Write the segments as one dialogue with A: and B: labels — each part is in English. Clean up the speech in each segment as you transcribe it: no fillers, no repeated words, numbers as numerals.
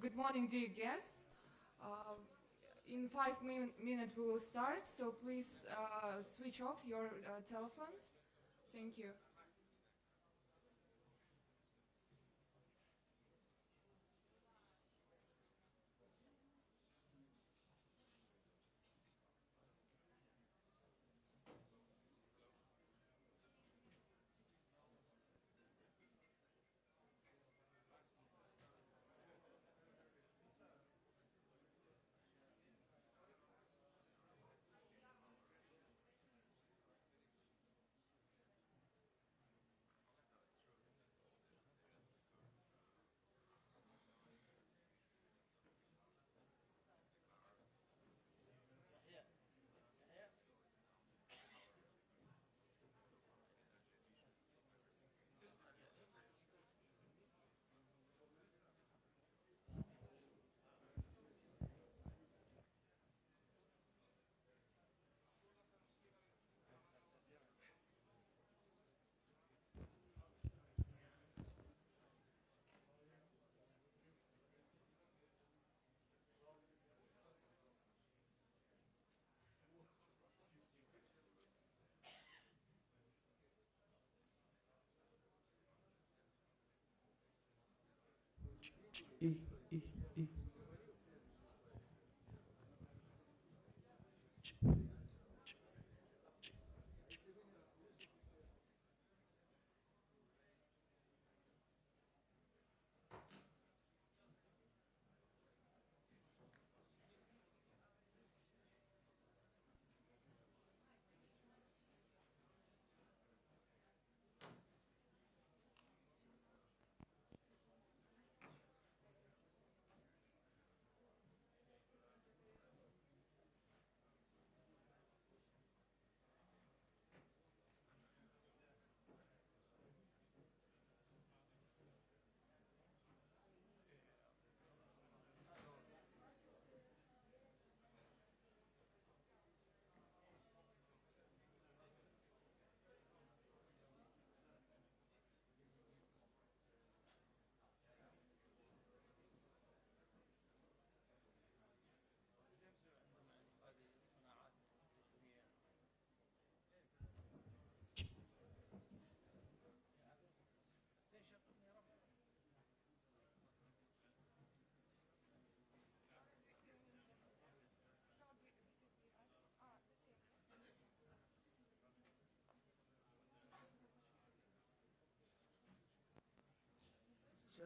A: Good morning, dear guests. In 5 minutes we will start, so please switch off your telephones. Thank you.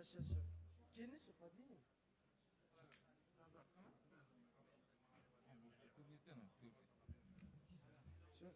B: Сейчас. Тянешь и подвинем. Все.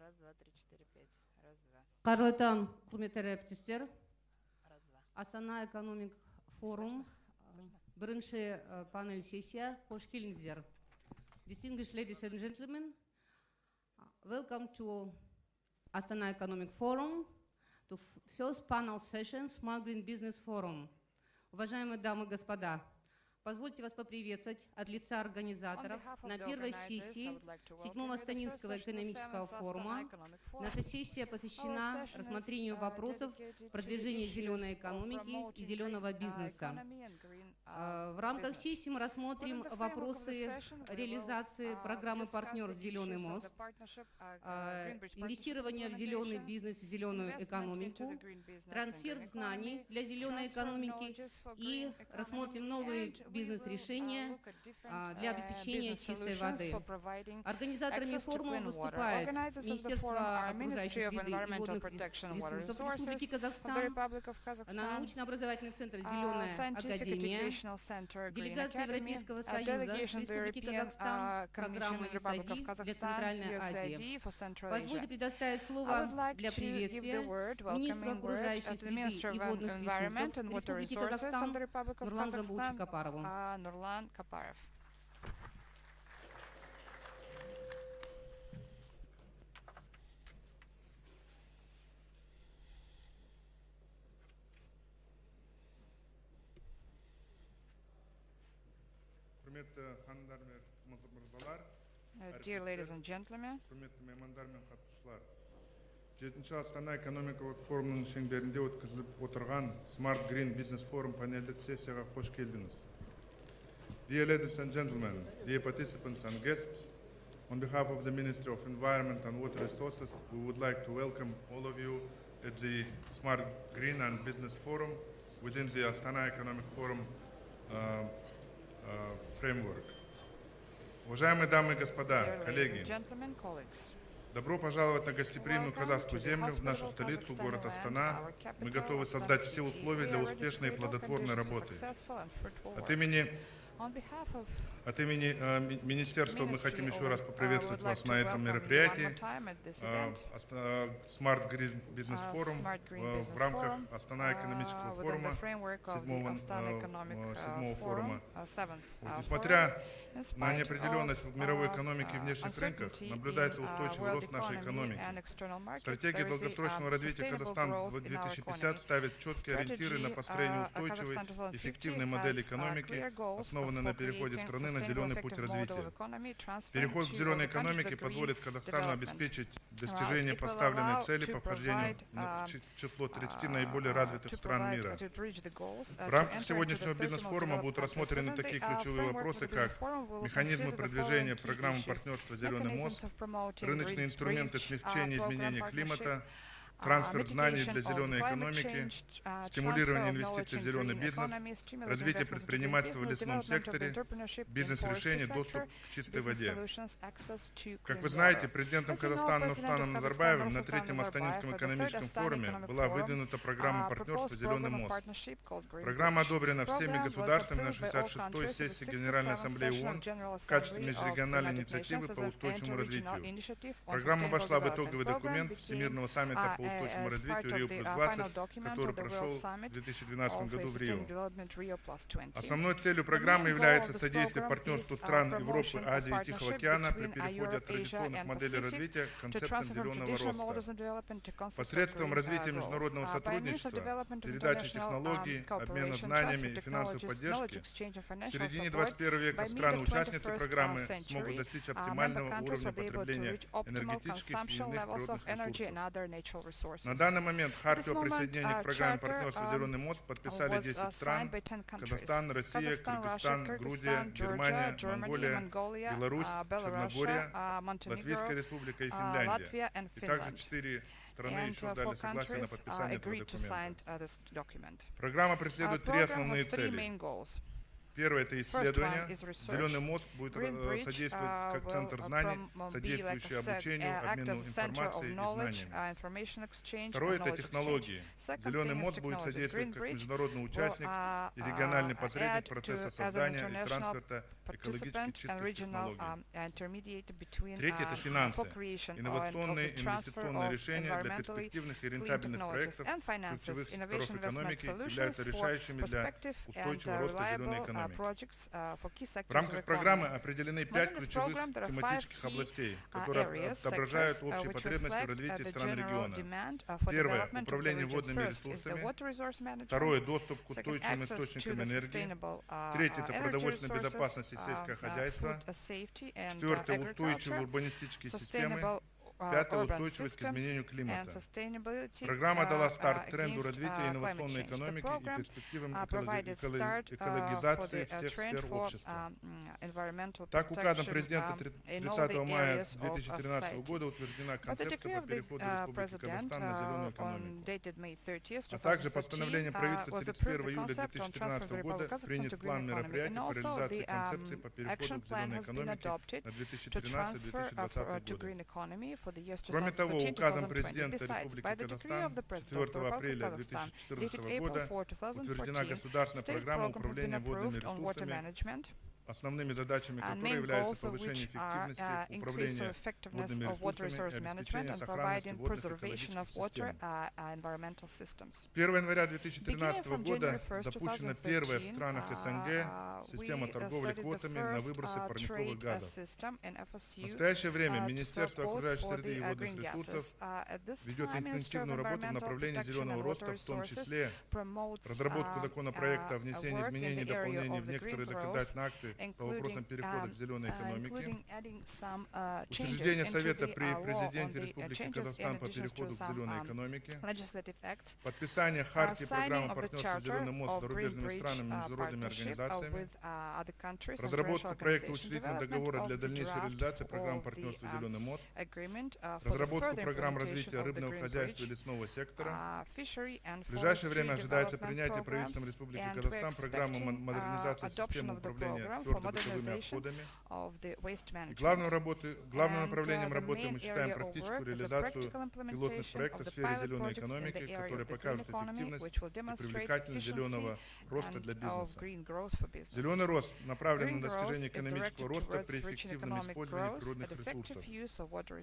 C: Раз, два, три, четыре, пять. Раз, два.
D: Қайырлы таң, құрметті әріптестер.
C: Раз, два.
D: Астана экономик форум, бірінші панель сессия, қош келдіңіздер. Distinguished ladies and gentlemen, welcome to Astana Economic Forum, to first panel session Smart Green Business Forum. Уважаемые дамы и господа, Позвольте вас поприветствовать от лица организаторов на первой сессии 7-го Астанинского экономического форума. Наша сессия посвящена рассмотрению вопросов продвижения зеленой экономики и зеленого бизнеса. В рамках сессии мы рассмотрим вопросы реализации программы «Партнер «Зеленый мост», инвестирования в зеленый бизнес и зеленую экономику, трансфер знаний для зеленой экономики и рассмотрим новые бизнес-решения для обеспечения чистой воды. Организаторами форума выступает Министерство окружающей среды и водных ресурсов Республики Казахстан, научно-образовательный центр «Зеленая академия», делегация Европейского Союза Республики Казахстан, программа ЮСАИД для Центральной Азии. Позвольте предоставить слово для приветствия министру окружающей среды и водных ресурсов Республики Казахстан Нурлану Жамбуловичу Капарову.
C: Нурлан Капаров. Dear ladies and gentlemen,
E: 7-ші Астана экономикалық форумның шеңберінде өткізіліп отырған Smart Green Business Forum панельдік сессияға қош келдіңіз. Dear ladies and gentlemen, dear participants and guests, on behalf of the Ministry of Environment and Water Resources, we would like to welcome all of you at the Smart Green and Business Forum within the Astana Economic Forum framework. Уважаемые дамы и господа, коллеги, добро пожаловать на гостеприимную казахскую землю, в нашу столицу, город Астана. Мы готовы создать все условия для успешной и плодотворной работы. От имени Министерства мы хотим еще раз поприветствовать вас на этом мероприятии, Smart Green Business Forum, в рамках Астана экономического форума, 7-го форума. Несмотря на неопределенность в мировой экономике и внешних рынках, наблюдается устойчивый рост нашей экономики. Стратегия долгосрочного развития Казахстана в 2050 ставит четкие ориентиры на построение устойчивой, эффективной модели экономики, основанной на переходе страны на зеленый путь развития. Переход к зеленой экономике позволит Казахстану обеспечить достижение поставленной цели по вхождению в число 30 наиболее развитых стран мира. В рамках сегодняшнего бизнес-форума будут рассмотрены такие ключевые вопросы, как механизмы продвижения программы партнерства «Зеленый мост», рыночные инструменты смягчения изменения климата, трансфер знаний для зеленой экономики, стимулирование инвестиций в зеленый бизнес, развитие предпринимательства в лесном секторе, бизнес-решения, доступ к чистой воде. Как вы знаете, президентом Казахстана Нурсултаном Назарбаевым на 3-м Астанинском экономическом форуме была выдвинута программа партнерства «Зеленый мост». Программа одобрена всеми государствами на 66-й сессии Генеральной Ассамблеи ООН в качестве межрегиональной инициативы по устойчивому развитию. Программа вошла в итоговый документ Всемирного саммита по устойчивому развитию Рио+20, который прошел в 2012 году в Рио. Основной целью программы является содействие партнерству стран Европы, Азии и Тихого океана при переходе от традиционных моделей развития к концепциям зеленого роста. Посредством развития международного сотрудничества, передачи технологий, обмена знаниями и финансовой поддержки, в середине 21 века страны-участницы программы смогут достичь оптимального уровня потребления энергетических и иных природных ресурсов. На данный момент хартию о присоединении к программе партнерства «Зеленый мост» подписали 10 стран: Казахстан, Россия, Кыргызстан, Грузия, Германия, Монголия, Беларусь, Черногория, Латвийская республика и Финляндия. И также 4 страны еще дали согласие на подписание этого документа. Программа преследует 3 основные цели. Первое – это исследование. Зеленый мост будет содействовать как центр знаний, содействующий обучению, обмену информацией и знаниями. Второе – это технологии. Зеленый мост будет содействовать как международный участник и региональный посредник процесса создания и трансферта экологически чистых технологий. Третье – это финансы. Инновационные инвестиционные решения для перспективных и рентабельных проектов ключевых секторов экономики являются решающими для устойчивого роста зеленой экономики. В рамках программы определены 5 ключевых тематических областей, которые отображают общие потребности в развитии стран региона. Первое — управление водными ресурсами. Второе — доступ к устойчивым источникам энергии. Третье — это продовольственная безопасность и сельское хозяйство. Четвертое — устойчивые урбанистические системы. Пятое — устойчивость к изменению климата. Программа дала старт тренду развития инновационной экономики и перспективам экологизации всех сфер общества. Так, указом президента 30 мая 2013 года утверждена концепция по переходу Республики Казахстан на зеленую экономику. А также постановлением правительства 31 июля 2013 года принят план мероприятий по реализации концепции по переходу к зеленой экономике на 2013-2020 годы. Кроме того, указом президента Республики Казахстан 4 апреля 2014 года утверждена государственная программа управления водными ресурсами, основными задачами которой являются повышение эффективности управления водными ресурсами и обеспечение сохранности водных экологических систем. С 1 января 2013 года запущена первая в странах СНГ система торговли квотами на выбросы парниковых газов. В настоящее время Министерство окружающей среды и водных ресурсов ведет интенсивную работу в направлении зеленого роста, в том числе разработку законопроекта о внесении изменений и дополнений в некоторые законодательные акты по вопросам перехода к зеленой экономике, учреждение Совета при Президенте Республики Казахстан по переходу к зеленой экономике, подписание Хартии программы партнерства «Зеленый мост» с зарубежными странами и международными организациями, разработку проекта учредительного договора для дальнейшей реализации программы партнерства «Зеленый мост», разработку программ развития рыбного хозяйства и лесного сектора. В ближайшее время ожидается принятие правительством Республики Казахстан программы модернизации системы управления твердобытовыми отходами. И главным направлением работы мы считаем практическую реализацию пилотных проектов в сфере зеленой экономики, которые покажут эффективность и привлекательность зеленого роста для бизнеса. Зеленый рост направлен на достижение экономического роста при эффективном использовании природных ресурсов.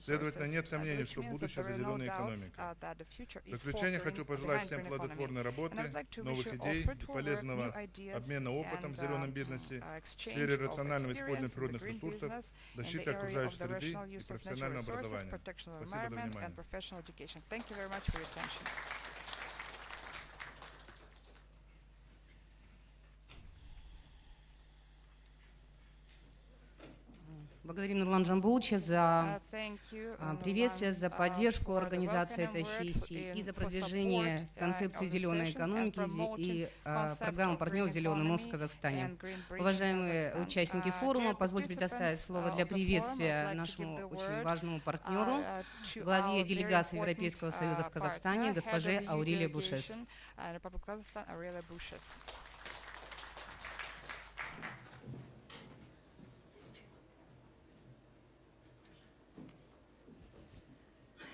E: Следовательно, нет сомнений, что будущее за зеленой экономикой. В заключение хочу пожелать всем плодотворной работы, новых идей и полезного обмена опытом в зеленом бизнесе, в сфере рационального использования природных ресурсов, защиты окружающей среды и профессионального образования. Спасибо за внимание.
D: Благодарим Нурлана Джамбуловича за приветствие, за поддержку организации этой сессии и за продвижение концепции зеленой экономики и программы партнеров «Зеленый мост» в Казахстане. Уважаемые участники форума, позвольте предоставить слово для приветствия нашему очень важному партнеру, главе делегации Европейского Союза в Казахстане, госпоже Аурелии Бушес.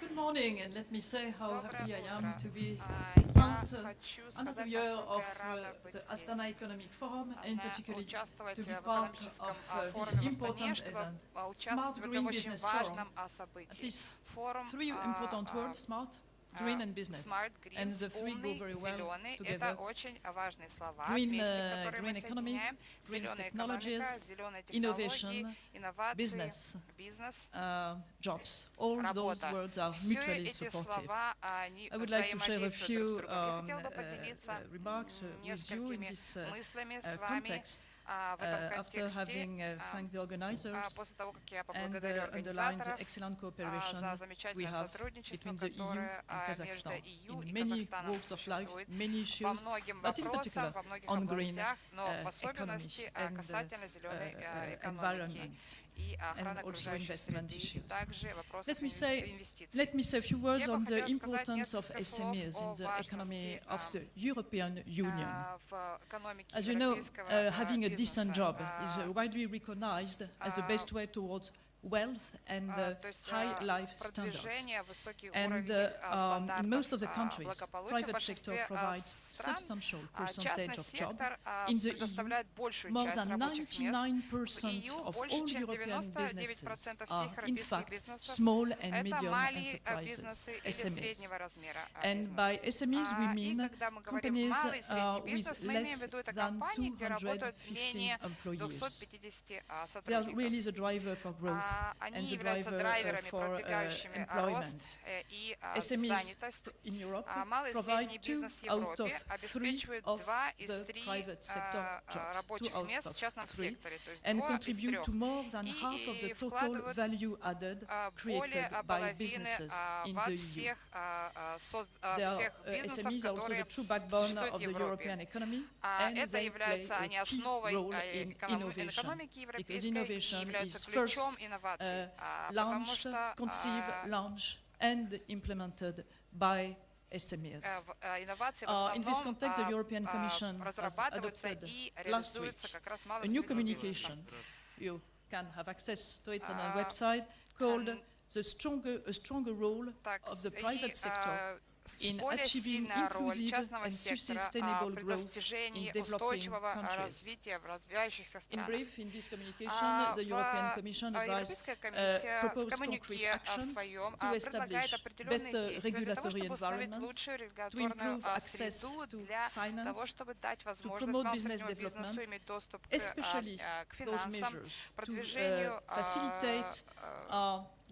F: Good morning, and let me say how happy I am to be part another year of the Astana Economic Forum, and particularly to be part of this important event, Smart Green Business Forum. At least three important words: smart, green and business, and the three go very well together. Green economy, green technologies, innovation, business, jobs. All those words are mutually supportive. I would like to share a few remarks with you in this context. After having thanked the organizers and underlined the excellent cooperation we have between the EU and Kazakhstan in many walks of life, many issues, but in particular on green economy and environment and also investment issues. Let me say a few words on the importance of SMEs in the economy of the European Union. As you know, having a decent job is widely recognized as the best way towards wealth and high life standards. And in most of the countries, private sector provides substantial percentage of jobs. In the EU, more than 99% of all European businesses are, in fact, small and medium enterprises, SMEs. And by SMEs, we mean companies with less than 250 employees. They are really the driver for growth and the driver for employment. SMEs in Europe provide 2 out of 3 of the private sector jobs, 2 out of 3, and contribute to more than half of the total value added created by businesses in the EU. SMEs are also the true backbone of the European economy, and they play a key role in innovation, because innovation is first launched, conceived, launched, and implemented by SMEs. In this context, the European Commission has adopted last week a new communication. You can have access to it on our website, called A Stronger Role of the Private Sector in achieving inclusive and sustainable growth in developing countries. In brief, in this communication, the European Commission proposed concrete actions to establish better regulatory environment, to improve access to finance, to promote business development, especially those measures to facilitate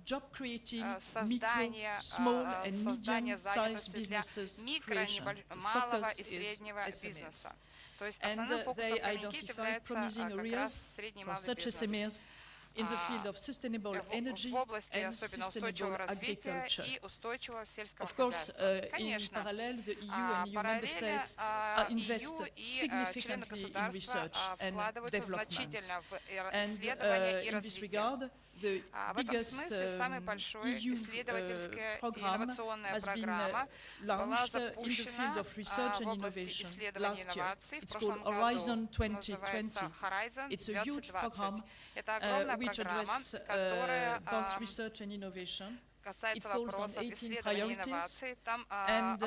F: job creating, micro, small and medium-sized businesses creation. The focus is SMEs. And they identify promising areas for such SMEs in the field of sustainable energy and sustainable agriculture. Of course, in parallel, the EU and EU member states invest significantly in research and development. And in this regard, the biggest EU program has been launched in the field of research and innovation last year. It's called Horizon 2020. It's a huge program which addresses both research and innovation. It calls on 18 priorities, and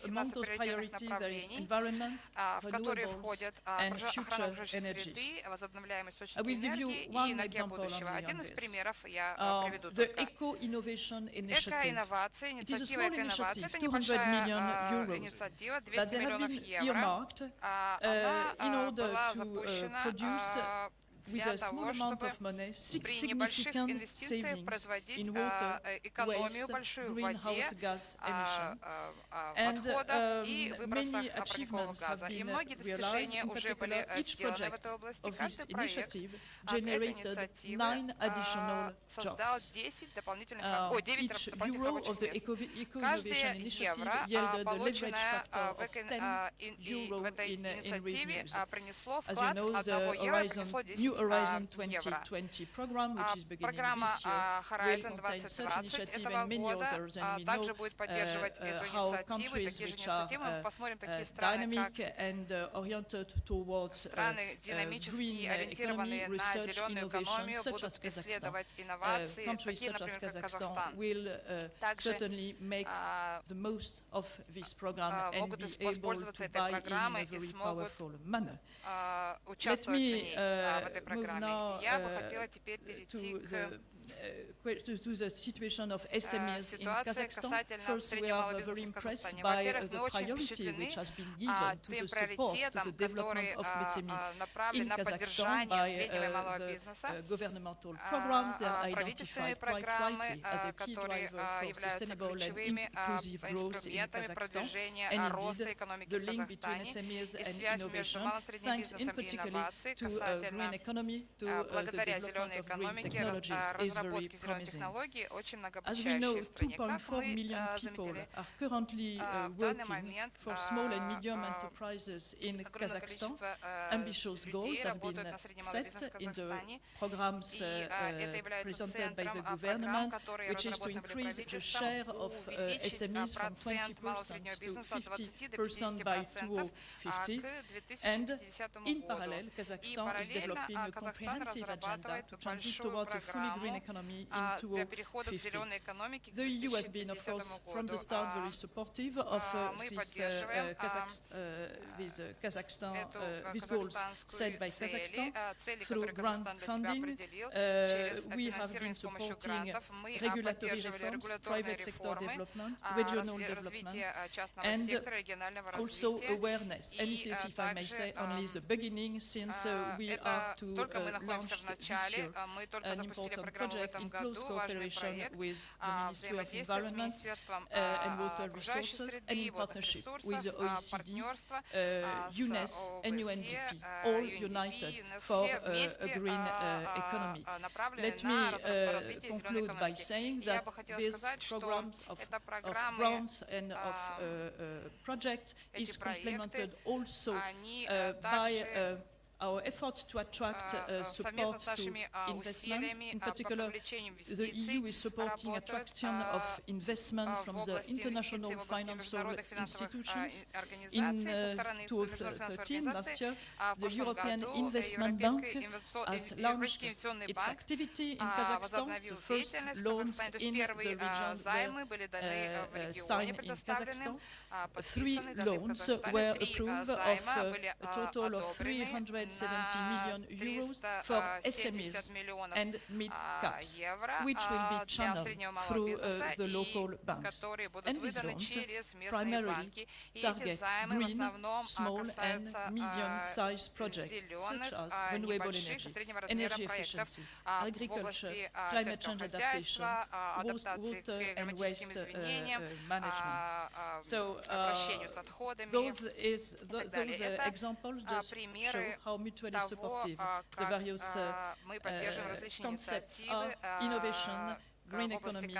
F: among those priorities there is environment, renewables, and future energy. I will give you one example only on this. The Eco-Innovation Initiative. It is a small initiative, 200 million euros, that they have been earmarked in order to produce with a small amount of money, significant savings in water, waste, greenhouse gas emission. And many achievements have been realized. In particular, each project of this initiative generated 9 additional jobs. Each euro of the Eco-Innovation Initiative yielded a leverage factor of 10 euro in revenues. As you know, the new Horizon 2020 program, which is beginning this year, will contain such initiative and many others, and we know how countries which are dynamic and oriented towards green economy, research, innovation, such as Kazakhstan. Countries such as Kazakhstan will certainly make the most of this program and be able to buy in a very powerful manner. Let me move now to the situation of SMEs in Kazakhstan. First, we are very impressed by the priority which has been given to the support to the development of SMEs in Kazakhstan by the governmental programs. They are identified quite rightly as a key driver for sustainable and inclusive growth in Kazakhstan. And indeed, the link between SMEs and innovation, thanks in particular to green economy, to the development of green technologies, is very promising. As we know, 2.4 million people are currently working for small and medium enterprises in Kazakhstan. Ambitious goals have been set in the programs presented by the government, which is to increase the share of SMEs from 20% to 50% by 2050. And in parallel, Kazakhstan is developing developing a comprehensive agenda to transit towards a fully green economy in 2050. The EU has been, of course, from the start very supportive of these goals set by Kazakhstan through grant funding. We have been supporting regulatory reforms, private sector development, regional development, and also awareness. And it is, if I may say, only the beginning, since we are to launch this year an important project in close cooperation with the Ministry of Environment and Water Resources, and in partnership with the OECD, UNES and UNDP, all united for a green economy. Let me conclude by saying that these programs of grants and of projects is complemented also by our efforts to attract support to investment. In particular, the EU is supporting attraction of investment from the international financial institutions. In 2013, last year, the European Investment Bank has launched its activity in Kazakhstan. The first loans in the region were signed in Kazakhstan. 3 loans were approved of a total of 370 million euros for SMEs and mid-caps, which will be channeled through the local banks. And these loans primarily target green, small and medium-sized projects such as renewable energy, energy efficiency, agriculture, climate change adaptation, water and waste management. So those examples just show how mutually supportive the various concepts are: innovation, green economy,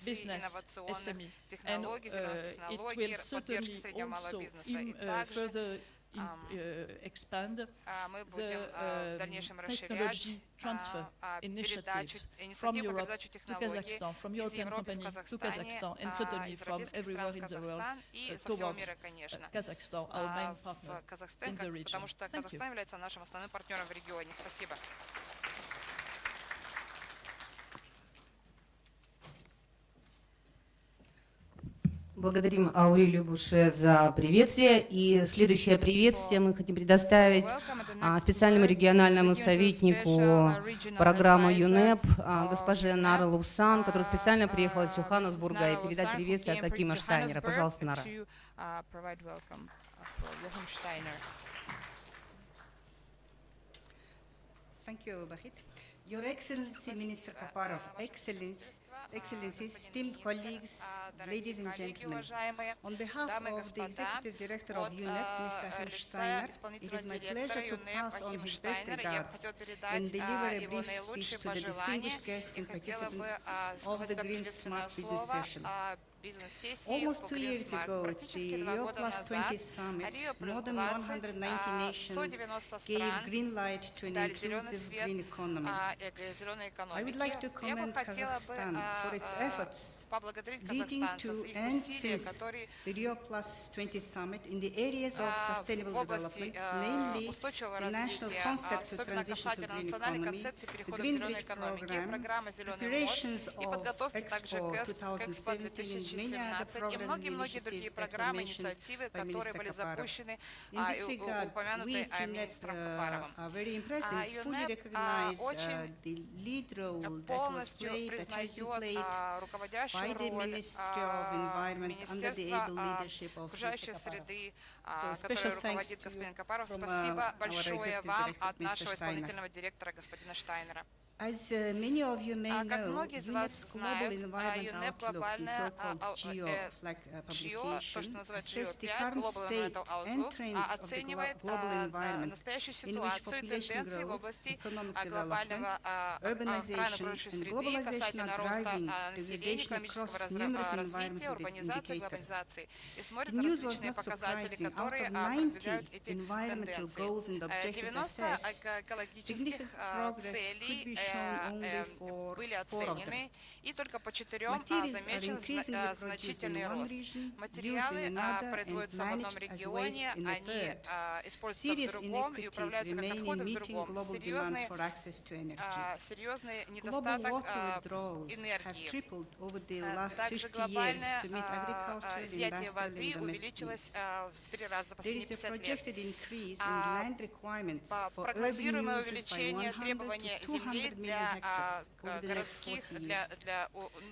F: business, SME, and it will certainly also further expand the technology transfer initiatives from Europe to Kazakhstan, from European companies to Kazakhstan, and certainly from everywhere in the world towards Kazakhstan, our main partner in the region. Thank you.
D: Благодарим Аурелию Буше за приветствие. И следующее приветствие мы хотим предоставить специальному региональному советнику программы ЮНЕП, госпоже Нара Лувсан, которая специально приехала из Йоханнесбурга, и передать приветствие от Акима Штайнера. Пожалуйста, Нара.
G: Thank you, Bahit. Your Excellency, Minister Kaparov, Excellencies, esteemed colleagues, ladies and gentlemen, on behalf of the Executive Director of UNEP, Mr. Achim Steiner, it is my pleasure to pass on his best regards and deliver a brief speech to the distinguished guests and participants of the Green Smart Business Session. Almost 2 years ago, at the Rio Plus 20 Summit, more than 190 nations gave green light to an inclusive green economy. I would like to commend Kazakhstan for its efforts leading to and since the Rio Plus 20 Summit in the areas of sustainable development, namely the national concept to transition to green economy, the Green Bridge Program, preparations of Expo 2017, many other programs and initiatives that were mentioned by Minister Kaparov. In this regard, we at UNEP are very impressed and fully recognize the lead role that has been played by the Ministry of Environment under the able leadership of Mr. Kaparov. So special thanks to you from our Executive Director, Mr. Steiner. As many of you may know, UNEP's Global Environment Outlook, the so-called GEO-FLAG publication, assesses the current state and trends of the global environment in which population growth, economic development, urbanization and globalization are driving degradation across numerous environmental indicators. The news was not surprising. Out of 90 environmental goals and objectives assessed, significant progress could be shown only for
H: были
G: 4 of them.
H: оценены, и только по 4
G: Materials are
H: замечен
G: increasingly produced in
H: значительный
G: one
H: рост.
G: region, used in
H: Материалы
G: another, and
H: производятся в одном
G: managed as waste
H: регионе,
G: in a
H: они
G: third.
H: используются
G: Serious
H: в другом и
G: inequities
H: управляются как
G: remain in
H: отходы в
G: meeting
H: другом.
G: global demand
H: Серьезный,
G: for access to energy.
H: серьезный
G: Global
H: недостаток
G: water withdrawals have
H: энергии.
G: tripled over the last
H: Также
G: 50 years
H: глобальное
G: to meet agricultural,
H: изъятие
G: industrial,
H: воды
G: and domestic
H: увеличилось
G: needs.
H: в 3 раза за
G: There
H: последние
G: is a
H: 50 лет.
G: projected increase in land requirements for urban
H: Прогнозируемое
G: uses by
H: увеличение
G: 100
H: требования
G: to
H: земли
G: 200 million
H: для
G: hectares over the next 40 years.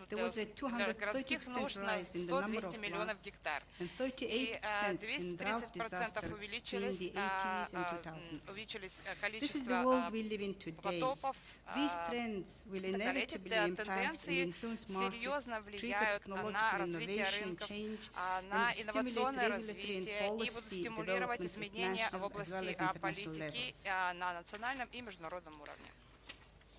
G: There was a
H: для городских
G: 230%
H: нужд на
G: rise in the number
H: 100-200
G: of
H: миллионов
G: floods
H: гектар.
G: and
H: И
G: 38% in drought
H: 230%
G: disasters between
H: увеличились,
G: the 80s and 2000s.
H: увеличились
G: This is the
H: количество
G: world we live in today.
H: потопов.
G: These trends will
H: и так далее. Эти
G: inevitably impact and
H: тенденции
G: influence markets,
H: серьезно
G: trigger
H: влияют на
G: technological
H: развитие
G: innovation and
H: рынков,
G: change,
H: на
G: and stimulate
H: инновационное
G: regulatory and
H: развитие и будут
G: policy
H: стимулировать
G: developments at
H: изменения в
G: national as well
H: области
G: as international
H: политики
G: levels.
H: на национальном и международном уровне.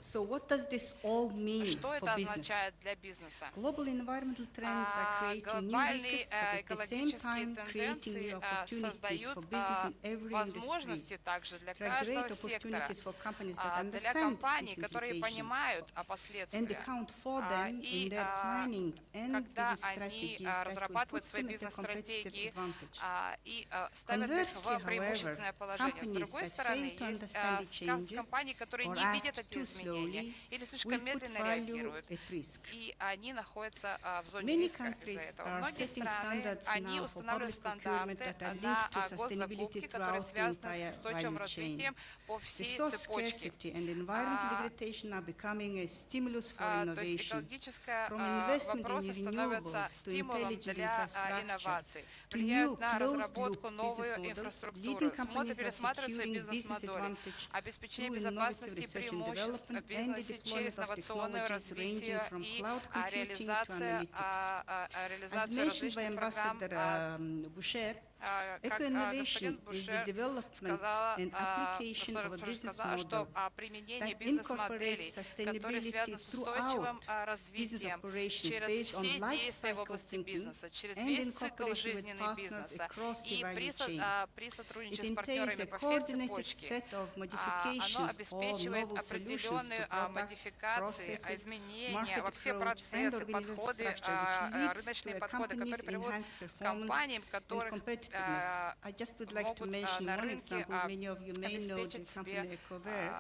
G: So what does this all mean
H: Что
G: for
H: это
G: business?
H: означает для бизнеса?
G: Global environmental trends are creating new
H: Глобальные
G: risks, but at the same
H: экологические
G: time creating new
H: тенденции
G: opportunities
H: создают
G: for business in every industry.
H: возможности также для
G: There are great
H: каждого сектора,
G: opportunities for companies that
H: для
G: understand
H: компаний,
G: these
H: которые
G: implications
H: понимают о
G: and
H: последствиях.
G: account for them
H: И
G: in their planning and
H: когда
G: business
H: они
G: strategies that will
H: разрабатывают
G: put
H: свои
G: them at a competitive
H: бизнес-стратегии
G: advantage.
H: и ставят их
G: Conversely,
H: в преимущественное
G: however,
H: положение. С
G: companies
H: другой
G: that
H: стороны,
G: fail to
H: есть
G: understand the changes
H: компании, которые
G: or
H: не видят
G: act
H: эти
G: too
H: изменения
G: slowly
H: или
G: will
H: слишком
G: put
H: медленно
G: value
H: реагируют,
G: at risk.
H: и они находятся в зоне
G: Many
H: риска из-за
G: countries
H: этого.
G: are
H: Многие
G: setting
H: страны,
G: standards
H: они
G: now for
H: устанавливают
G: public procurement
H: стандарты
G: that are
H: на
G: linked to
H: госзакупки,
G: sustainability
H: которые
G: throughout the
H: связаны
G: entire
H: с устойчивым
G: value chain.
H: развитием по всей
G: Resource
H: цепочке.
G: scarcity and environmental degradation are becoming a stimulus for
H: То есть
G: innovation.
H: экологические
G: From investment
H: вопросы
G: in
H: становятся
G: renewables to
H: стимулом
G: intelligent
H: для
G: infrastructure
H: инноваций,
G: to new
H: влияют на
G: closed-loop
H: разработку
G: business
H: новой
G: models,
H: инфраструктуры,
G: leading companies are
H: пересматривают свои
G: securing business
H: бизнес-модели,
G: advantage
H: обеспечение
G: through innovative
H: безопасности и
G: research and
H: преимуществ
G: development and the
H: бизнесе через
G: deployment of
H: инновационное
G: technologies ranging
H: развитие
G: from
H: и
G: cloud computing to
H: реализация
G: analytics. As
H: реализацию
G: mentioned by
H: различных программ.
G: Ambassador Boucher,
H: Как
G: eco-innovation
H: господин
G: is the
H: Буше
G: development
H: сказала,
G: and application of a business
H: что
G: model
H: применение
G: that
H: бизнес-моделей,
G: incorporates
H: которые
G: sustainability
H: связаны с устойчивым
G: throughout business
H: развитием
G: operations
H: через
G: based on
H: все
G: life
H: действия в
G: cycle
H: области
G: thinking
H: бизнеса, через
G: and
H: весь
G: in
H: цикл
G: cooperation with
H: жизненный
G: partners
H: бизнеса
G: across the
H: и
G: value
H: при
G: chain.
H: сотрудничестве
G: It
H: с партнерами
G: entails a
H: по всей
G: coordinated
H: цепочке.
G: set of
H: Оно
G: modifications or
H: обеспечивает
G: novel solutions
H: определенные
G: to products,
H: модификации,
G: processes,
H: изменения
G: market
H: во все
G: approach and
H: процессы,
G: organizational
H: подходы,
G: structure, which leads to
H: рыночные
G: a
H: подходы,
G: company's
H: которые приводят
G: enhanced
H: к
G: performance
H: компаниям,
G: and
H: которых
G: competitiveness. I just would like to
H: могут
G: mention
H: на
G: one
H: рынке
G: example. Many of you may know the
H: обеспечить
G: company
H: себе
G: Ecover.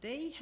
G: They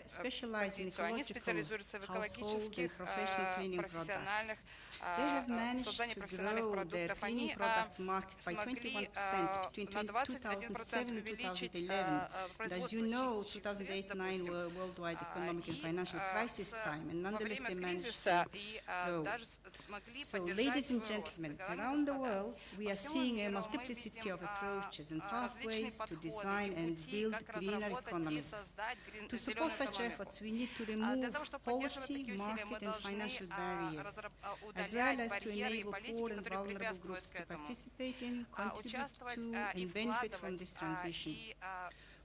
G: specialize in
H: позицию. Они
G: ecological
H: специализируются в
G: household and
H: экологических,
G: professional cleaning products.
H: профессиональных
G: They have managed
H: создании
G: to
H: профессиональных
G: grow their
H: продуктов.
G: cleaning
H: Они
G: products market by
H: смогли
G: 21% between
H: на
G: 2007
H: 21%
G: and
H: увеличить
G: 2011. As
H: производство
G: you know,
H: чистящих средств,
G: 2008-2009 were
H: допустим.
G: worldwide economic and
H: И
G: financial crisis time, and
H: во
G: nonetheless
H: время
G: they managed
H: кризиса
G: to
H: и
G: grow.
H: даже смогли
G: So,
H: поддержать
G: ladies and
H: свой рост.
G: gentlemen,
H: Дамы и
G: around the
H: господа,
G: world, we
H: по
G: are
H: всему
G: seeing a
H: миру мы
G: multiplicity
H: видим
G: of approaches and
H: различные
G: pathways to
H: подходы
G: design
H: и
G: and
H: пути,
G: build
H: как
G: greener
H: разработать и
G: economies.
H: создать
G: To support
H: зеленую
G: such
H: экономику.
G: efforts, we need to
H: Для
G: remove
H: того, чтобы поддерживать
G: policy,
H: такие усилия, мы
G: market, and
H: должны
G: financial barriers, as well
H: удалять
G: as to
H: барьеры и
G: enable
H: политики,
G: poor and
H: которые
G: vulnerable
H: препятствуют
G: groups
H: к
G: to
H: этому.
G: participate in, contribute
H: Участвовать
G: to,
H: и
G: and benefit from
H: вкладывать
G: this transition.
H: и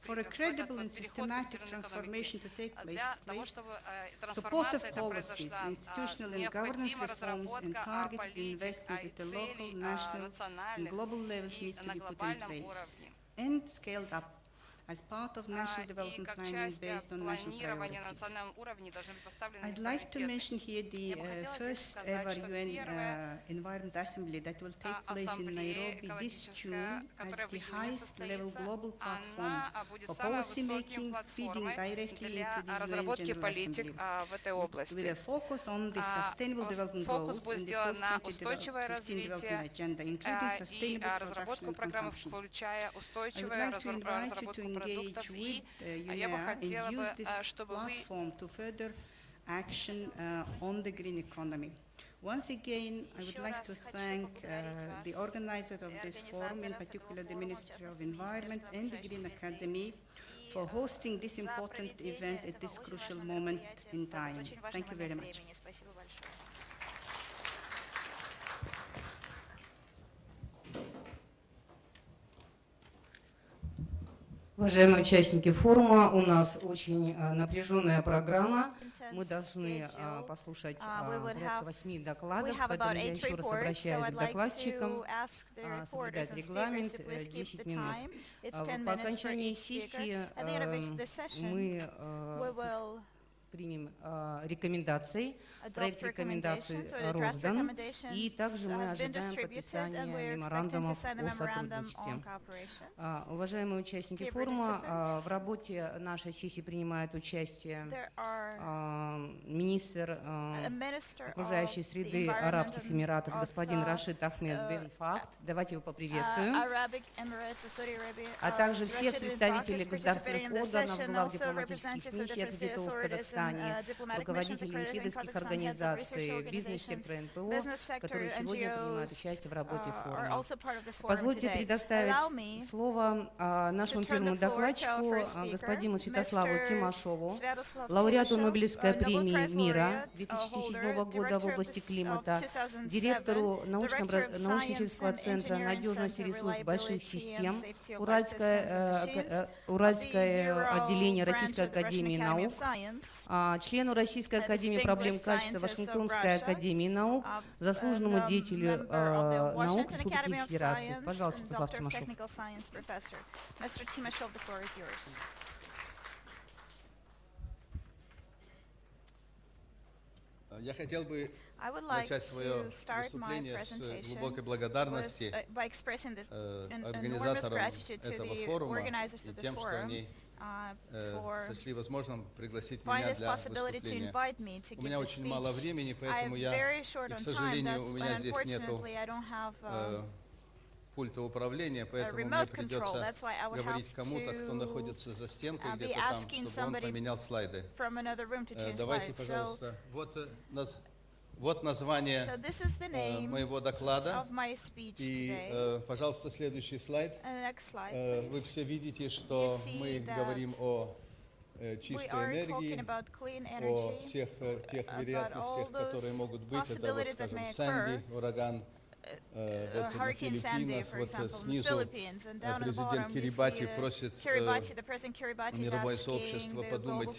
G: For a credible and systematic transformation to take
H: для того,
G: place,
H: чтобы
G: supportive
H: трансформация эта
G: policies,
H: произошла,
G: institutional and governance
H: необходима
G: reforms, and
H: разработка
G: targeted
H: политик,
G: investments at the local,
H: целей
G: national, and
H: национальных
G: global levels
H: и
G: need to
H: на
G: be put in
H: глобальном
G: place
H: уровне.
G: and scaled up as part of national
H: И
G: development
H: как
G: planning
H: часть
G: based on national
H: планирования на
G: priorities.
H: национальном уровне должны быть поставлены
G: I'd like to
H: приоритеты.
G: mention here the
H: Я бы хотела здесь
G: first
H: сказать,
G: ever
H: что
G: UN
H: первая
G: Environment Assembly that will take place in
H: ассамблея
G: Nairobi this June
H: экологическая, которая
G: as
H: в
G: the
H: июне
G: highest level
H: состоится,
G: global platform
H: она будет
G: for
H: самой
G: policy
H: высоким
G: making, feeding
H: платформой
G: directly
H: для
G: into the UN
H: разработки
G: General
H: политик
G: Assembly.
H: в этой
G: With
H: области.
G: a focus on the sustainable development
H: Фокус
G: goals
H: будет
G: and the
H: сделан на
G: post-2015
H: устойчивое
G: development
H: развитие
G: agenda, including
H: и
G: sustainable production
H: разработку
G: and
H: программ,
G: consumption.
H: включая
G: I would
H: устойчивую
G: like to invite you to
H: разработку
G: engage
H: продуктов.
G: with
H: И я бы
G: UNEA
H: хотела
G: and
H: бы,
G: use this
H: чтобы вы
G: platform to further action on the green economy. Once again, I would like to thank the organizers of this forum, in particular the Ministry of Environment and the Green Academy, for hosting this important event at this crucial moment in time. Thank you very much.
I: Спасибо большое.
D: Уважаемые участники форума, у нас очень напряженная программа. Мы должны послушать порядка 8 докладов, поэтому я еще раз обращаюсь к докладчикам, соблюдать регламент 10 минут. По окончании сессии мы примем рекомендации. Проект рекомендаций роздан, и также мы ожидаем подписания меморандумов о сотрудничестве. Уважаемые участники форума, в работе нашей сессии принимает участие министр окружающей среды Арабских Эмиратов господин Рашид Ахмед бен Фахд. Давайте его поприветствуем. А также всех представителей государственных органов, глав дипломатических миссий, аккредитованных в Казахстане, руководителей исследовательских организаций, бизнес-сектора НПО, которые сегодня принимают участие в работе форума. Позвольте предоставить слово нашему первому докладчику, господину Святославу Тимошову, лауреату Нобелевской премии мира 2007 года в области климата, директору научно-исследовательского центра надежности ресурсов больших систем, Уральское отделение Российской академии наук, члену Российской академии проблем качества Вашингтонской академии наук, заслуженному деятелю наук Республики Федерации. Пожалуйста, Святослав Тимошов.
I: Я хотел бы начать свое выступление с глубокой благодарности организаторам этого форума и тем, что они сочли возможным пригласить меня для выступления. У меня очень мало времени, поэтому и, к сожалению, у меня здесь нету пульта управления, поэтому мне придется говорить кому-то, кто находится за стенкой где-то там, чтобы он поменял слайды. Давайте, пожалуйста, вот название моего доклада. И, пожалуйста, следующий слайд. Вы все видите, что мы говорим о чистой энергии, о всех тех вероятностях, которые могут быть. Это, вот, скажем, Сэнди, ураган. Вот на Филиппинах, вот снизу президент Кирибати просит мировое сообщество подумать,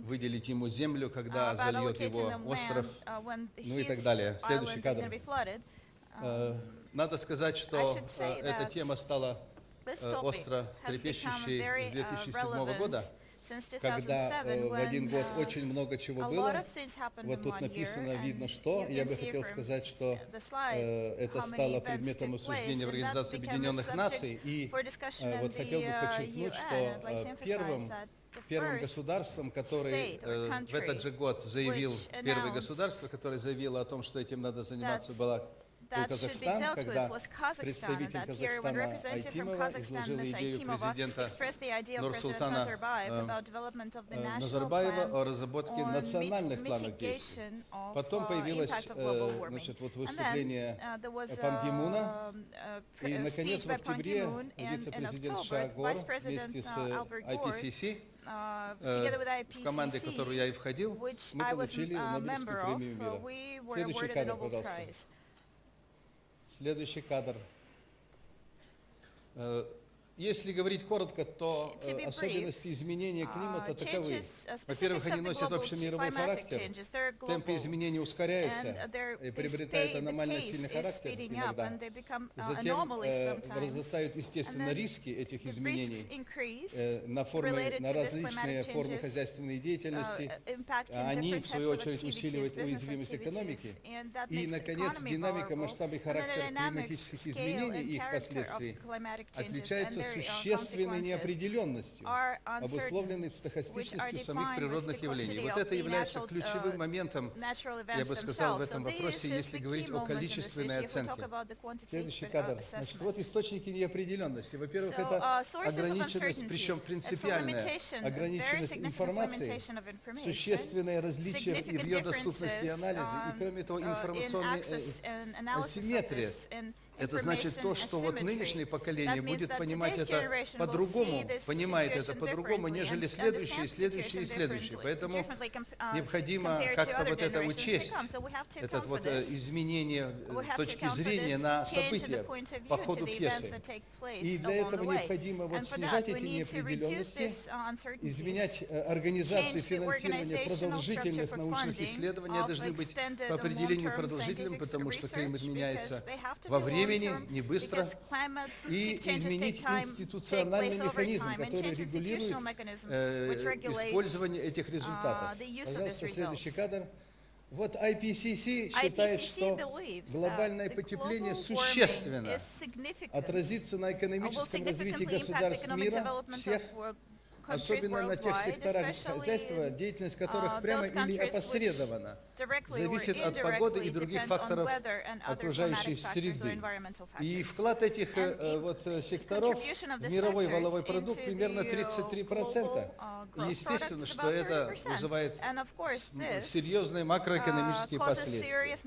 I: выделить ему землю, когда зальет его остров, ну и так далее. Следующий кадр. Надо сказать, что эта тема стала остро трепещущей с 2007 года, когда в один год очень много чего было. Вот тут написано, видно, что. Я бы хотел сказать, что это стало предметом обсуждения в Организации Объединенных Наций. И вот хотел бы подчеркнуть, что первым государством, который в этот же год заявил, первое государство, которое заявило о том, что этим надо заниматься, было Казахстан, когда представитель Казахстана Айтимова изложила идею президента Нурсултана Назарбаева о разработке национальных планов действий. Потом появилось значит, вот выступление Пан Ги Муна, и, наконец, в октябре вице-президент США Гор вместе с IPCC, в команде, в которую я и входил, мы получили Нобелевскую премию мира. Следующий кадр, пожалуйста. Следующий кадр. Если говорить коротко, то особенности изменения климата таковы. Во-первых, они носят общемировой характер, темпы изменений ускоряются и приобретают аномально сильный характер иногда. Затем возрастают, естественно, риски этих изменений на различные формы хозяйственной деятельности. Они, в свою очередь, усиливают уязвимость экономики. И, наконец, динамика, масштаб и характер климатических изменений и их последствий отличаются существенной неопределенностью, обусловленной стохастичностью самих природных явлений. Вот это является ключевым моментом, я бы сказал, в этом вопросе, если говорить о количественной оценке. Следующий кадр. Значит, вот источники неопределенности. Во-первых, это ограниченность, причем принципиальная ограниченность информации, существенное различие в ее доступности и анализе, и, кроме того, информационная асимметрия. Это значит то, что вот нынешнее поколение будет понимать это по-другому, понимает это по-другому, нежели следующее, следующее и следующее. Поэтому необходимо как-то вот это учесть, это вот изменение точки зрения на события по ходу пьесы. И для этого необходимо вот снижать эти неопределенности, изменять организацию финансирования продолжительных научных исследований, должны быть по определению продолжительными, потому что климат меняется во времени, не быстро, и изменить институциональный механизм, который регулирует использование этих результатов. Пожалуйста, следующий кадр. Вот IPCC считает, что глобальное потепление существенно отразится на экономическом развитии государств мира, всех, особенно на тех секторах хозяйства, деятельность которых прямо или опосредованно зависит от погоды и других факторов окружающей среды. И вклад этих вот секторов в мировой валовой продукт примерно 33%. И естественно, что это вызывает серьезные макроэкономические последствия.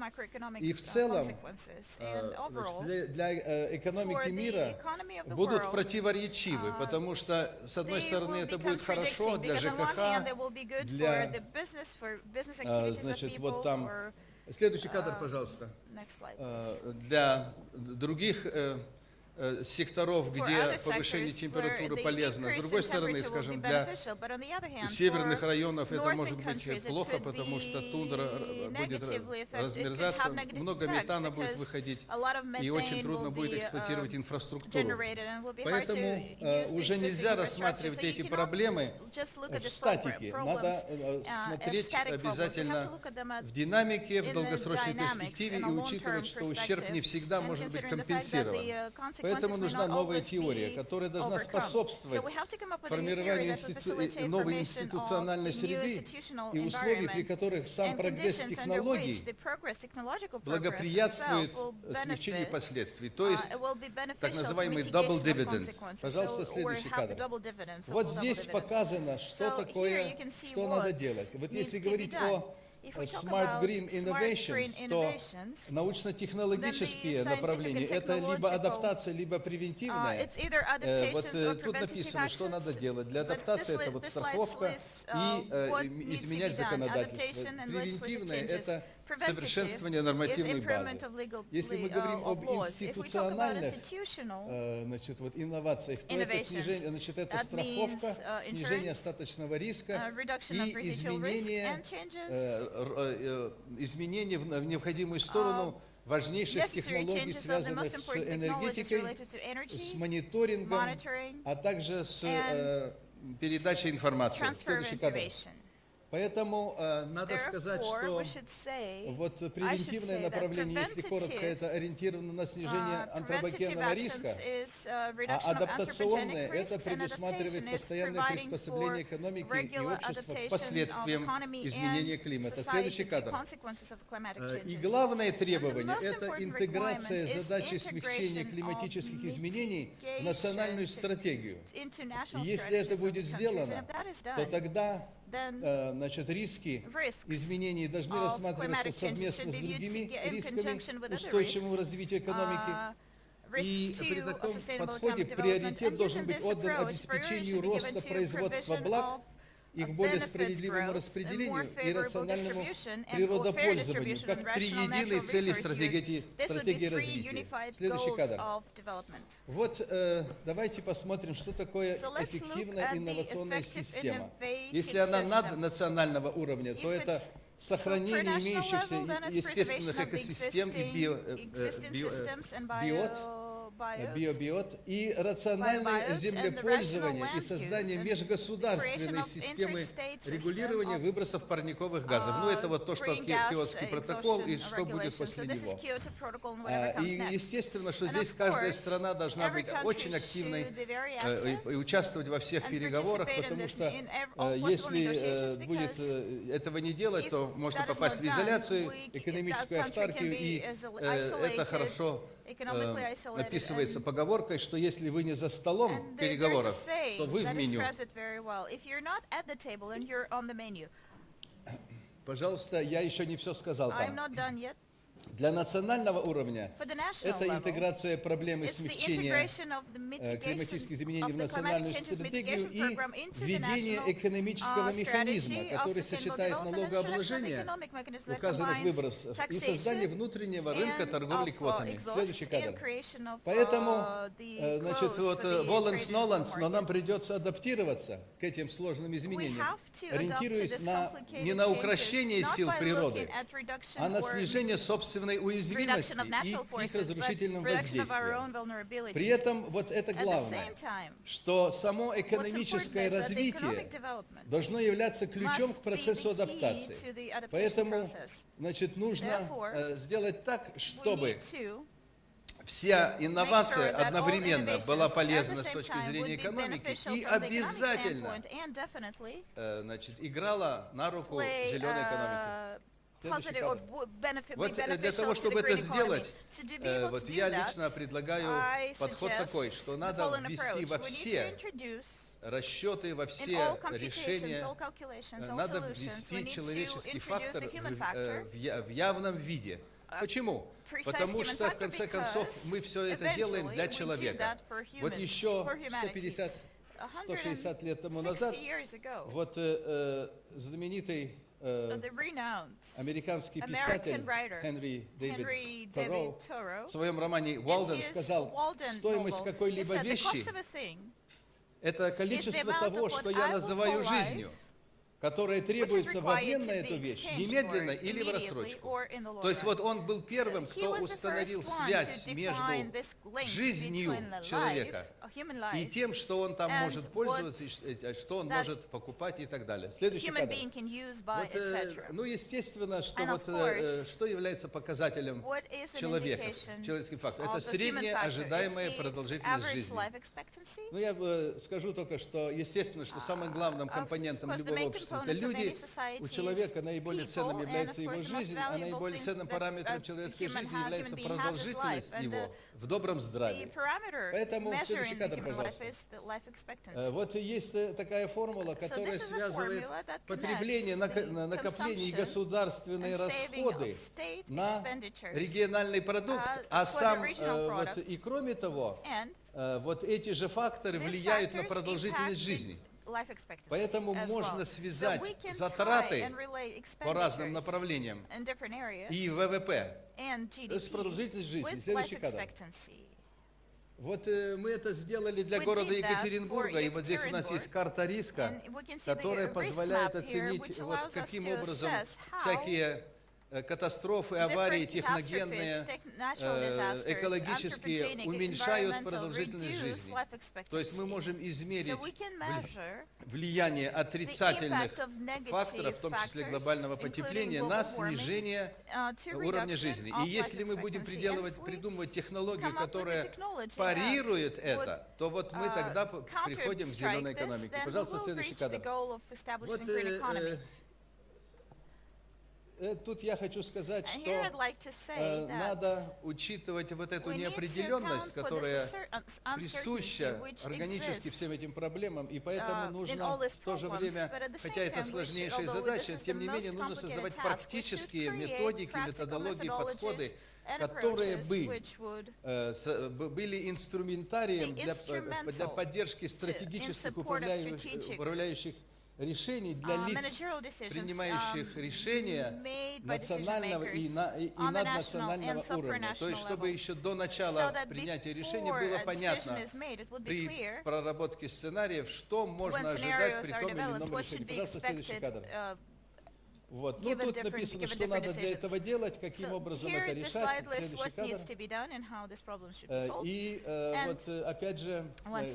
I: И в целом для экономики мира будут противоречивы, потому что, с одной стороны, это будет хорошо для ЖКХ, для, значит, вот там, следующий кадр, пожалуйста, для других секторов, где повышение температуры полезно. С другой стороны, скажем, для северных районов это может быть плохо, потому что тундра будет размерзаться, много метана будет выходить, и очень трудно будет эксплуатировать инфраструктуру. Поэтому уже нельзя рассматривать эти проблемы в статике. Надо смотреть обязательно в динамике, в долгосрочной перспективе и учитывать, что ущерб не всегда может быть компенсирован. Поэтому нужна новая теория, которая должна способствовать формированию новой институциональной среды и условий, при которых сам прогресс технологий благоприятствует смягчению последствий, то есть так называемый double dividend. Пожалуйста, следующий кадр. Вот здесь показано, что такое, что надо делать. Вот если говорить о Smart Green Innovations, то научно-технологические направления – это либо адаптация, либо превентивная. Вот тут написано, что надо делать. Для адаптации это вот страховка и изменять законодательство. Превентивное – это совершенствование нормативной базы. Если мы говорим об институциональных значит, вот, инновациях, то это снижение, значит, это страховка, снижение остаточного риска и изменение в необходимую сторону важнейших технологий, связанных с энергетикой, с мониторингом, а также с передачей информации. Следующий кадр. Поэтому надо сказать, что вот превентивное направление, если коротко, это ориентировано на снижение антропогенного риска, а адаптационное – это предусматривает постоянное приспособление экономики и общества к последствиям изменения климата. Следующий кадр. И главное требование – это интеграция задачи смягчения климатических изменений в национальную стратегию. И если это будет сделано, то тогда значит, риски изменений должны рассматриваться совместно с другими рисками устойчивого развития экономики. И при таком подходе приоритет должен быть отдан обеспечению роста производства благ, их более справедливому распределению и рациональному природопользованию, как три единые цели стратегии развития. Следующий кадр. Вот давайте посмотрим, что такое эффективная инновационная система. Если она наднационального уровня, то это сохранение имеющихся естественных экосистем и биобиот и рациональное землепользование и создание межгосударственной системы регулирования выбросов парниковых газов. Ну, это вот то, что Киотский протокол и что будет после него. И естественно, что здесь каждая страна должна быть очень активной и участвовать во всех переговорах, потому что если будет этого не делать, то можно попасть в изоляцию, экономическую автаркию, и это хорошо описывается поговоркой, что если вы не за столом переговоров, то вы в меню. Пожалуйста, я еще не все сказал там. Для национального уровня это интеграция проблемы смягчения климатических изменений в национальную стратегию и введение экономического механизма, который сочетает налогообложение указанных выбросов и создание внутреннего рынка торговли квотами. Следующий кадр. Поэтому, значит, вот Воленс-Ноланс, но нам придется адаптироваться к этим сложным изменениям, ориентируясь не на укрощение сил природы, а на снижение собственной уязвимости и их разрушительном воздействии. При этом вот это главное, что само экономическое развитие должно являться ключом к процессу адаптации. Поэтому, значит, нужно сделать так, чтобы вся инновация одновременно была полезна с точки зрения экономики и обязательно, значит, играла на руку зеленой экономики. Вот для того, чтобы это сделать, вот я лично предлагаю подход такой, что надо ввести во все расчеты, во все решения, надо ввести человеческий фактор в явном виде. Почему? Потому что, в конце концов, мы все это делаем для человека. Вот еще 150-160 лет тому назад, вот знаменитый американский писатель Генри Дэвид Торо в своем романе «Уолден» сказал, стоимость какой-либо вещи – это количество того, что я называю жизнью, которое требуется в обмен на эту вещь, немедленно или в рассрочку. То есть вот он был первым, кто установил связь между жизнью человека и тем, что он там может пользоваться, что он может покупать и так далее. Следующий кадр. Вот, ну, естественно, что, вот, что является показателем человека, человеческим фактом? Это средняя ожидаемая продолжительность жизни. Ну, я скажу только, что, естественно, что самым главным компонентом любого общества это люди. У человека наиболее ценным является его жизнь, а наиболее ценным параметром человеческой жизни является продолжительность его в добром здравии. Поэтому следующий кадр, пожалуйста. Вот есть такая формула, которая связывает потребление, накопление и государственные расходы на региональный продукт, а сам, вот, и кроме того, вот эти же факторы влияют на продолжительность жизни. Поэтому можно связать затраты по разным направлениям и ВВП с продолжительностью жизни. Следующий кадр. Вот мы это сделали для города Екатеринбурга, и вот здесь у нас есть карта риска, которая позволяет оценить, вот каким образом всякие катастрофы, аварии, техногенные, экологические уменьшают продолжительность жизни. То есть мы можем измерить влияние отрицательных факторов, в том числе глобального потепления, на снижение уровня жизни. И если мы будем придумывать технологию, которая парирует это, то вот мы тогда приходим к зеленой экономике. Пожалуйста, следующий кадр. Вот, тут я хочу сказать, что надо учитывать вот эту неопределенность, которая присуща органически всем этим проблемам, и поэтому нужно в то же время, хотя это сложнейшая задача, тем не менее нужно создавать практические методики, методологии, подходы, которые бы были инструментарием для поддержки стратегических управляющих решений для лиц, принимающих решения национального и наднационального уровня. То есть, чтобы еще до начала принятия решения было понятно при проработке сценариев, что можно ожидать при том или ином решении. Пожалуйста, следующий кадр. Вот. Ну, тут написано, что надо для этого делать, каким образом это решать. Следующий кадр. И вот опять же,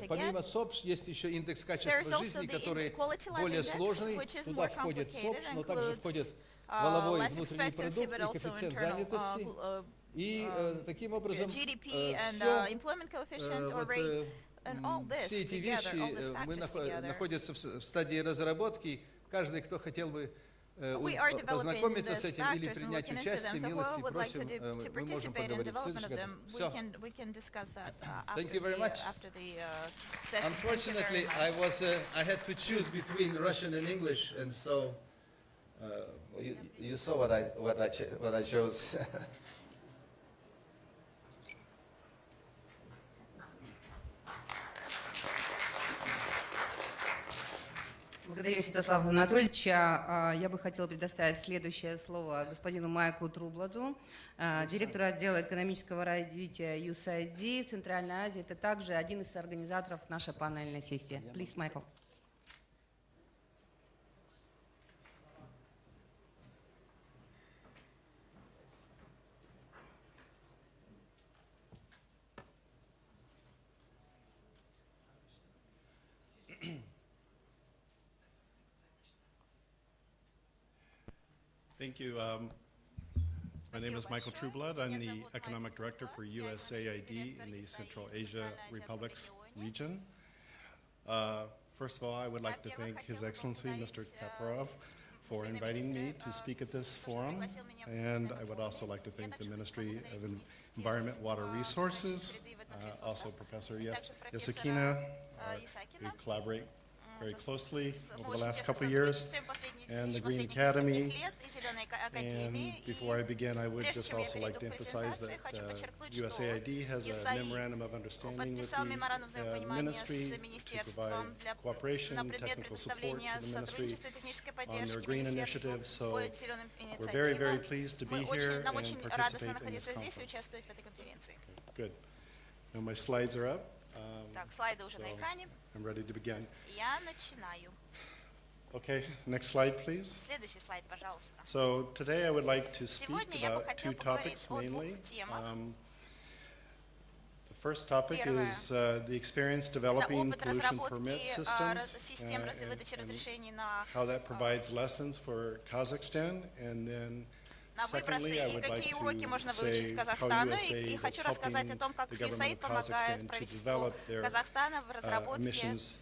I: помимо СОПС, есть еще индекс качества жизни, который более сложный. Туда входит СОПС, но также входит валовой внутренний продукт и коэффициент занятости. И таким образом все эти вещи находятся в стадии разработки. Каждый, кто хотел бы познакомиться с этим или принять участие, милости просим, мы можем поговорить. Все. Thank you very much. Unfortunately, I had to choose between Russian and English, and so you saw what I chose.
D: Благодарю Святослава Анатольевича. Я бы хотела предоставить следующее слово господину Майклу Трубладу, директору отдела экономического развития USAID в Центральной Азии. Это также один из организаторов нашей панельной сессии. Please, Michael.
J: Thank you. My name is Michael Trueblood. I'm the Economic Director for USAID in the Central Asia Republics region. First of all, I would like to thank His Excellency, Mr. Kaparov, for inviting me to speak at this forum. And I would also like to thank the Ministry of Environment, Water Resources, also Professor Yasakina. We collaborate very closely over the last couple of years, and the Green Academy. And before I begin, I would just also like to emphasize that USAID has a memorandum of understanding with the ministry to provide cooperation, technical support to the ministry on their green initiatives. So we're very, very pleased to be here and participate in this conference. Good. Now my slides are up. So I'm ready to begin. Okay, next slide, please. So today I would like to speak about two topics mainly. The first topic is the experience developing pollution permit systems and how that provides lessons for Kazakhstan. And then secondly, I would like to say how USA is helping the government of Kazakhstan to develop their emissions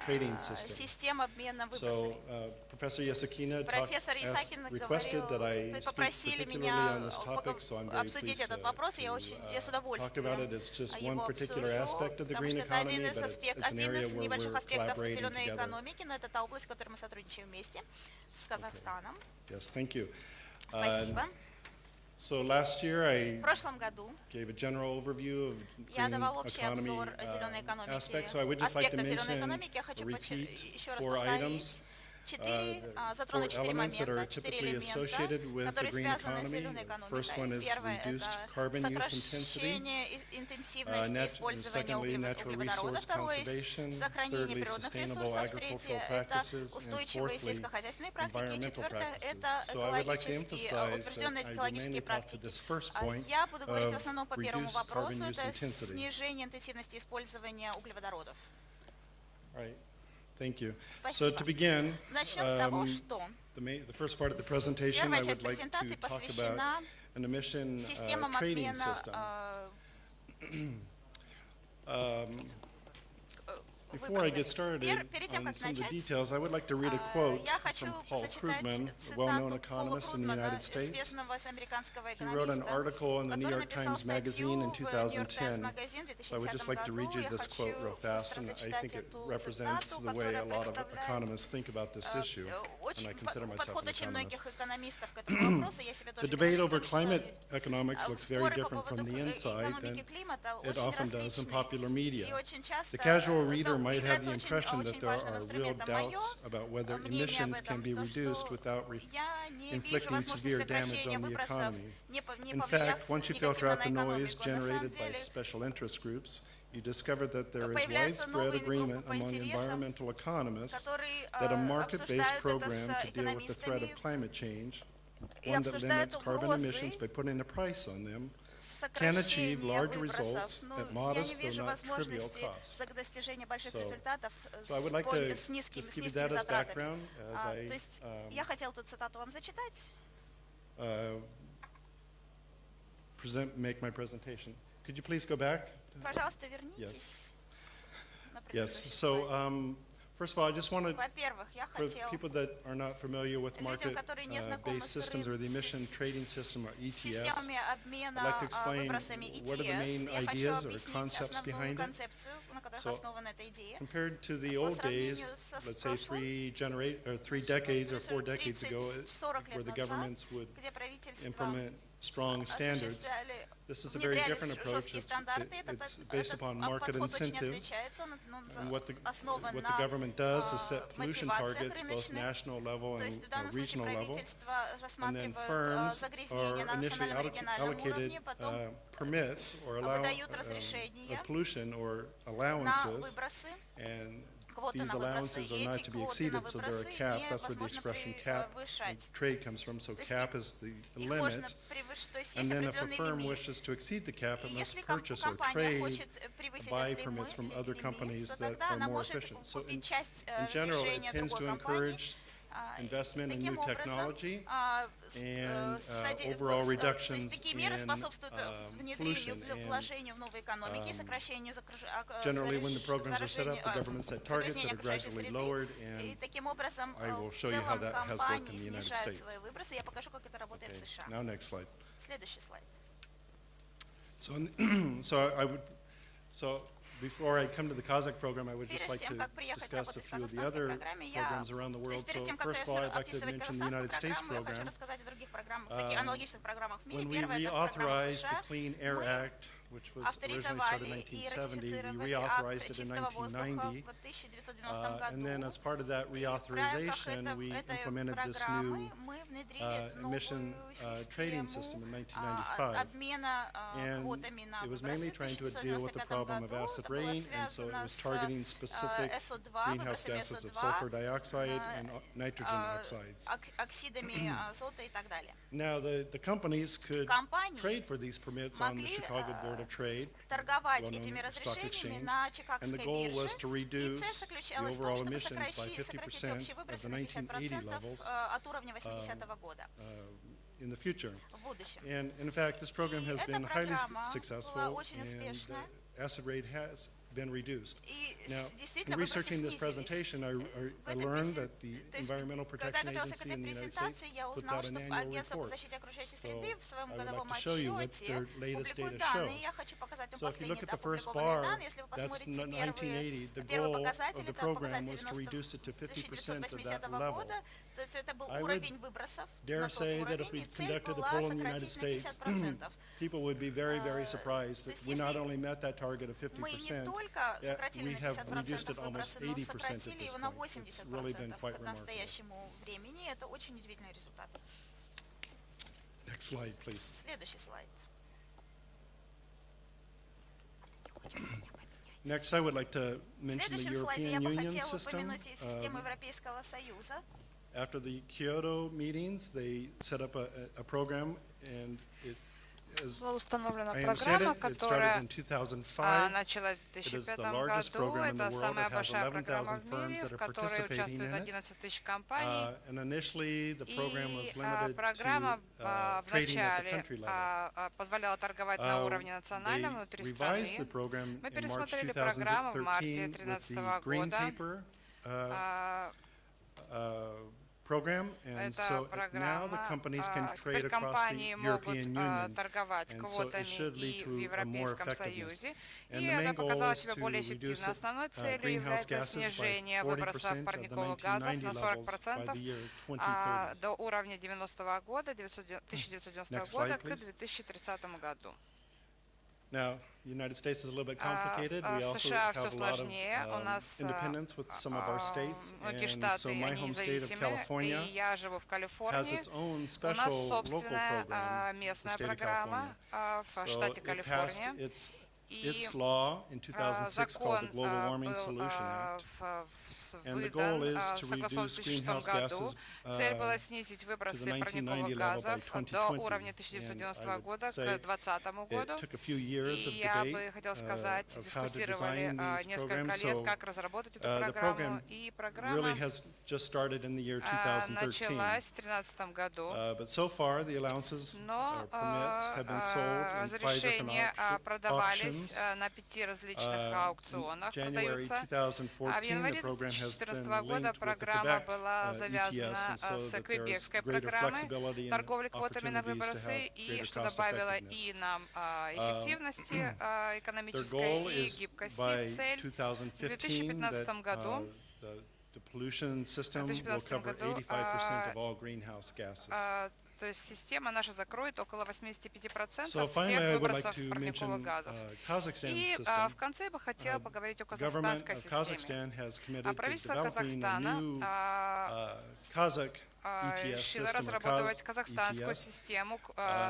J: trading system. So Professor Yasakina requested that I speak particularly on this topic, so I'm very pleased to talk about it. It's just one particular aspect of the green economy, but it's an area where we're collaborating together. Yes, thank you. So last year I gave a general overview of green economy aspects, so I would just like to mention or repeat 4 items, 4 elements that are typically associated with the green economy. First one is reduced carbon use intensity, secondly, natural resource conservation, thirdly, sustainable agricultural practices, and fourthly, environmental practices. So I would like to emphasize that I mainly talk to this first point of reduced carbon use intensity. All right. Thank you. So to begin, the first part of the presentation, I would like to talk about an emission trading system. Before I get started on some of the details, I would like to read a quote from Paul Krugman, a well-known economist in the United States. He wrote an article in the New York Times Magazine in 2010, so I would just like to read you this quote real fast, and I think it represents the way a lot of economists think about this issue, and I consider myself an economist. The debate over climate economics looks very different from the inside than it often does in popular media. The casual reader might have the impression that there are real doubts about whether emissions can be reduced without inflicting severe damage on the economy. In fact, once you filter out the noise generated by special interest groups, you discover that there is widespread agreement among environmental economists that a market-based program to deal with the threat of climate change, one that limits carbon emissions by putting a price on them, can achieve large results at modest though not trivial costs. So I would like to just give you that as background as I make my presentation. Could you please go back? Yes. Yes. So first of all, I just want to, for people that are not familiar with market-based systems or the emission trading system or ETS, I'd like to explain what are the main ideas or concepts behind it. So compared to the old days, let's say 3 decades or 4 decades ago, where the governments would implement strong standards, This is a very different
G: внедрялись
J: approach.
G: жесткие стандарты.
J: It's based
G: Этот
J: upon market
G: подход очень
J: incentives.
G: отличается.
J: And what the
G: Основан
J: government does is set
G: на
J: pollution
G: мотивациях
J: targets, both
G: рыночных.
J: national level
G: То
J: and
G: есть в данном случае
J: regional level.
G: правительство
J: And then
G: рассматривает
J: firms
G: загрязнение
J: are
G: на
J: initially
G: национальном и региональном
J: allocated
G: уровне, потом
J: permits or allow
G: выдают разрешения
J: pollution or
G: на
J: allowances,
G: выбросы,
J: and
G: квоты
J: these
G: на выбросы,
J: allowances
G: и
J: are not
G: эти
J: to be
G: квоты на
J: exceeded, so they're a
G: выбросы
J: cap. That's where the
G: невозможно
J: expression cap
G: превышать.
J: of trade comes from. So
G: То есть
J: cap is the
G: их можно
J: limit.
G: превышать, то есть
J: And
G: есть
J: then if a
G: определенный
J: firm
G: лимит.
J: wishes to exceed the cap, it
G: И
J: must
G: если
J: purchase or
G: компания
J: trade
G: хочет превысить
J: buy
G: этот
J: permits from other
G: лимит,
J: companies
G: то
J: that
G: тогда
J: are
G: она
J: more
G: может
J: efficient. So
G: купить часть
J: in general, it
G: разрешения
J: tends to
G: другой компании.
J: encourage investment in new
G: Таким образом,
J: technology and
G: то
J: overall
G: есть
J: reductions
G: такие меры
J: in
G: способствуют внедрению,
J: pollution.
G: вложению в новой экономике, сокращению
J: Generally, when the programs are set up, the government set targets that
G: загрязнения
J: are
G: окружающей
J: gradually
G: среды.
J: lowered,
G: И
J: and
G: таким образом
J: I will
G: в
J: show you how
G: целом
J: that has worked in
G: компании
J: the United
G: снижают
J: States.
G: свои выбросы. Я покажу, как это работает в
J: Okay,
G: США.
J: now next slide.
G: Следующий слайд.
J: So before I come to the Kazakh program, I would just
G: Перед
J: like
G: тем,
J: to
G: как приехать
J: discuss a
G: работать в
J: few of the
G: казахстанской
J: other
G: программе, я,
J: programs around the
G: то есть
J: world. So
G: перед тем, как
J: first of all, I'd like to
G: описывать
J: mention the
G: казахстанскую
J: United States
G: программу, я хочу
J: program.
G: рассказать о других программах, таких аналогичных программах в мире.
J: When we
G: Первая это программа
J: reauthorized the
G: США.
J: Clean Air
G: Мы
J: Act, which was originally started in
G: авторизовали и
J: 1970, we
G: ратифицировали
J: reauthorized
G: акт
J: it in
G: чистого воздуха
J: 1990.
G: в 1990
J: And then
G: году.
J: as part of that
G: И в рамках
J: reauthorization, we
G: этой
J: implemented this
G: программы
J: new
G: мы внедрили
J: emission
G: новую
J: trading
G: систему
J: system in 1995.
G: обмена
J: And
G: квотами на
J: it was
G: выбросы
J: mainly
G: в
J: trying to deal with the
G: 1995
J: problem of
G: году.
J: acid
G: Это было
J: rain, and so it
G: связано
J: was
G: с
J: targeting specific
G: SO2,
J: greenhouse
G: выбросами
J: gases of
G: SO2,
J: sulfur dioxide and nitrogen oxides.
G: оксидами азота и так далее.
J: Now, the companies could
G: Компании
J: trade for these permits on the
G: могли
J: Chicago Board of Trade,
G: торговать
J: well-known
G: этими
J: stock
G: разрешениями
J: exchange,
G: на
J: and the
G: Чикагской
J: goal was
G: бирже.
J: to
G: И
J: reduce
G: цель
J: the
G: заключалась в том,
J: overall
G: чтобы
J: emissions by
G: сократить
J: 50%
G: общие
J: of
G: выбросы
J: the
G: на
J: 1980
G: 50%
J: levels
G: от уровня 80-го года
J: in the future.
G: в будущем.
J: And in fact, this program has
G: эта
J: been highly
G: программа была
J: successful,
G: очень
J: and
G: успешная.
J: the acid rate has been reduced.
G: И
J: Now,
G: действительно
J: in
G: выбросы
J: researching this
G: снизились.
J: presentation, I learned that the
G: То есть,
J: Environmental
G: когда
J: Protection
G: готовился к
J: Agency
G: этой
J: in the United States
G: презентации, я
J: puts
G: узнал,
J: out an
G: что
J: annual
G: агентство по
J: report.
G: защите окружающей
J: So
G: среды в своем
J: I would
G: годовом
J: like to show you what
G: отчете
J: their latest
G: публикует
J: data show.
G: данные. Я хочу показать вам
J: So if you look
G: последние
J: at the first
G: опубликованные
J: bar,
G: данные. Если вы
J: that's
G: посмотрите
J: 1980. The
G: первый
J: goal
G: показатель,
J: of the
G: это
J: program
G: показатель
J: was to reduce it to 50% of that
G: 1980
J: level.
G: года, то есть это был
J: I would
G: уровень выбросов
J: dare
G: на тот
J: say that if
G: уровень,
J: we
G: и цель
J: conducted a
G: была
J: poll in the United
G: сократить на
J: States,
G: 50%.
J: people would be very, very surprised that
G: есть
J: we not
G: если
J: only met that target of
G: Мы не
J: 50%,
G: только
J: that
G: сократили
J: we
G: на
J: have reduced
G: 50%
J: it almost
G: выбросы, но
J: 80% at
G: сократили
J: this
G: его на
J: point. It's really been
G: 80%
J: quite
G: к
J: remarkable.
G: настоящему времени. Это очень удивительный результат.
J: Next slide, please.
G: Следующий слайд.
J: Next, I would like to
G: В
J: mention the
G: следующем слайде я
J: European
G: бы
J: Union
G: хотела
J: system.
G: упомянуть систему Европейского Союза.
J: After the Kyoto meetings, they set up a program, and it is,
H: Была установлена
J: I understand
H: программа,
J: it, it started
H: которая
J: in 2005.
H: началась в
J: It is the
H: 2005
J: largest
H: году.
J: program in the
H: Это
J: world.
H: самая
J: It has
H: большая программа
J: 11,000
H: в
J: firms
H: мире,
J: that
H: в
J: are
H: которой
J: participating in
H: участвует
J: it.
H: 11 тысяч компаний.
J: And initially, the program was
H: И
J: limited
H: программа
J: to trading at the
H: вначале
J: country level.
H: позволяла торговать на уровне национальном,
J: They
H: внутри
J: revised the
H: страны.
J: program
H: Мы
J: in March
H: пересмотрели программу в марте
J: 2013 with
H: 2013
J: the Green
H: года.
J: Paper program, and so
H: Эта
J: now the
H: программа,
J: companies can trade
H: теперь
J: across the
H: компании могут
J: European Union,
H: торговать
J: and so it
H: квотами
J: should lead
H: и в
J: to a more
H: Европейском
J: effectiveness.
H: Союзе.
J: And
H: И
J: the main
H: она
J: goal
H: показала
J: is
H: себя
J: to
H: более
J: reduce
H: эффективной. Основной целью
J: greenhouse
H: является
J: gases by
H: снижение
J: 40%
H: выбросов
J: of the
H: парниковых газов
J: 1990
H: на
J: levels by
H: 40%
J: the year 2030.
H: до уровня 90-го года, 1990
J: Next
H: года
J: slide,
H: к
J: please.
H: 2030 году.
J: Now, the United States is a little bit complicated. We
H: В
J: also
H: США
J: have
H: все
J: a lot of
H: сложнее. У нас
J: independence with some of our states,
H: многие
J: and
H: штаты,
J: so my
H: они
J: home state of
H: независимые,
J: California
H: и я живу в
J: has
H: Калифорнии.
J: its own
H: У нас
J: special local
H: собственная
J: program, the
H: местная
J: state of
H: программа
J: California.
H: в
J: So
H: штате
J: it passed
H: Калифорния.
J: its
H: И
J: law in 2006 called the
H: закон
J: Global Warming
H: был
J: Solution Act. And the
H: выдан
J: goal is
H: в
J: to
H: 1906
J: reduce greenhouse
H: году.
J: gases
H: Цель была снизить выбросы
J: to the 1990
H: парниковых
J: level by
H: газов до
J: 2020.
H: уровня
J: And
H: 1990
J: I would
H: года
J: say
H: к 2020 году.
J: it took a few years
H: И
J: of
H: я бы
J: debate
H: хотела сказать,
J: of how to
H: дискутировали
J: design these
H: несколько
J: programs.
H: лет,
J: So
H: как разработать эту
J: the
H: программу.
J: program
H: И
J: really
H: программа
J: has just started in the year 2013.
H: началась в 2013 году.
J: But so far, the allowances
H: Но
J: or permits have been sold in 5 different
H: разрешения продавались
J: auctions.
H: на 5 различных аукционах,
J: January
H: продаются.
J: 2014,
H: А в январе
J: the program has been
H: 2014 года
J: linked with the
H: программа
J: Quebec
H: была
J: ETS,
H: завязана
J: and so
H: с
J: that there's
H: квебекской
J: greater
H: программой
J: flexibility and
H: торговли квотами на
J: opportunities to
H: выбросы,
J: have
H: и
J: greater
H: что
J: cost
H: добавило
J: effectiveness.
H: и нам эффективности
J: Their
H: экономической
J: goal
H: и
J: is
H: гибкости.
J: by
H: Цель
J: 2015
H: в 2015
J: that
H: году
J: the pollution system will
H: 2015
J: cover
H: году
J: 85% of all greenhouse gases.
H: То есть система наша закроет около 85%
J: So
H: всех
J: finally, I would like
H: выбросов
J: to
H: парниковых
J: mention
H: газов.
J: Kazakhstan's
H: И
J: system.
H: в конце я бы хотела поговорить о
J: Government
H: казахстанской
J: of
H: системе.
J: Kazakhstan has committed to
H: Правительство
J: developing a new
H: Казахстана
J: Kazakh ETS
H: решило
J: system, or
H: разработать
J: Kaz
H: казахстанскую
J: ETS,
H: систему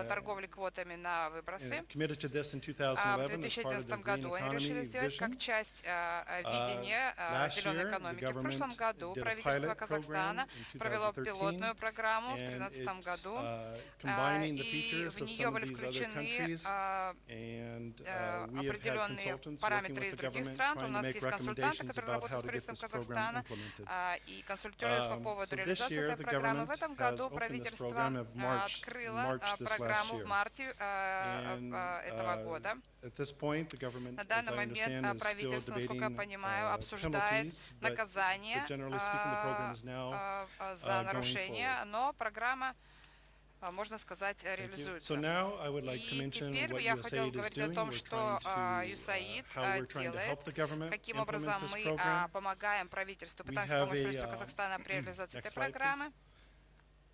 H: торговли квотами на выбросы.
J: and committed to this in
H: В
J: 2011 as part of
H: 2011
J: the green
H: году они решили
J: economy
H: сделать
J: vision.
H: как часть видения
J: Last
H: зеленой
J: year, the
H: экономики. В прошлом
J: government
H: году
J: did a
H: правительство
J: pilot
H: Казахстана
J: program in
H: провело
J: 2013,
H: пилотную программу в
J: and
H: 2013
J: it's
H: году,
J: combining the
H: и
J: features
H: в
J: of
H: нее
J: some of
H: были
J: these other
H: включены
J: countries, and we have had
H: определенные
J: consultants working
H: параметры
J: with
H: из
J: the
H: других
J: government
H: стран. У
J: trying to
H: нас
J: make
H: есть консультанты,
J: recommendations
H: которые
J: about
H: работают
J: how
H: с
J: to get
H: правительством
J: this program
H: Казахстана
J: implemented.
H: и консультируют по поводу
J: So this
H: реализации
J: year,
H: этой
J: the
H: программы. В
J: government
H: этом
J: has
H: году
J: opened this
H: правительство
J: program of March
H: открыло
J: this last
H: программу
J: year.
H: в марте
J: And
H: этого года.
J: at this point, the government,
H: На
J: as
H: данный
J: I
H: момент
J: understand, is still
H: правительство, насколько я
J: debating
H: понимаю, обсуждает
J: penalties, but
H: наказание
J: generally speaking, the program is now
H: за
J: going
H: нарушение,
J: forward.
H: но программа, можно сказать,
J: So
H: реализуется.
J: now I would like to
H: И
J: mention
H: теперь
J: what
H: я хотела
J: USAID is
H: говорить о
J: doing.
H: том,
J: We're
H: что
J: trying to,
H: USAID
J: how we're trying to
H: делает,
J: help the government
H: каким
J: implement
H: образом
J: this
H: мы
J: program.
H: помогаем правительству,
J: We
H: пытаемся
J: have
H: помочь
J: a,
H: правительству Казахстана при реализации этой
J: next slide, please.
H: программы.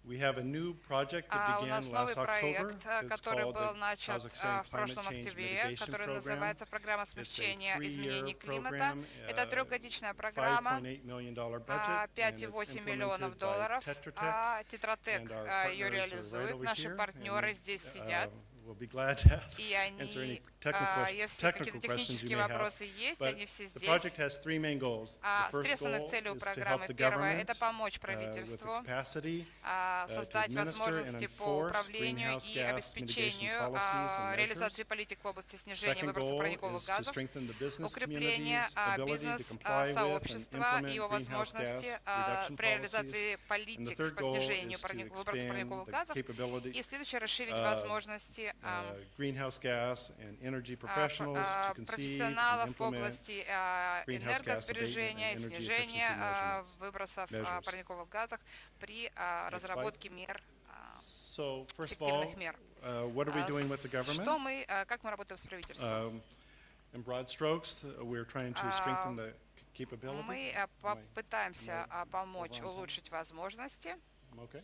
J: We have a new project that
H: У нас
J: began
H: новый
J: last October.
H: проект,
J: It's
H: который
J: called
H: был
J: the
H: начат
J: Kazakhstan
H: в
J: Climate
H: прошлом
J: Change
H: октябре,
J: Mitigation
H: который
J: Program.
H: называется «Программа
J: It's a
H: смягчения изменений
J: 3-year
H: климата».
J: program,
H: Это трехгодичная программа,
J: $5.8 million budget, and it's
H: 5,8 миллионов
J: implemented by
H: долларов.
J: Tetra Tech,
H: Тетротек
J: and our
H: ее
J: partners are right
H: реализует.
J: over
H: Наши
J: here,
H: партнеры
J: and,
H: здесь сидят.
J: We'll be glad to
H: И
J: answer any
H: они,
J: technical
H: если какие-то
J: questions you
H: технические
J: may have.
H: вопросы есть,
J: But
H: они все
J: the
H: здесь.
J: project has three main goals. The
H: С
J: first
H: три основных
J: goal
H: цели у
J: is to help
H: программы.
J: the
H: Первое –
J: government
H: это помочь
J: with the
H: правительству
J: capacity to
H: создать
J: administer and
H: возможности по
J: enforce
H: управлению
J: greenhouse
H: и
J: gas mitigation
H: обеспечению
J: policies and
H: реализации
J: measures.
H: политик в области снижения
J: Second
H: выбросов
J: goal
H: парниковых
J: is to
H: газов,
J: strengthen the business
H: укрепление
J: community's ability to comply with and
H: бизнес-сообщества и
J: implement
H: его
J: greenhouse
H: возможности
J: gas reduction
H: при реализации
J: policies. And the
H: политик
J: third
H: по
J: goal
H: снижению
J: is to
H: выбросов
J: expand
H: парниковых
J: the
H: газов.
J: capability
H: И следующее – расширить возможности
J: greenhouse gas and energy professionals to conceive and
H: профессионалов в
J: implement
H: области
J: greenhouse gas abatement
H: энергосбережения,
J: and energy efficiency
H: снижения
J: measurements.
H: выбросов
J: measures.
H: парниковых газов при разработке мер,
J: So first of all,
H: эффективных мер.
J: what are we doing with the government?
H: Что мы, как мы работаем с правительством?
J: In broad strokes, we're trying to strengthen the capability.
H: Мы попытаемся помочь улучшить возможности,
J: Okay.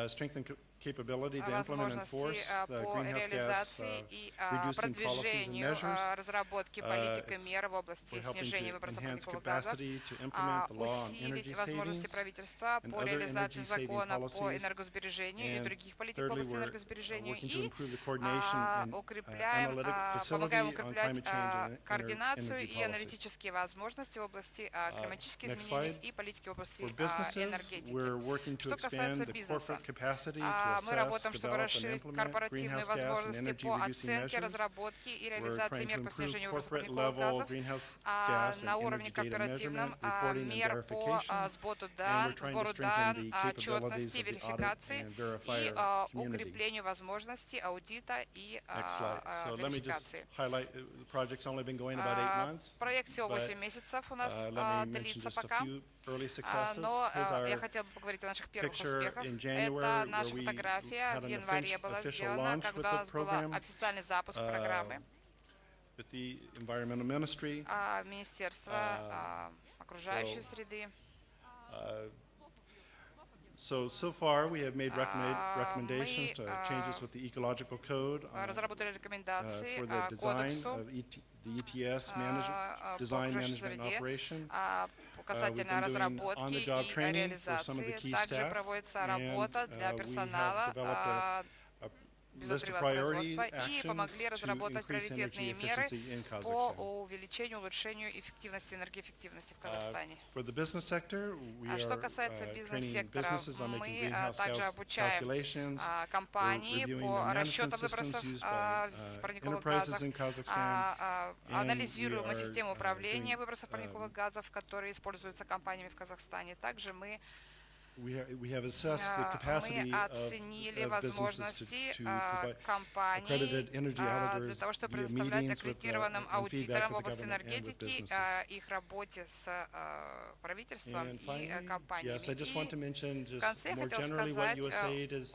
J: Strengthen capability to implement and enforce
H: возможности
J: the
H: по
J: greenhouse gas
H: реализации и
J: reducing policies and
H: продвижению
J: measures.
H: разработки политик и
J: It's-
H: мер в области
J: We're helping
H: снижения
J: to
H: выбросов
J: enhance
H: парниковых газов,
J: capacity to implement the law on energy
H: усилить возможности
J: savings.
H: правительства
J: and
H: по
J: other
H: реализации
J: energy-saving
H: закона по
J: policies.
H: энергосбережению и
J: And
H: других политик в
J: thirdly,
H: области
J: we're
H: энергосбережения
J: working to
H: и
J: improve the coordination and
H: укрепляем,
J: analytic
H: помогаем
J: facility on
H: укреплять
J: climate change and
H: координацию
J: energy
H: и
J: policy.
H: аналитические возможности в области климатических
J: Next
H: изменений
J: slide.
H: и политики в области
J: For businesses,
H: энергетики.
J: we're working to
H: Что касается
J: expand the
H: бизнеса,
J: corporate capacity to
H: мы
J: assess,
H: работаем, чтобы
J: develop, and
H: расширить
J: implement
H: корпоративные
J: greenhouse gas and
H: возможности по
J: energy-reducing
H: оценке,
J: measures.
H: разработке и
J: We're
H: реализации
J: trying to
H: мер по
J: improve
H: снижению выбросов
J: corporate
H: парниковых
J: level
H: газов,
J: greenhouse gas
H: на
J: and
H: уровне
J: energy data
H: корпоративном
J: measurement, reporting and
H: мер по
J: verification.
H: сбору
J: And we're trying to
H: сбору
J: strengthen the
H: отчетности,
J: capabilities of the audit
H: верификации
J: and
H: и
J: verifier community.
H: укреплению возможностей аудита и
J: Next slide. So let me just
H: верификации.
J: highlight, the project's only been going about 8 months.
H: Проект всего
J: but,
H: 8 месяцев у нас
J: let me mention
H: длится
J: just a
H: пока.
J: few early successes.
H: Но
J: Here's
H: я
J: our
H: хотела бы поговорить о наших первых
J: picture
H: успехах.
J: in
H: Это
J: January,
H: наша
J: where we
H: фотография
J: had
H: в
J: an
H: январе была
J: official
H: сделана,
J: launch with
H: когда у
J: the
H: нас был
J: program.
H: официальный запуск программы.
J: With the environmental ministry.
H: Министерство окружающей среды.
J: So far we have made recommendations to changes with the ecological code
H: разработали рекомендации
J: for the design of the ETS design management and operation.
H: Касательно разработки и реализации. Также проводится работа для персонала безответственного производства и помогли разработать приоритетные меры по увеличению, улучшению эффективности, энергоэффективности в Казахстане. Что касается бизнес-сектора, мы также обучаем компании по расчетам выбросов парниковых газов, анализируем систему управления выбросов парниковых газов, которые используются компаниями в Казахстане. Также мы оценили возможности компаний для того, чтобы предоставлять аккредитированным аудиторам в области энергетики их работе с правительством
J: And
H: и
J: finally,
H: компаниями.
J: yes, I just want to mention
H: В
J: just
H: конце я
J: more
H: хотел
J: generally what
H: сказать
J: USAID is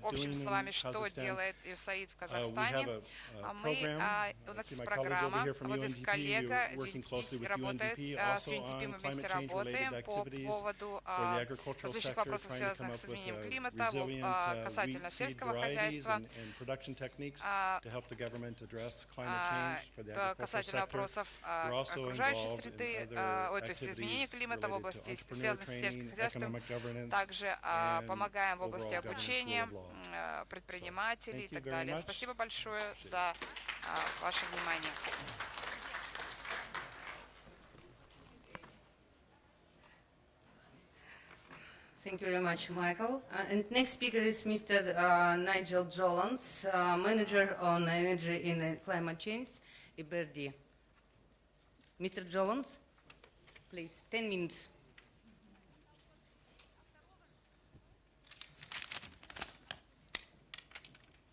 H: общими
J: doing in
H: словами, что
J: Kazakhstan.
H: делает USAID в
J: We
H: Казахстане.
J: have a
H: Мы,
J: program.
H: у
J: I
H: нас
J: see
H: есть
J: my colleague over
H: программа,
J: here from
H: вот здесь
J: UNDP.
H: коллега
J: We're working closely with
H: работает
J: UNDP
H: с
J: also
H: UNDP,
J: on
H: мы вместе
J: climate change related
H: работаем по
J: activities
H: поводу
J: for the agricultural
H: различных
J: sector,
H: вопросов,
J: trying to come
H: связанных
J: up
H: с
J: with
H: изменением климата,
J: resilient wheat
H: касательно
J: seed
H: сельского
J: varieties
H: хозяйства,
J: and production techniques to help the government address climate change for the agricultural
H: касательно
J: sector.
H: вопросов
J: We're also
H: окружающей
J: involved
H: среды,
J: in
H: то
J: other
H: есть изменения
J: activities
H: климата в
J: related to
H: области
J: entrepreneur
H: связанных с сельским
J: training,
H: хозяйством.
J: economic governance,
H: Также
J: and
H: помогаем в области
J: overall governance
H: обучения
J: rule of law.
H: предпринимателей и
J: Thank you
H: так
J: very
H: далее.
J: much.
H: Спасибо большое за ваше внимание.
D: Thank you very much, Michael. And next speaker is Mr. Nigel Jolans, Manager on Energy and Climate Change, EBRD. Mr. Jolans, please, 10 minutes.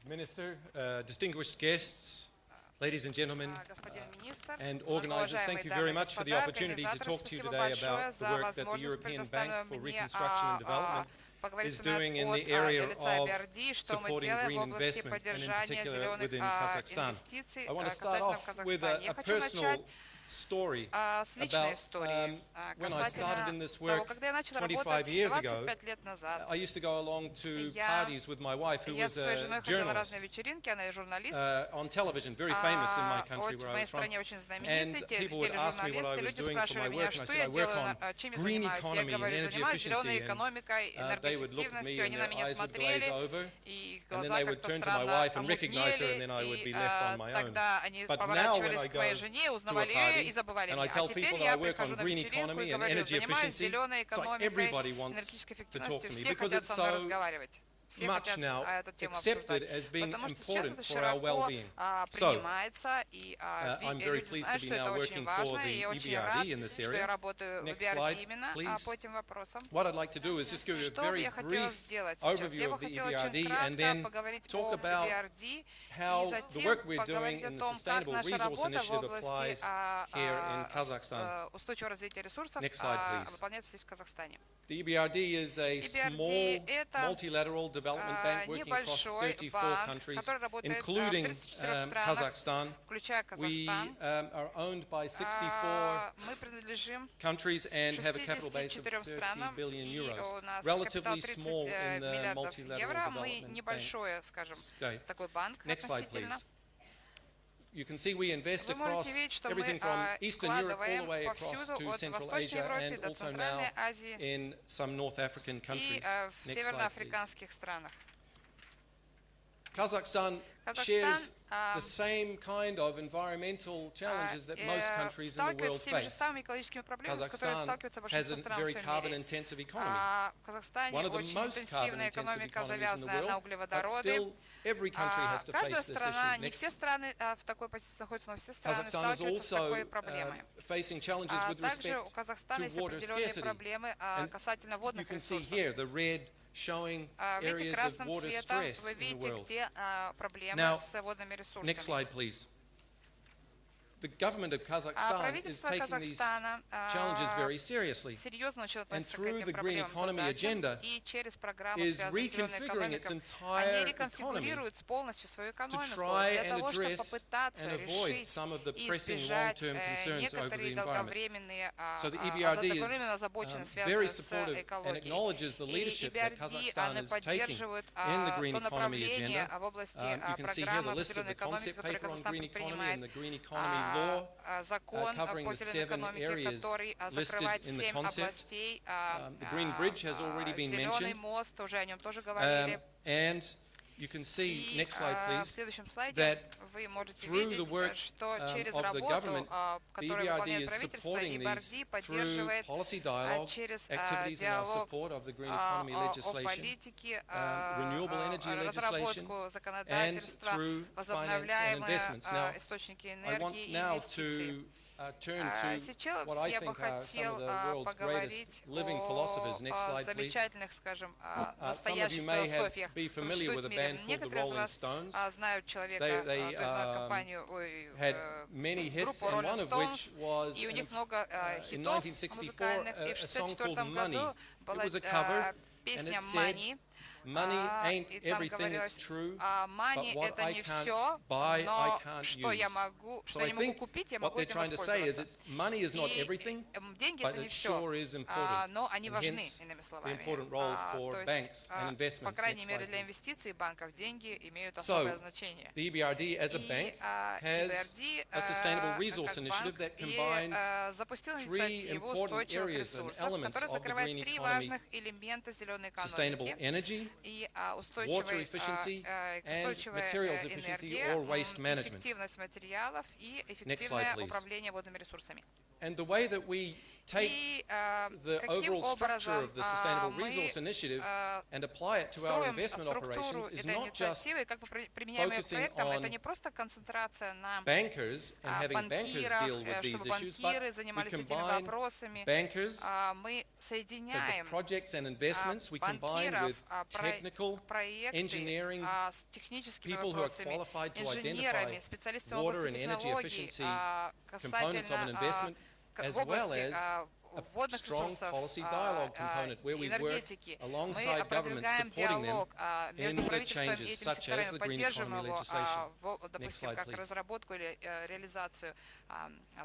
K: Minister, distinguished guests, ladies and gentlemen,
H: Господин министр,
K: and organizers, thank you very much for the opportunity to talk to you today about the work that the European Bank for Reconstruction and Development is doing in the area of supporting green investment, and in particular within Kazakhstan. I want to start off with a personal story about when I started in this work 25 years ago. I used to go along to parties with my wife, who was a journalist, on television, very famous in my country where I was from. And people would ask me what I was doing for my work, and I said I work on green economy and energy efficiency. And they would look at me and their eyes would glaze over, and then they would turn to my wife and recognize her, and then I would be left on my own. But now when I go to a party, and I tell people that I work on green economy and energy efficiency, it's like everybody wants to talk to me because it's so much now accepted as being important for our well-being. So, I'm very pleased to be now working for the EBRD in this area. Next slide, please. What I'd like to do is just give you a very brief overview of the EBRD and then talk about how the work we're doing in the Sustainable Resource Initiative applies here in Kazakhstan. Next slide, please. The EBRD is a small multilateral development bank working across 34 countries, including Kazakhstan. We are owned by 64 countries and have a capital base of 30 billion euros. Relatively small in the multilateral development bank. Next slide, please. You can see we invest across everything from Eastern Europe all the way across to Central Asia and also now in some North African countries. Next slide, please. Kazakhstan shares the same kind of environmental challenges that most countries in the world face. Kazakhstan has a very carbon-intensive economy, one of the most carbon-intensive economies in the world, but still every country has to face this issue. Next. Kazakhstan is also facing challenges with respect to water scarcity. And you can see here the red showing areas of water stress in the world. Now, next slide, please. The government of Kazakhstan is taking these challenges very seriously, and through the green economy agenda is reconfiguring its entire economy to try and address and avoid some of the pressing long-term concerns over the environment. So the EBRD is very supportive and acknowledges the leadership that Kazakhstan is taking in the green economy agenda. You can see here the list of the concept paper on green economy and the green economy law, covering the 7 areas listed in the concept. The Green Bridge has already been mentioned. And you can see, next slide please, that through the work of the government, the EBRD is supporting these through policy dialogue, activities in our support of the green economy legislation, renewable energy legislation, and through finance and investments. Now, I want now to turn to
H: Сейчас
K: what I
H: я бы
K: think are some
H: хотел
K: of the world's
H: поговорить
K: greatest living philosophers. Next
H: о
K: slide, please.
H: замечательных, скажем,
K: Some of you
H: настоящих
K: may
H: философиях,
K: be familiar with a
H: существует в мире.
K: band called the
H: Некоторые из
K: Rolling
H: вас
K: Stones.
H: знают человека,
K: They
H: то есть знают компанию,
K: had many hits,
H: группу
K: and
H: Rolling
K: one of which
H: Stones,
K: was
H: и у них много
K: in
H: хитов
K: 1964
H: музыкальных, и в
K: a song
H: 1964
K: called Money.
H: году
K: It
H: была
K: was a cover, and
H: песня
K: it said,
H: Money.
K: Money ain't
H: И там
K: everything
H: говорилось,
K: that's true,
H: money
K: but what
H: это
K: I
H: не
K: can't
H: все,
K: buy, I
H: но
K: can't
H: что я
K: use.
H: могу,
K: So
H: что
K: I
H: я не могу
K: think
H: купить, я
K: what
H: могу
K: they're
H: этим
K: trying to say is
H: воспользоваться.
K: money is not
H: И
K: everything,
H: деньги
K: but
H: это не
K: it
H: все,
K: sure is important.
H: но они
K: And
H: важны,
K: hence,
H: иными
K: the
H: словами.
K: important role for
H: То
K: banks
H: есть,
K: and
H: по
K: investments.
H: крайней
K: Next
H: мере,
K: slide,
H: для
K: please.
H: инвестиций банков деньги имеют
K: So,
H: особое значение.
K: the EBRD as a bank has a sustainable resource initiative that combines
H: запустил
K: three
H: инициативу
K: important
H: устойчивых
K: areas and
H: ресурсов,
K: elements
H: которая
K: of the
H: закрывает
K: green
H: три
K: economy:
H: важных элемента зеленой
K: sustainable
H: экономики
K: energy,
H: и
K: water
H: устойчивая
K: efficiency, and materials efficiency
H: энергия,
K: or waste management.
H: эффективность материалов и
K: Next slide,
H: эффективное
K: please.
H: управление водными ресурсами.
K: And the way that we take
H: И
K: the
H: каким
K: overall structure
H: образом
K: of the Sustainable
H: мы
K: Resource Initiative and apply it to our
H: строим
K: investment operations
H: структуру
K: is
H: этой
K: not just
H: инициативы, как мы применяем ее к
K: focusing
H: проектам, это
K: on
H: не просто концентрация на
K: bankers and having bankers deal with
H: банкирах,
K: these
H: чтобы
K: issues, but
H: банкиры
K: we
H: занимались этими
K: combine
H: вопросами.
K: bankers,
H: Мы
K: so the
H: соединяем
K: projects and investments we combine
H: банкиров,
K: with technical,
H: проекты
K: engineering,
H: с техническими
K: people who are
H: вопросами,
K: qualified to
H: инженерами,
K: identify
H: специалистами в
K: water
H: области
K: and energy
H: технологий,
K: efficiency components of an
H: касательно
K: investment, as
H: в
K: well
H: области
K: as a
H: водных
K: strong
H: ресурсов,
K: policy dialogue component where we work
H: энергетики. Мы
K: alongside governments,
H: продвигаем
K: supporting them
H: диалог
K: in
H: между
K: the
H: правительством и
K: changes
H: этими
K: such as
H: секторами,
K: the green
H: поддерживаем
K: economy
H: его,
K: legislation.
H: допустим,
K: slide,
H: как
K: please.
H: разработку или реализацию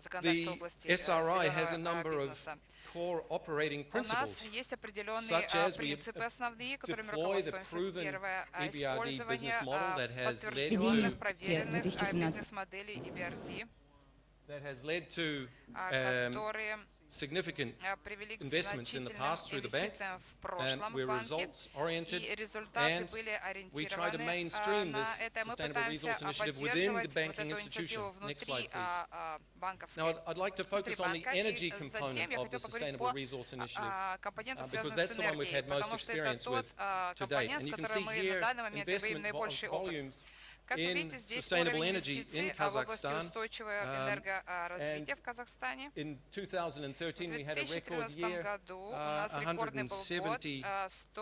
H: законодательства в
K: The
H: области
K: SRI has a
H: зеленого
K: number of
H: бизнеса.
K: core operating
H: У нас
K: principles,
H: есть определенные
K: such as we
H: принципы основные, которыми
K: deploy the
H: руководствуемся.
K: proven
H: Первое —
K: EBRD
H: использование
K: business model that has led
H: подтвержденных,
K: to
H: проверенных бизнес-моделей EBRD, которые
K: significant
H: привели к
K: investments in the past through the bank,
H: инвестициям в
K: and
H: прошлом
K: we're
H: банке,
K: results-oriented,
H: и результаты
K: and
H: были
K: we try to
H: ориентированы
K: mainstream
H: на
K: this
H: это. Мы
K: Sustainable
H: пытаемся
K: Resource Initiative within the
H: поддерживать
K: banking
H: вот эту
K: institution.
H: инициативу
K: Next
H: внутри
K: slide, please.
H: банковской
K: Now, I'd like to focus on the
H: банка. И
K: energy
H: затем
K: component
H: я
K: of the
H: хотела поговорить
K: Sustainable
H: по
K: Resource Initiative,
H: компоненту,
K: because
H: связанным
K: that's
H: с
K: the one we've had
H: энергией,
K: most
H: потому что это
K: experience
H: тот
K: with to date.
H: компонент,
K: And
H: с
K: you can
H: которым
K: see
H: мы
K: here
H: на данный момент имеем
K: investment
H: наибольший опыт.
K: volumes
H: Как вы
K: in
H: видите, здесь
K: sustainable
H: уровень
K: energy
H: инвестиций
K: in
H: в области
K: Kazakhstan.
H: устойчивого энергоразвития в Казахстане.
K: In
H: В
K: 2013, we had a record
H: 2013
K: year,
H: году у нас рекордный был год,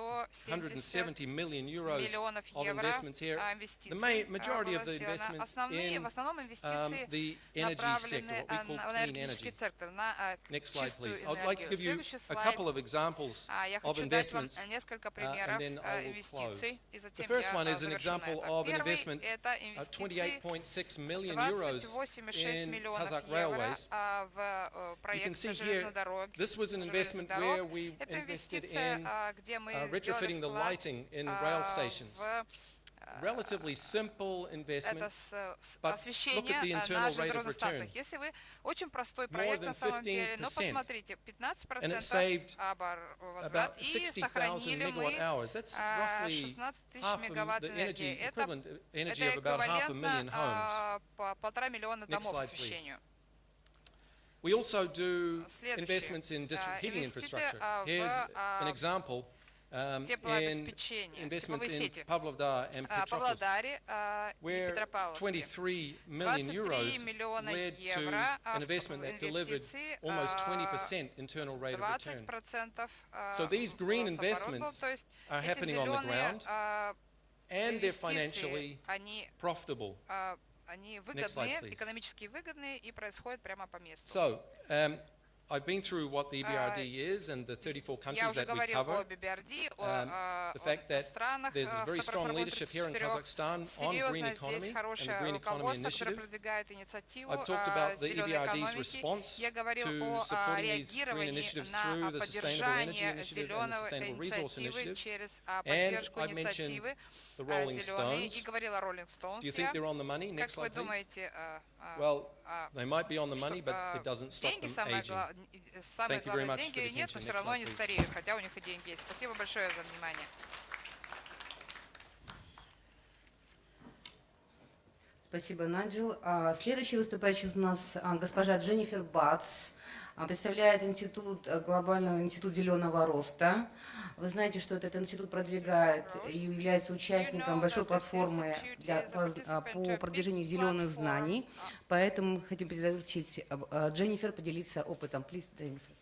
K: 170 million euros
H: миллионов
K: of
H: евро
K: investments here. The
H: инвестиций
K: majority of
H: было
K: the
H: сделано.
K: investments
H: Основные, в основном
K: in
H: инвестиции
K: the energy sector,
H: направлены
K: what we call
H: на
K: clean
H: энергетический
K: energy.
H: сектор, на
K: Next slide,
H: чистую
K: please. I'd like to give you
H: энергию. Следующий
K: a
H: слайд.
K: couple of examples
H: Я
K: of
H: хочу дать вам
K: investments,
H: несколько
K: and
H: примеров
K: then I will
H: инвестиций,
K: close.
H: и
K: The
H: затем
K: first one
H: я
K: is an
H: завершу на
K: example
H: этом.
K: of an
H: Первый
K: investment,
H: — это инвестиции
K: 28.6 million euros
H: 28,6
K: in
H: миллионов
K: Kazakh
H: евро
K: railways.
H: в
K: You can
H: проект
K: see here,
H: железной дороги.
K: this was an investment where we invested in
H: где мы
K: retrofitting the lighting in rail stations. Relatively simple investment,
H: это
K: but look
H: освещение
K: at the
H: на
K: internal rate of
H: железнодорожных
K: return.
H: станциях. Если вы очень простой
K: More
H: проект
K: than
H: на самом деле, но
K: 15%.
H: посмотрите,
K: And it saved
H: 15%
K: about
H: возврат, и
K: 60,000
H: сохранили
K: megawatt
H: мы
K: hours. That's roughly
H: 16 тысяч
K: half
H: мегаватт
K: the energy
H: энергии.
K: equivalent energy
H: Это
K: of about 500,000 homes.
H: эквивалентно 1,5 миллиона
K: Next
H: домов
K: slide,
H: освещению.
K: We also do
H: Следующее.
K: investments in district heating
H: Инвестиции
K: infrastructure.
H: в
K: Here's an example in
H: теплообеспечение,
K: investments
H: тепловые
K: in
H: сети.
K: Pavlovdar and Petrovsk,
H: Павлодаре и
K: where
H: Петропавловске.
K: 23 million
H: 23
K: euros
H: миллиона
K: led to
H: евро
K: an investment that delivered
H: инвестиций,
K: almost 20% internal rate of return.
H: 20%
K: So these green
H: рост оборот был.
K: investments
H: То есть
K: are
H: эти
K: happening on the
H: зеленые
K: ground, and they're
H: инвестиции,
K: financially
H: они
K: profitable.
H: они
K: Next slide,
H: выгодные,
K: please.
H: экономически выгодные и происходят прямо по месту.
K: So, I've been through what the EBRD is and the 34
H: Я
K: countries
H: уже
K: that we
H: говорил
K: cover.
H: о BBRD, о
K: The fact that
H: странах,
K: there's
H: в
K: very
H: которых
K: strong
H: работает
K: leadership here in
H: 4.
K: Kazakhstan on green
H: Серьезно,
K: economy
H: здесь
K: and the
H: хорошее
K: green economy
H: руководство, которое
K: initiative.
H: продвигает инициативу
K: I've talked about the
H: зеленой
K: EBRD's
H: экономики.
K: response
H: Я говорил
K: to
H: о
K: supporting these green
H: реагировании
K: initiatives
H: на
K: through the Sustainable Energy
H: поддержание
K: Initiative and the
H: зеленого
K: Sustainable Resource
H: инициативы
K: Initiative.
H: через
K: And
H: поддержку
K: I've mentioned
H: инициативы
K: the Rolling
H: зеленой. И
K: Stones.
H: говорил о Rolling Stones.
K: Do you think they're on the money? Next
H: Как вы
K: slide, please.
H: думаете,
K: Well, they might be on the money, but it doesn't stop
H: деньги
K: them
H: самые
K: aging.
H: самые
K: Thank you very
H: главные
K: much for
H: деньги
K: the
H: нет, но
K: attention.
H: все
K: Next
H: равно
K: slide,
H: они
K: please.
H: стареют, хотя у них и деньги есть. Спасибо большое за внимание.
D: Спасибо, Наджил. Следующий выступающий у нас госпожа Дженнифер Батс, представляет глобальный институт зеленого роста. Вы знаете, что этот институт продвигает и является участником большой платформы по продвижению зеленых знаний. Поэтому мы хотим пригласить Дженнифер поделиться опытом. Please, Jennifer.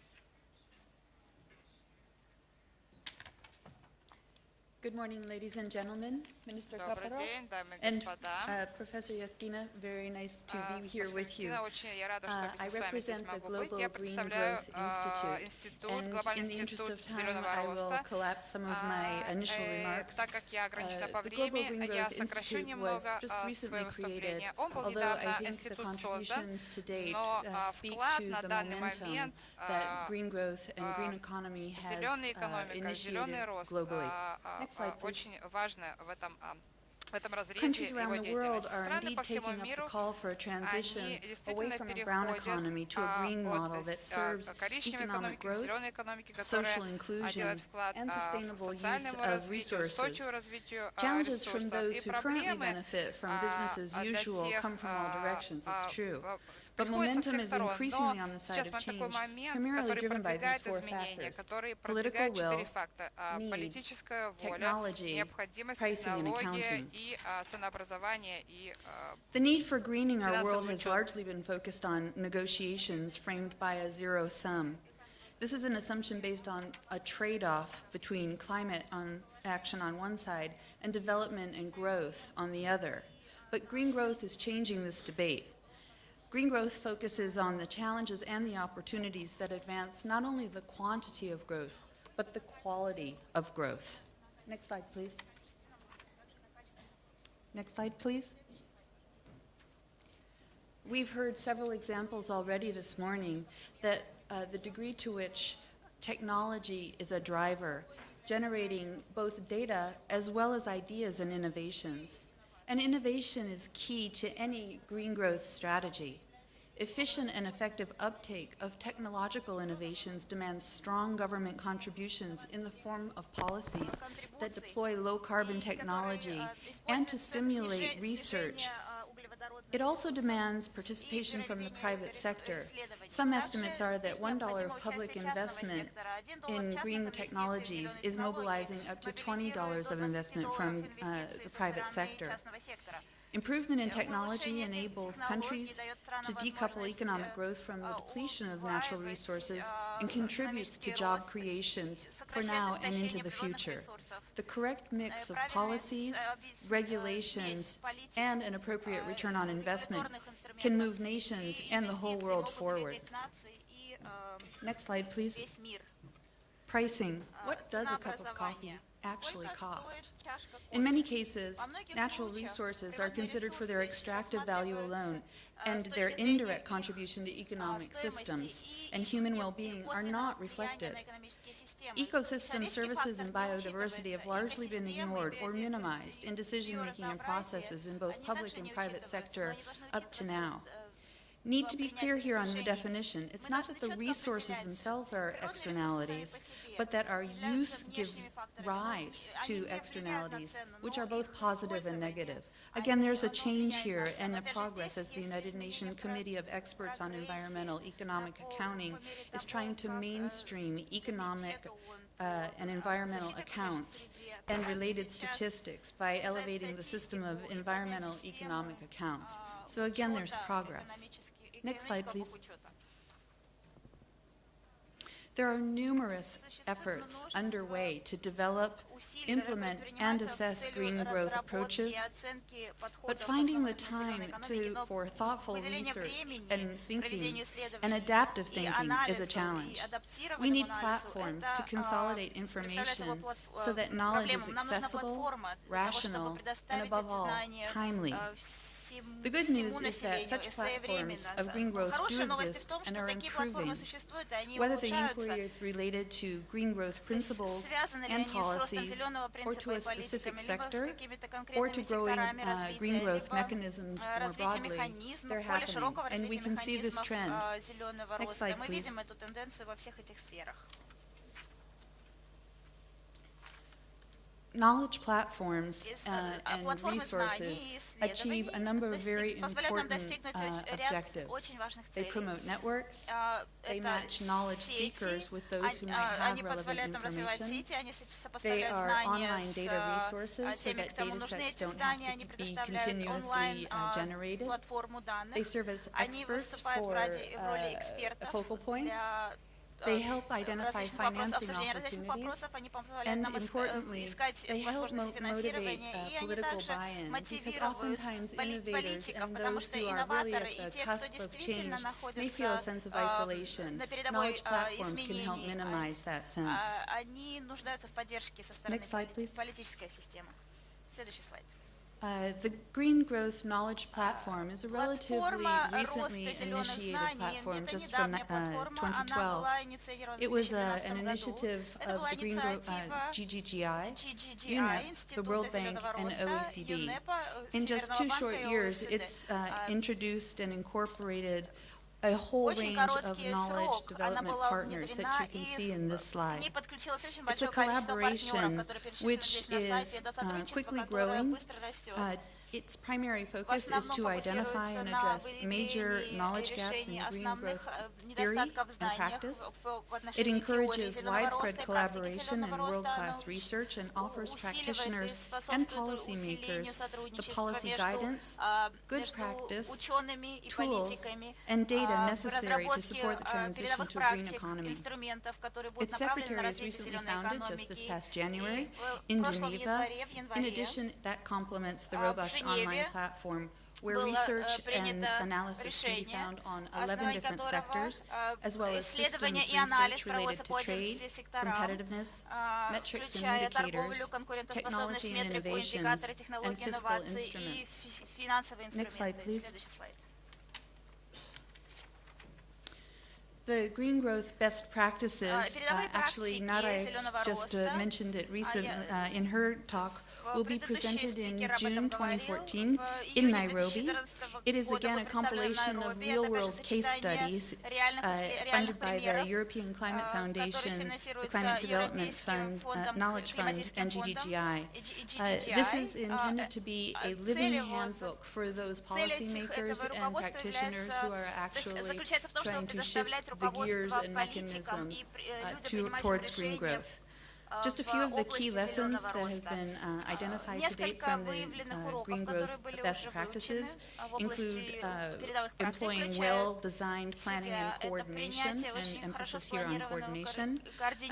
L: Good morning, ladies and gentlemen, Minister
H: Добрый
L: Kaparov,
H: день, дамы и
L: and
H: господа.
L: Professor Yaskina. Very nice to be here with you.
H: Я рада, что
L: I
H: вместе с вами здесь
L: represent the
H: могу быть.
L: Global
H: Я
L: Green
H: представляю
L: Growth Institute, and in the interest of time, I will collapse some of my initial remarks.
H: Так как я ограничена по
L: The Global Green
H: времени, я
L: Growth
H: сокращу
L: Institute
H: немного
L: was just recently
H: свое
L: created,
H: выступление. Он был
L: although I
H: недавно
L: think the
H: институт создан,
L: contributions to date
H: но
L: speak
H: вклад
L: to
H: на
L: the
H: данный
L: momentum
H: момент
L: that green growth and green economy has
H: зеленая экономика, зеленый
L: initiated
H: рост
L: globally. Next slide, please.
H: очень важно в этом разрезе
L: Countries
H: его
L: around the world
H: деятельности.
L: are
H: Страны
L: indeed
H: по всему
L: taking up
H: миру
L: the call for a transition
H: они
L: away
H: действительно
L: from a brown economy to a green model that serves
H: коричневой
L: economic
H: экономики,
L: growth,
H: зеленой экономики,
L: social
H: которая
L: inclusion,
H: делает вклад
L: and
H: в
L: sustainable use
H: социальному
L: of
H: развитию,
L: resources.
H: устойчивому развитию
L: Challenges from
H: ресурсов.
L: those
H: И
L: who currently
H: проблемы
L: benefit from business as
H: для
L: usual
H: тех,
L: come from all directions. It's true. But
H: приходится
L: momentum
H: всех
L: is
H: сторон.
L: increasingly on
H: Но
L: the side
H: сейчас
L: of
H: мы такой
L: change,
H: момент,
L: primarily
H: который
L: driven by these
H: продвигает
L: four
H: изменения,
L: factors:
H: который
L: political
H: продвигает четыре
L: will,
H: факта.
L: need,
H: Политическая воля,
L: technology,
H: необходимость,
L: pricing, and
H: технология
L: accounting.
H: и ценообразование и
L: The need for greening our world
H: финансовый
L: has
H: учет.
L: largely been focused on negotiations framed by a zero sum. This is an assumption based on a trade-off between climate action on one side and development and growth on the other. But green growth is changing this debate. Green growth focuses on the challenges and the opportunities that advance not only the quantity of growth, but the quality of growth. Next slide, please. Next slide, please. We've heard several examples already this morning that the degree to which technology is a driver, generating both data as well as ideas and innovations. And innovation is key to any green growth strategy. Efficient and effective uptake of technological innovations demands strong government contributions in the form of policies that deploy low-carbon technology and to stimulate research. It also demands participation from the private sector. Some estimates are that $1 of public investment in green technologies is mobilizing up to $20 of investment from the private sector. Improvement in technology enables countries to decouple economic growth from the depletion of natural resources and contributes to job creations for now and into the future. The correct mix of policies, regulations, and an appropriate return on investment can move nations and the whole world forward. Next slide, please. Pricing. What does a cup of coffee actually cost? In many cases, natural resources are considered for their extractive value alone, and their indirect contribution to economic systems and human well-being are not reflected. Ecosystem services and biodiversity have largely been ignored or minimized in decision-making and processes in both public and private sector up to now. Need to be clear here on the definition. It's not that the resources themselves are externalities, but that our use gives rise to externalities, which are both positive and negative. Again, there's a change here and a progress as the United Nations Committee of Experts on Environmental Economic Accounting is trying to mainstream economic and environmental accounts and related statistics by elevating the system of environmental economic accounts. So again, there's progress. Next slide, please. There are numerous efforts underway to develop, implement, and assess green growth approaches, but finding the time for thoughtful research and thinking and adaptive thinking is a challenge. We need platforms to consolidate information so that knowledge is accessible, rational, and above all, timely. The good news is that such platforms of green growth do exist and are improving. Whether the inquiry is related to green growth principles and policies, or to a specific sector, or to growing green growth mechanisms more broadly, they're happening, and we can see this trend. Next slide, please. knowledge platforms and resources achieve a number of very important objectives. They promote networks, they match knowledge seekers with those who might have relevant information. They are online data resources so that data sets don't have to be continuously generated. They serve as experts for focal points. They help identify financing opportunities, and importantly, they help motivate political buy-in, because oftentimes innovators and those who are really at the cusp of change may feel a sense of isolation. Knowledge platforms can help minimize that sense. Next slide, please. The Green Growth Knowledge Platform is a relatively recently initiated platform, just from 2012. It was an initiative of the Green Growth GGGI, UNEP, the World Bank, and OECD. In just 2 short years, it's introduced and incorporated a whole range of knowledge development partners that you can see in this slide. It's a collaboration which is quickly growing. Its primary focus is to identify and address major knowledge gaps in green growth theory and practice. It encourages widespread collaboration and world-class research and offers practitioners and policymakers the policy guidance, good practice, tools, and data necessary to support the transition to a green economy. Its secretary was recently founded just this past January in Geneva. In addition, that complements the robust online platform where research and analysis can be found on 11 different sectors, as well as systems research related to trade, competitiveness, metrics and indicators, technology and innovations, and fiscal instruments. Next slide, please. The green growth best practices, actually Nara just mentioned it recently in her talk, will be presented in June 2014 in Nairobi. It is again a compilation of real-world case studies funded by the European Climate Foundation, the Climate Development Fund, Knowledge Fund, and GGGI. This is intended to be a living handbook for those policymakers and practitioners who are actually trying to shift the gears and mechanisms towards green growth. Just a few of the key lessons that have been identified to date from the green growth best practices include employing well-designed planning and coordination, and emphasis here on coordination,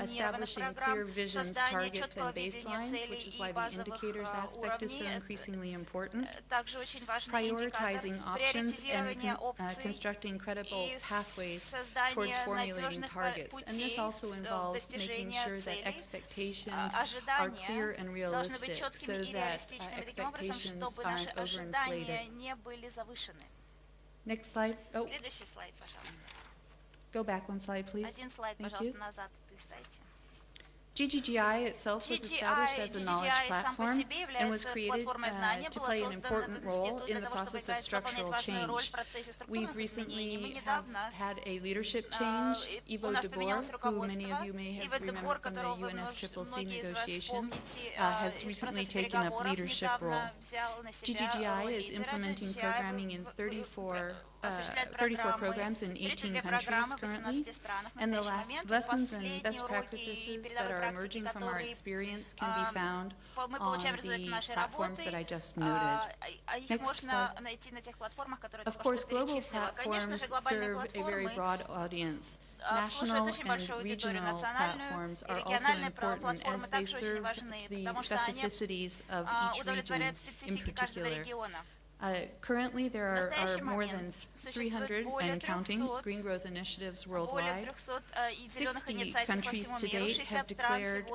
L: establishing clear visions, targets, and baselines, which is why the indicators aspect is so increasingly important, prioritizing options, and constructing credible pathways towards formulating targets. And this also involves making sure that expectations are clear and realistic, so that expectations aren't overinflated. Next slide. Oh, go back one slide, please. Thank you. GGGI itself was established as a knowledge platform and was created to play an important role in the process of structural change. We've recently had a leadership change. Ivo de Boer, who many of you may have remembered from the UNFCCC negotiations, has recently taken up leadership role. GGGI is implementing programming in 34 programs in 18 countries currently, and the lessons and best practices that are emerging from our experience can be found on the platforms that I just noted. Next slide. Of course, global platforms serve a very broad audience. National and regional platforms are also important as they serve the specificities of each region in particular. Currently, there are more than 300 and counting green growth initiatives worldwide. 60 countries to date have declared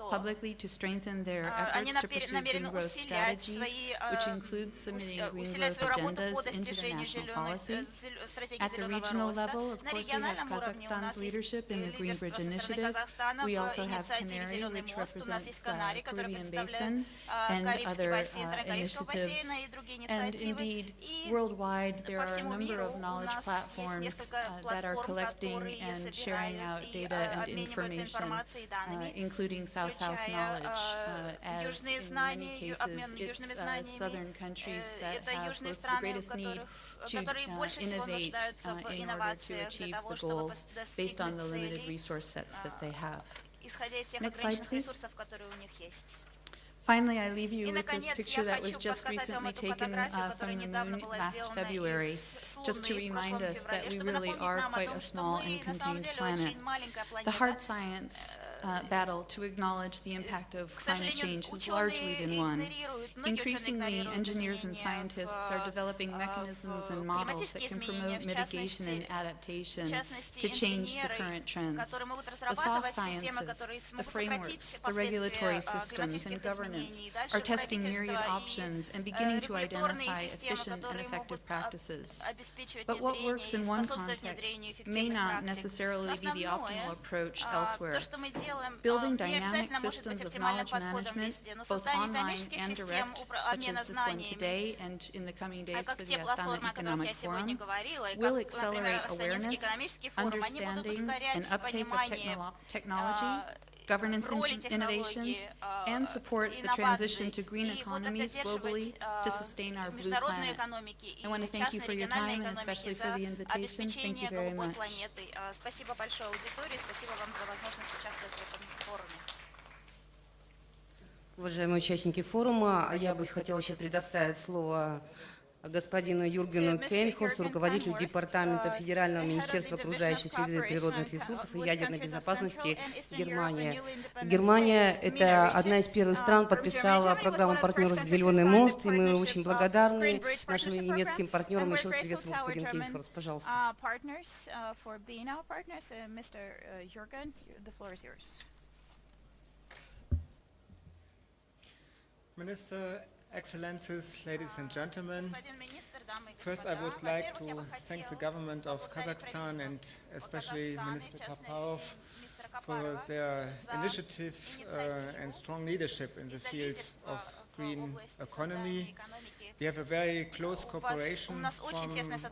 L: publicly to strengthen their efforts to pursue green growth strategies, which includes submitting green growth agendas into the national policy. At the regional level, of course, we have Kazakhstan's leadership in the Green Bridge Initiative. We also have Canary, which represents the Caribbean Basin, and other initiatives And indeed, worldwide, there are a number of knowledge platforms that are collecting and sharing out data and information, including South-South knowledge, as in many cases, it's southern countries that have both the greatest need to innovate in order to achieve the goals based on the limited resource sets that they have. Next slide, please. Finally, I leave you with this picture that was just recently taken from the moon last February, just to remind us that we really are quite a small and contained planet. The hard science battle to acknowledge the impact of climate change has largely been won. Increasingly, engineers and scientists are developing mechanisms and models that can promote mitigation and adaptation to change the current trends. The soft sciences, the frameworks, the regulatory systems, and governance are testing myriad options and beginning to identify efficient and effective practices. But what works in one context may not necessarily be the optimal approach elsewhere. Building dynamic systems of knowledge management, both online and direct, such as this one today and in the coming days for the Astana Economic Forum, will accelerate awareness, understanding, and uptake of technology, governance innovations, and support the transition to green economies globally to sustain our blue planet. I want to thank you for your time and especially for the invitation. Thank you very much.
D: Уважаемые участники форума, я бы хотела сейчас предоставить слово господину Юргену Кейнхорсту, руководителю Департамента Федерального министерства окружающей среды и природных ресурсов и ядерной безопасности Германии. Германия – это одна из первых стран, подписала программу партнерства «Зеленый мост», и мы очень благодарны нашим немецким партнерам. Еще раз приветствую, господин Кейнхорст, пожалуйста.
M: Minister, Excellencies, ladies and gentlemen, first I would like to thank the government of Kazakhstan and especially Minister Kaparov for their initiative and strong leadership in the field of green economy. We have a very close cooperation from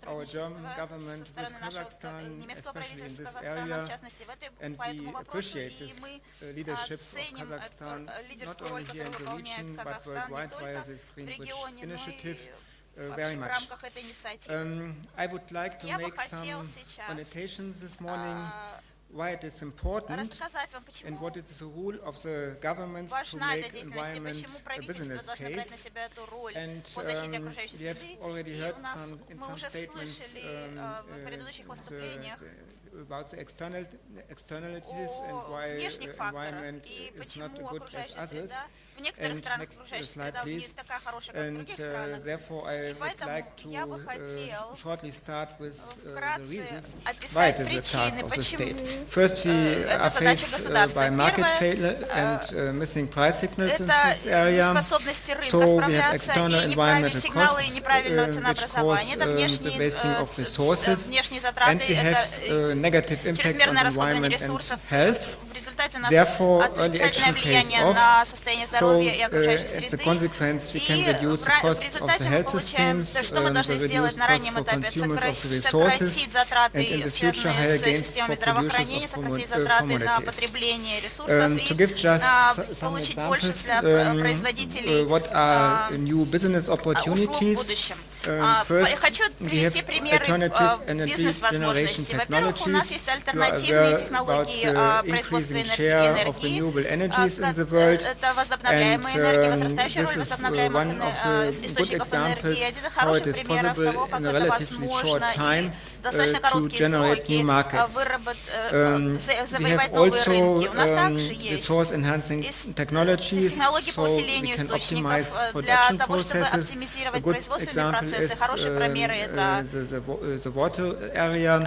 M: our German government with Kazakhstan, especially in this area, and we appreciate this leadership of Kazakhstan, not only here in the region, but worldwide via this Green Bridge initiative. Very much. I would like to make some connotations this morning why it is important and what is the role of the government to make environment a business case. And we have already heard in some statements about the externalities and why environment is not good as others. And next slide, please. And therefore, I would like to shortly start with the reasons why it is a task of the state. First, we are faced by market failure and missing price signals in this area. So we have external environmental costs, which cause the wasting of resources, and we have negative impacts on environment and health. Therefore, early action pays off. So, as a consequence, we can reduce the costs of the health systems, the reduced costs for consumers of the resources, and in the future, higher gains for producers of commodities. To give just some examples, what are new business opportunities? First, we have alternative energy generation technologies. You are aware about the increasing share of renewable energies in the world, and this is one of the good examples how it is possible in a relatively short time to generate new markets. We have also resource-enhancing technologies, so we can optimize production processes. A good example is the water area.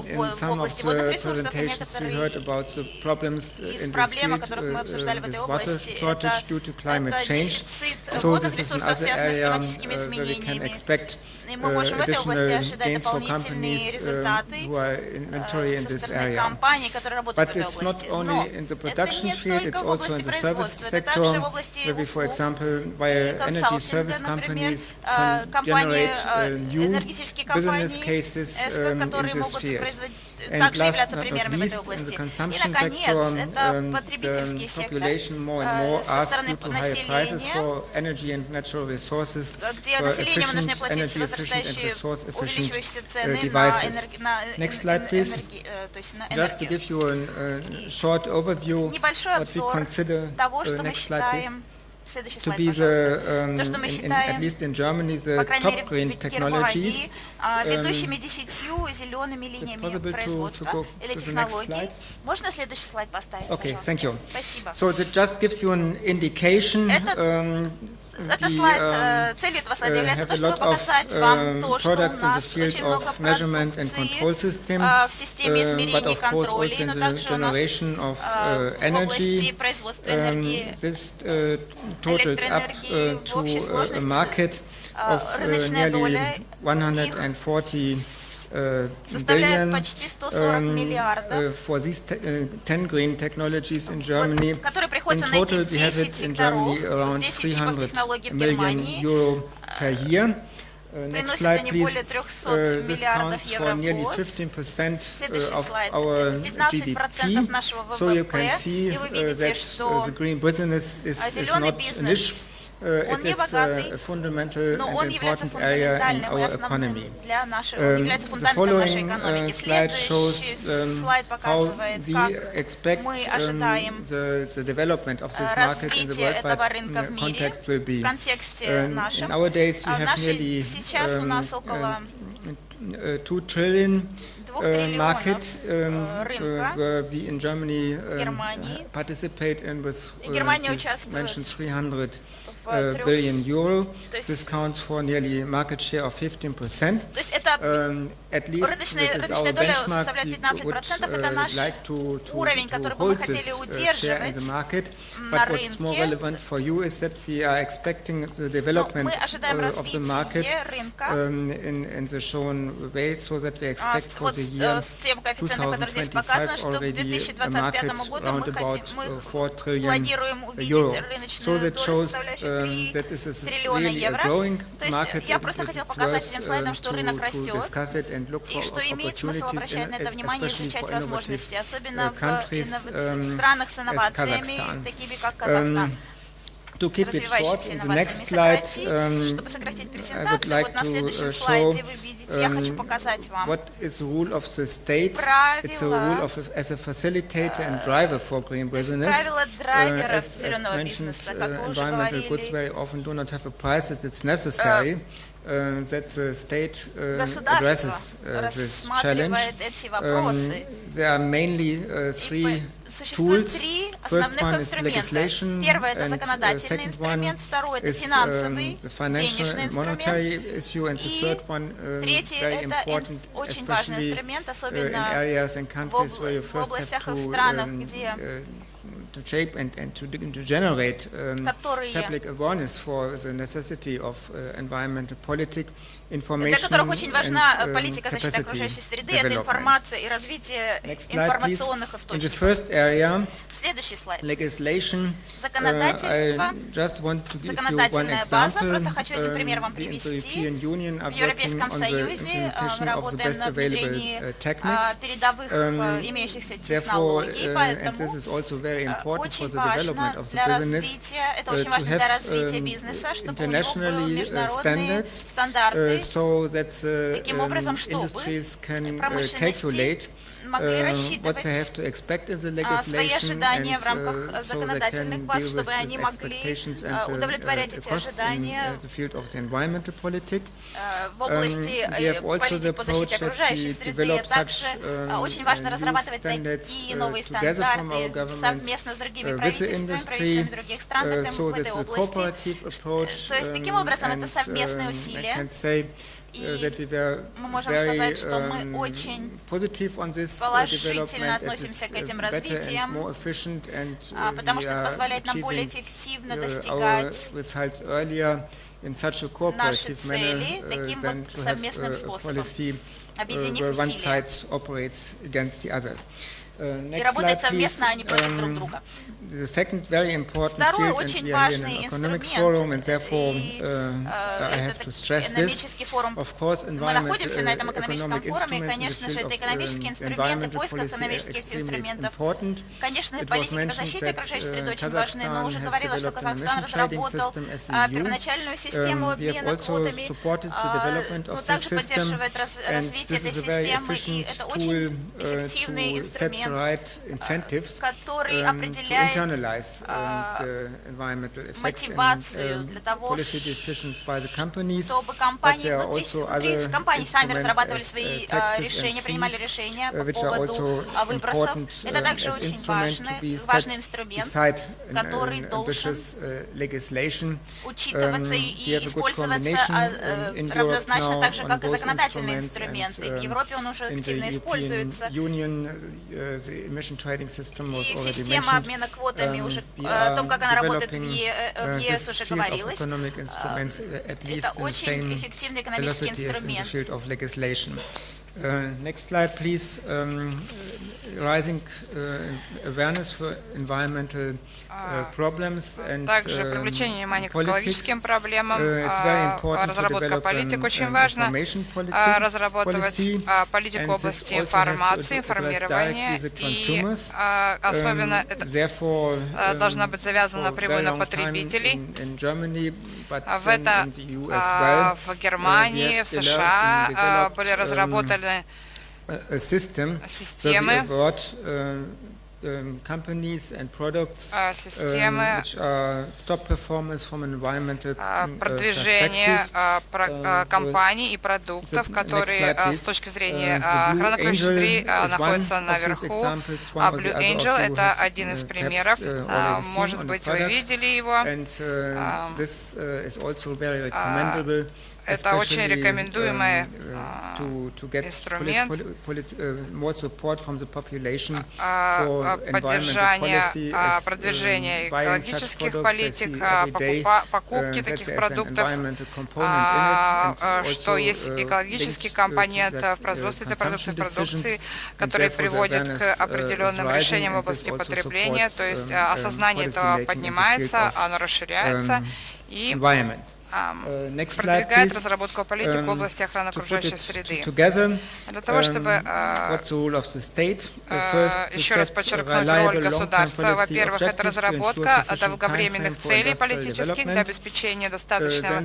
M: In some of the presentations we heard about the problems in this field with water shortage due to climate change. So this is another area where we can expect additional gains for companies who are inventory in this area. But it's not only in the production field, it's also in the service sector, where we, for example, via energy service companies can generate new business cases in this field. And last but not least, in the consumption sector, the population more and more asks due to higher prices for energy and natural resources, for efficient, energy efficient and resource efficient devices. Next slide, please. Just to give you a short overview, what we consider, next slide, please, to be the, at least in Germany, the top green technologies.
N: ведущими 10 зелеными линиями производства. Электротехнологий. Можно следующий слайд поставить?
M: Okay, thank you.
N: Спасибо.
M: So that just gives you an indication.
N: Этот слайд, целью этого слайда является то, чтобы показать вам то, что у нас очень много продукции в системе измерения и контроля, но также у нас в области производства энергии, электроэнергии в общей сложности.
M: Of nearly 140 billion for these 10 green technologies in Germany. In total, we have it in Germany around 300 million euro per year. Next slide, please. This counts for nearly 15% of our GDP. So you can see that the green business is not a niche. It is a fundamental and important area in our economy. The following slide shows how we expect the development of this market in the worldwide context will be. Nowadays we have nearly 2 trillion market where we in Germany participate in with mentioned 300 billion euro. This counts for nearly market share of 15%. At least this is our benchmark. We would like to hold this share in the market. But what's more relevant for you is that we are expecting the development of the market in the shown way, so that we expect for the year 2025 already a market around about 4 trillion euro. So that shows that this is really a growing market, and it's worth to discuss it and look for opportunities, especially for innovative countries as Kazakhstan. To keep it short, in the next slide, I would like to show what is the role of the state. It's a role as a facilitator and driver for green business. As mentioned, environmental goods very often do not have a price that it's necessary. That the state addresses this challenge. There are mainly 3 tools. First one is legislation, and second one is the financial and monetary issue, and the third one, very important, especially in areas and countries where you first have to shape and to generate public awareness for the necessity of environmental politics, information and capacity development. Next slide, please. In the first area, legislation, I just want to give you one example. We in the European Union are working on the implementation of the best available techniques. Therefore, and this is also very important for the development of the business, to have internationally standards, so that industries can calculate what they have to expect in the legislation, and so they can deal with these expectations and the costs in the field of the environmental politics. We have also the approach that we develop such new standards together from our governments with the industry, so that's a cooperative approach, and I can say that we were very positive on this development. It's better and more efficient, and we are achieving our results earlier in such a cooperative manner than to have a policy where one side operates against the others. Next slide, please. The second very important field, and we are here in an economic forum, and therefore I have to stress this. Of course, environmental economic instruments in the field of environmental policy are extremely important. It was mentioned that Kazakhstan has developed an emission trading system as the EU. We have also supported the development of this system, and this is a very efficient tool to set the right incentives to internalize the environmental effects and policy decisions by the companies, but there are also other instruments as taxes and fees, which are also important as instruments to be set beside an ambitious legislation. We have a good combination in Europe now on both instruments, and in the European Union the emission trading system was already mentioned. We are developing this field of economic instruments at least in the same velocity as in the field of legislation. Next slide, please. Rising awareness for environmental problems and politics. It's very important to develop information policy,
H: политику в области информации, информирования, и особенно это должна быть завязана напрямую на потребителей. В это в Германии, в США были разработаны системы,
M: companies and products which are top performers from an environmental
H: продвижение компаний и продуктов, которые с точки зрения охраны индустрии находятся наверху. Blue Angel — это один из примеров. Может быть, вы видели его. Это очень рекомендуемый инструмент поддержания, продвижения экологических политик, покупки таких продуктов, что есть экологический компонент в производстве этой продукции, который приводит к определенным решениям в области потребления, то есть осознание этого поднимается, оно расширяется и продвигает разработку политик в области охраны окружающей среды. Для того, чтобы еще раз подчеркнуть роль государства, во-первых, это разработка долговременных целей политических для обеспечения достаточного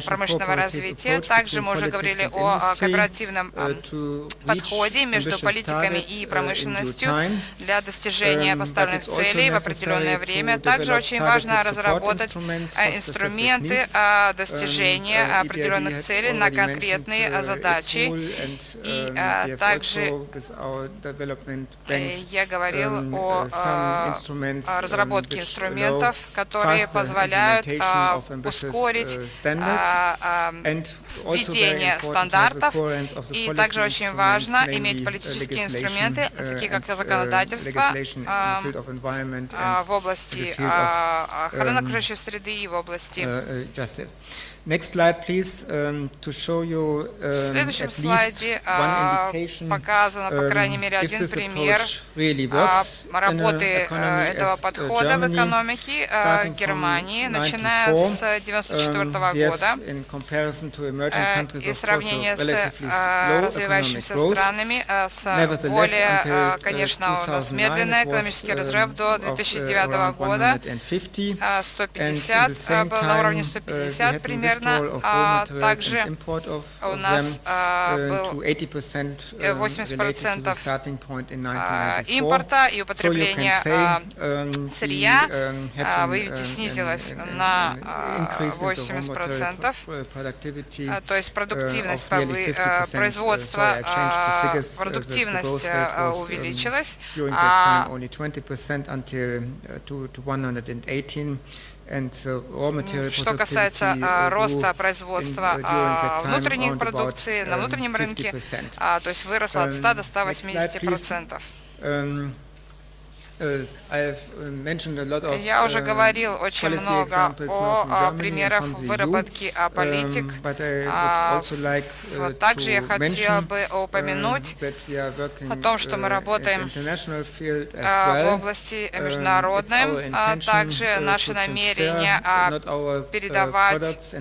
H: промышленного развития. Также мы уже говорили о кооперативном подходе между политиками и промышленностью для достижения поставленных целей в определенное время. Также очень важно разработать инструменты достижения определенных целей на конкретные задачи. И также я говорил о разработке инструментов, которые позволяют ускорить введение стандартов. И также очень важно иметь политические инструменты, такие как законодательство в области охраны окружающей среды и в области
M: justice. Next slide, please, to show you
H: в следующем слайде показано, по крайней мере, один пример работы этого подхода в экономике Германии, начиная с 1994 года, и сравнение с развивающимися странами, с более, конечно, у нас медленный экономический разрыв до 2009 года, 150 был на уровне 150 примерно. Также у нас был 80% импорта, и употребление сырья, вы видите, снизилось на 80%. То есть продуктивность производства, продуктивность увеличилась. Что касается роста производства внутренних продукций на внутреннем рынке, то есть выросло от 100 до 180%. Я уже говорил очень много о примерах выработки политик. Также я хотел бы упомянуть о том, что мы работаем в области международной, также наши намерения передавать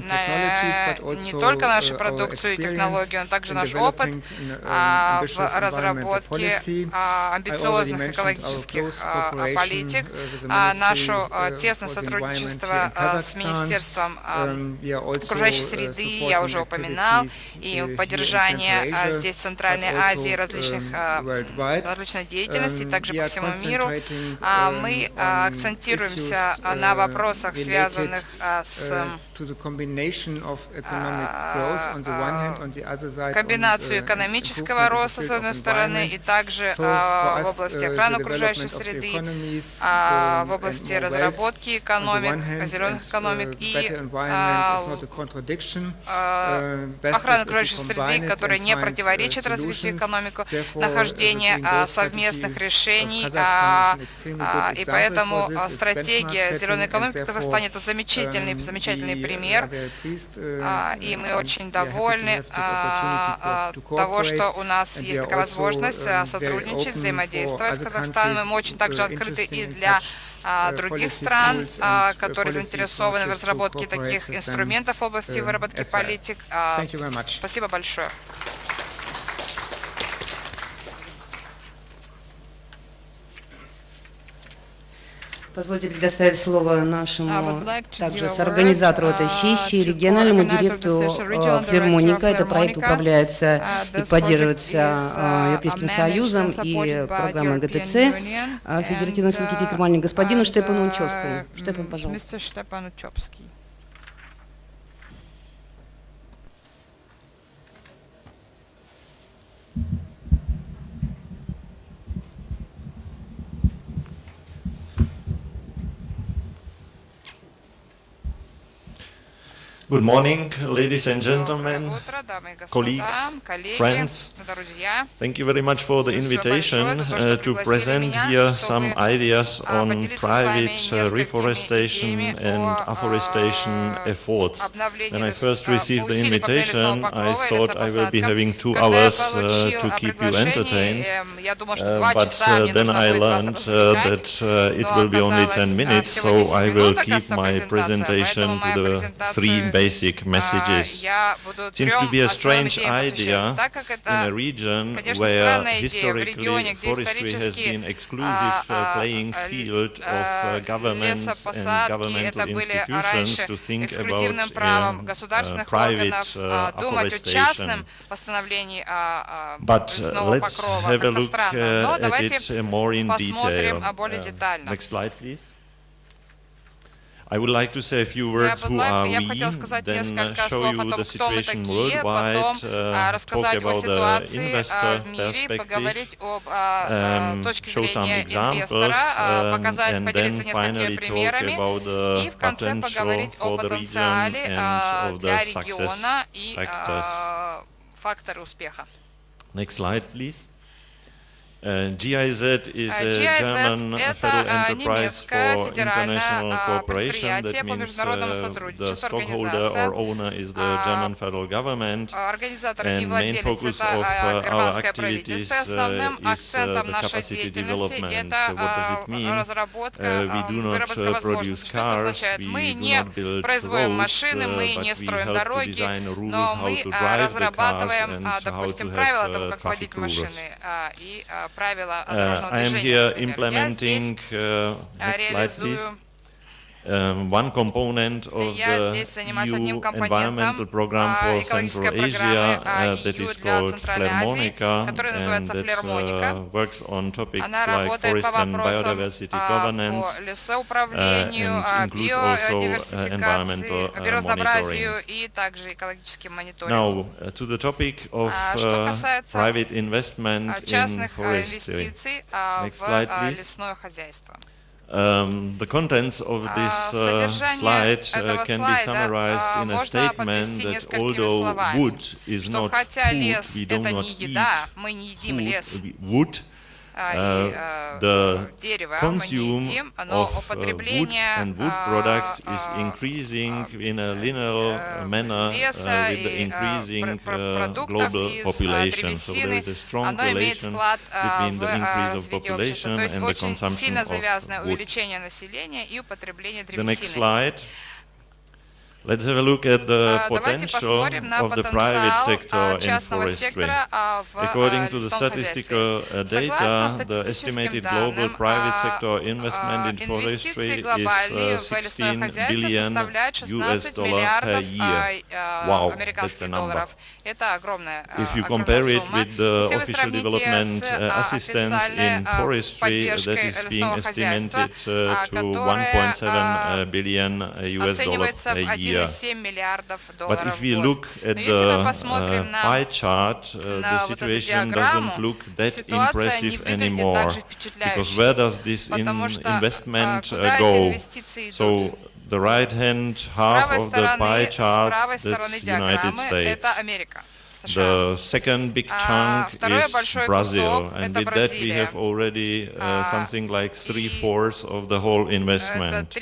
H: не только нашу продукцию и технологию, но также наш опыт в разработке амбициозных экологических политик, наше тесное сотрудничество с Министерством окружающей среды, я уже упоминал, и поддержание здесь в Центральной Азии различной деятельности, также по всему миру. Мы акцентируемся на вопросах, связанных с комбинацию экономического роста, с одной стороны, и также в области охраны окружающей среды, в области разработки экономик, зеленых экономик и охраны окружающей среды, которая не противоречит развитию экономики, нахождение совместных решений, и поэтому стратегия зеленой экономики в Казахстане — это замечательный пример, и мы очень довольны того, что у нас есть такая возможность сотрудничать, взаимодействовать с Казахстаном. Мы очень также открыты и для других стран, которые заинтересованы в разработке таких инструментов в области выработки политик. Спасибо большое.
D: Позвольте предоставить слово нашему также соорганизатору этой сессии, региональному директору «Филармоника». Это проект управляется и поддерживается Европейским Союзом и программой ГТЦ, Федеративной Республики Германии, господину Штепану Учевскому. Штепан, пожалуйста.
O: Good morning, ladies and gentlemen, colleagues, friends. Thank you very much for the invitation to present here some ideas on private reforestation and afforestation efforts. When I first received the invitation, I thought I will be having 2 hours to keep you entertained, but then I learned that it will be only 10 minutes, so I will keep my presentation to the 3 basic messages. Seems to be a strange idea in a region where historically forestry has been exclusive playing field of governments and governmental institutions to think about private afforestation. But let's have a look at it more in detail. Next slide, please. I would like to say a few words who are we, then show you the situation worldwide, talk about the investor perspective, show some examples, and then finally talk about the potential for the region and of the success factors. Next slide, please. GIZ is a German federal enterprise for international cooperation. That means the stockholder or owner is the German federal government, and main focus of our activities is the capacity development. What does it mean? We do not produce cars, we do not build roads, but we help to design rules how to drive the cars and how to have traffic rules. I am here implementing, next slide please, one component of the EU environmental program for Central Asia that is called Flermonica, and that works on topics like forest and biodiversity governance, and includes also environmental monitoring. Now, to the topic of private investment in forestry. Next slide, please. The contents of this slide can be summarized in a statement that although wood is not food, we do not eat wood, the consume of wood and wood products is increasing in a linear manner with the increasing global population. So there is a strong relation between the increase of population and the consumption of wood. The next slide. Let's have a look at the potential of the private sector in forestry. According to the statistical data, the estimated global private sector investment in forestry is 16 billion US dollar per year. Wow, that's a number. If you compare it with the official development assistance in forestry, that is being estimated to 1.7 billion US dollar a year. But if we look at the pie chart, the situation doesn't look that impressive anymore, because where does this investment go? So the right-hand half of the pie chart, that's the United States. The second big chunk is Brazil, and with that we have already something like 3/4 of the whole investment.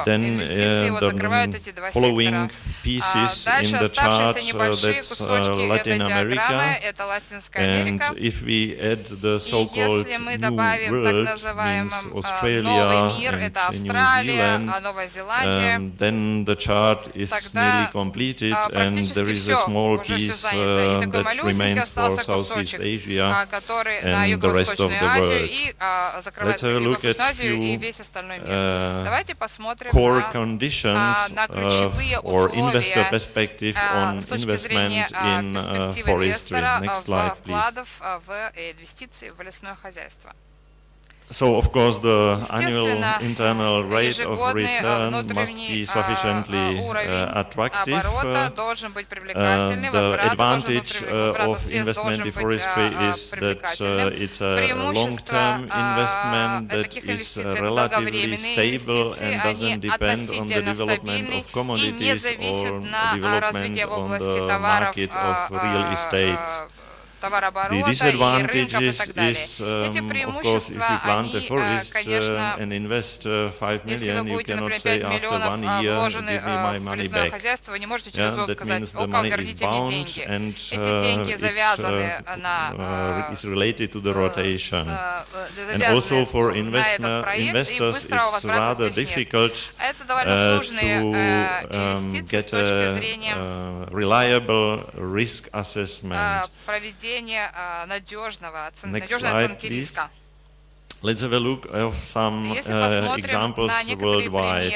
O: Then the following pieces in the chart, that's Latin America, and if we add the so-called New World, means Australia and New Zealand, then the chart is nearly completed, and there is a small piece that remains for Southeast Asia and the rest of the world. Let's have a look at a few core conditions or investor perspective on investment in forestry. Next slide, please. So, of course, the annual internal rate of return must be sufficiently attractive. The advantage of investment in forestry is that it's a long-term investment that is relatively stable and doesn't depend on the development of commodities or development on the market of real estates. The disadvantages is, of course, if you plant a forest and invest 5 million, you cannot say after 1 year, give me my money back. Yeah, that means the money is bound and it's related to the rotation. And also for investors, it's rather difficult to get a reliable risk assessment. Next slide, please. Let's have a look at some examples worldwide.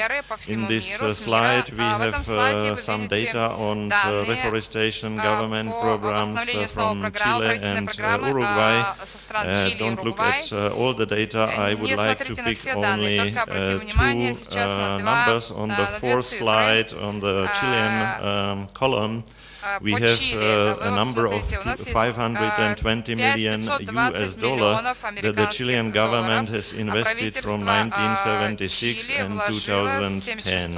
O: In this slide, we have some data on reforestation government programs from Chile and Uruguay. Don't look at all the data. I would like to pick only two numbers. On the fourth slide, on the Chilean column, we have a number of 520 million US dollar that the Chilean government has invested from 1976 and 2010.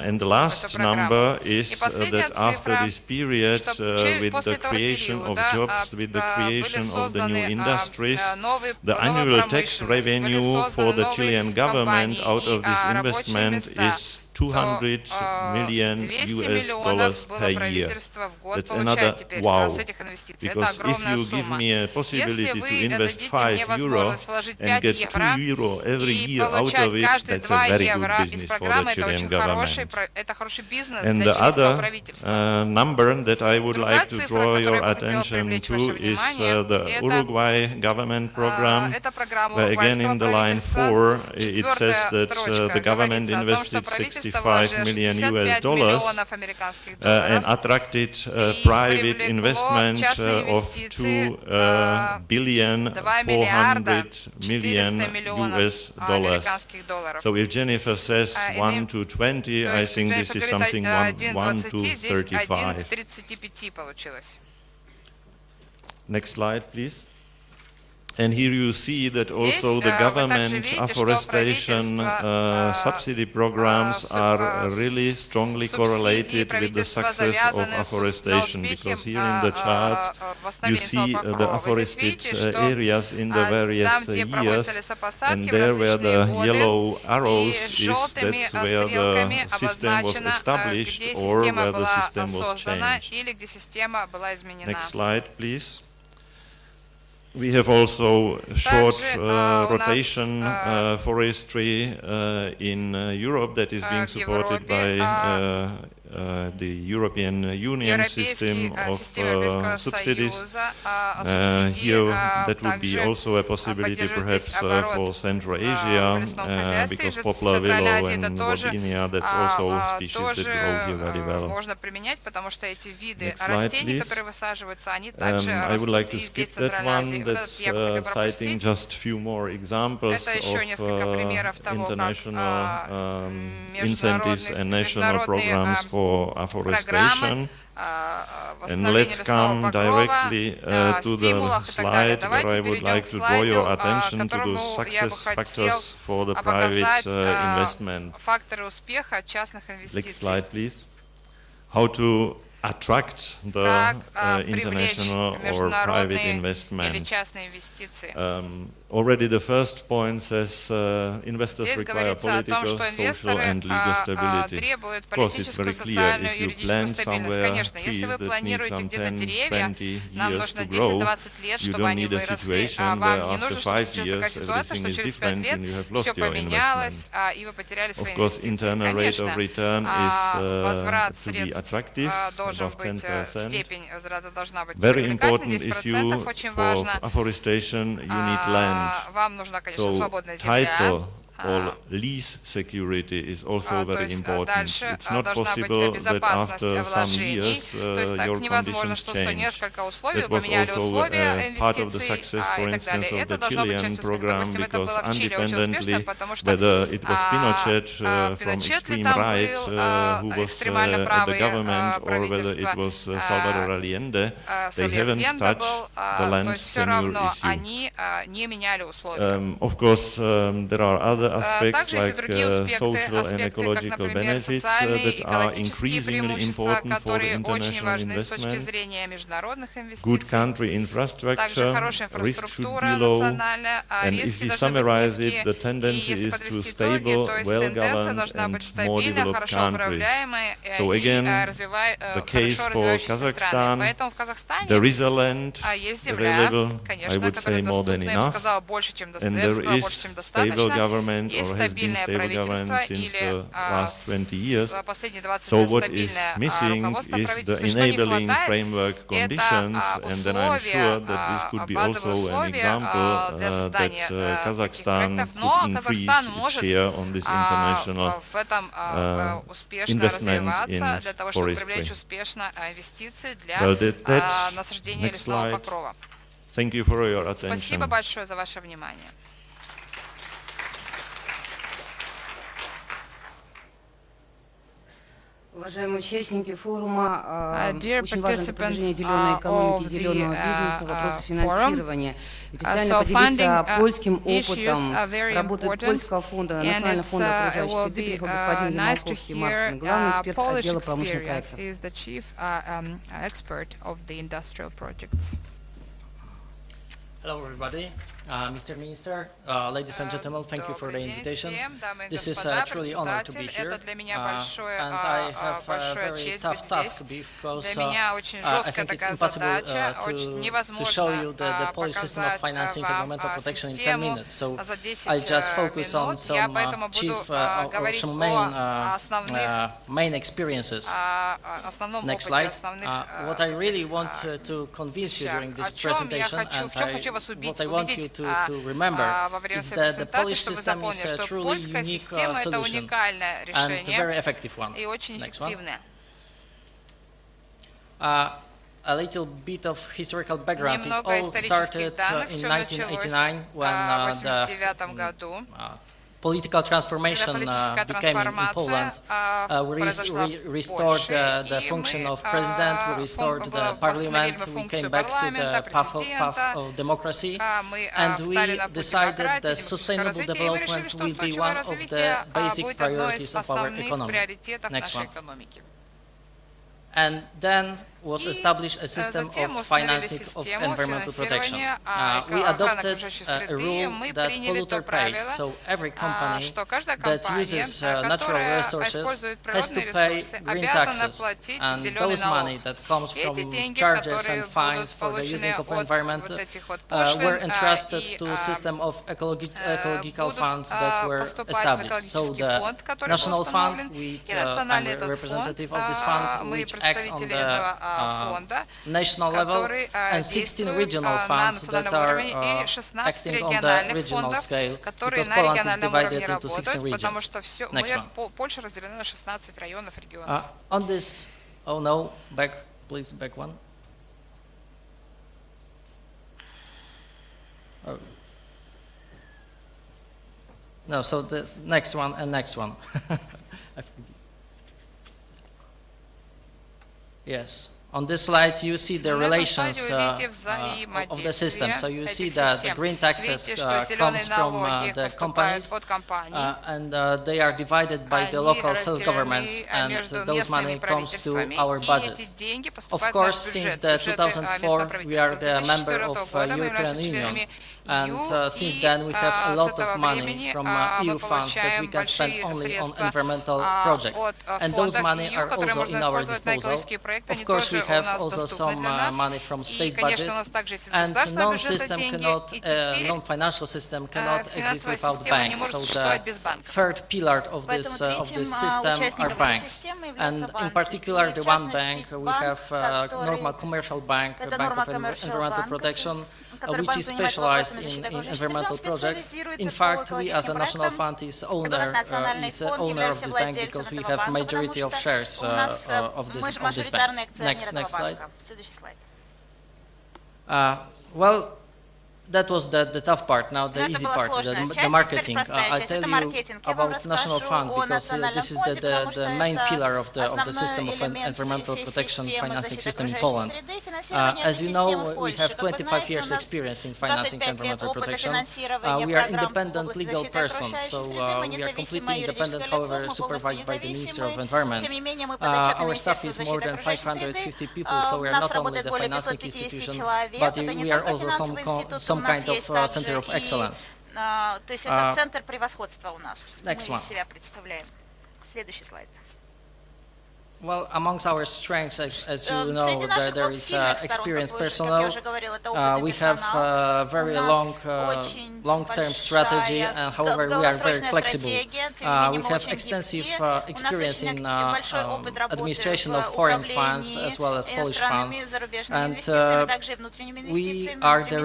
O: And the last number is that after this period, with the creation of jobs, with the creation of the new industries, the annual tax revenue for the Chilean government out of this investment is 200 million US dollars per year. That's another wow. Because if you give me a possibility to invest 5 euro and get 2 euro every year out of it, that's a very good business for the Chilean government. And the other number that I would like to draw your attention to is the Uruguay government program, where again in the line 4 it says that the government invested 65 million US dollars and attracted private investment of 2 billion 400 million US dollars. So if Jennifer says 1 to 20, I think this is something 1 to 35. Next slide, please. And here you see that also the government afforestation subsidy programs are really strongly correlated with the success of afforestation, because here in the chart you see the afforested areas in the various years, and there where the yellow arrows is, that's where the system was established or where the system was changed. Next slide, please. We have also short rotation forestry in Europe that is being supported by the European Union system of subsidies. Here that would be also a possibility perhaps for Central Asia, because poplar willow and Waldinia, that's also species that grow here very well. Next slide, please. I would like to skip that one. That's citing just a few more examples of international incentives and national programs for afforestation. And let's come directly to the slide where I would like to draw your attention to those success factors for the private investment. Next slide, please. How to attract the international or private investment. Already the first point says investors require political, social and legal stability. Of course, it's very clear, if you plant somewhere trees that need some 10, 20 years to grow, you don't need a situation where after 5 years everything is different and you have lost your investment. Of course, internal rate of return is to be attractive, above 10%. Very important issue for afforestation, you need land. So title or lease security is also very important. It's not possible that after some years your conditions change. That was also part of the success, for instance, of the Chilean program, because independently whether it was Pinochet from extreme right who was at the government or whether it was Salvador Allende, they haven't touched the land tenure issue. Of course, there are other aspects like social and ecological benefits that are increasingly important for the international investment. Good country infrastructure, risk should be low, and if we summarize it, the tendency is to stable, well-governed and more developed countries. So again, the case for Kazakhstan, there is a land available, I would say more than enough, and there is stable government or has been stable government since the last 20 years. So what is missing is the enabling framework conditions, and then I'm sure that this could be also an example that Kazakhstan could increase its share on this international investment in forestry. Well, next slide. Thank you for your attention.
D: Уважаемые участники форума, очень важно продвижение зеленой экономики, зеленого бизнеса, вопросы финансирования. И специально поделиться польским опытом работы Польского фонда, Национального фонда окружающей среды, приехал господин Ямалковский Марцин, главный эксперт отдела промышленных проектов.
P: Hello everybody, Mr. Minister, ladies and gentlemen, thank you for the invitation. This is a truly honor to be here, and I have a very tough task because I think it's impossible to show you the Polish system of financing environmental protection in 10 minutes. So I just focus on some chief or some main experiences. Next slide. What I really want to convince you during this presentation, and what I want you to remember is that the Polish system is a truly unique solution and a very effective one. Next one. A little bit of historical background. It all started in 1989 when the political transformation became in Poland. We restored the function of president, we restored the parliament, we came back to the path of democracy, and we decided that sustainable development will be one of the basic priorities of our economy. Next one. And then was established a system of financing of environmental protection. We adopted a rule that polluter pays, so every company that uses natural resources has to pay green taxes, and those money that comes from charges and fines for the using of environment were entrusted to a system of ecological funds that were established. So the national fund, I'm a representative of this fund, which acts on the national level, and 16 regional funds that are acting on the regional scale, because Poland is divided into 16 regions. Next one. On this, oh no, back, please, back one. Oh. No, so the next one and next one. Yes. On this slide, you see the relations of the system. So you see that the green taxes comes from the companies, and they are divided by the local self-governments, and those money comes to our budget. Of course, since the 2004, we are the member of European Union. And since then, we have a lot of money from EU funds that we can spend only on environmental projects. And those money are also in our disposal. Of course, we have also some money from state budget. And non-financial system cannot exist without banks. So the third pillar of this system are banks. And in particular, the one bank, we have normal commercial bank, Bank of Environmental Protection, which is specialized in environmental projects. In fact, we as a national fund is owner of this bank because we have majority of shares of this bank. Next slide. Well, that was the tough part. Now the easy part, the marketing. I tell you about national fund because this is the main pillar of the system of environmental protection financing system in Poland. As you know, we have 25 years experience in financing environmental protection. We are independent legal persons, so we are completely independent, however, supervised by the Ministry of Environment. Our staff is more than 550 people, so we are not only the financing institution, but we are also some kind of center of excellence. Next one. Well, amongst our strengths, as you know, there is experienced personnel. We have very long-term strategy, and however, we are very flexible. We have extensive experience in administration of foreign funds as well as Polish funds, and we are the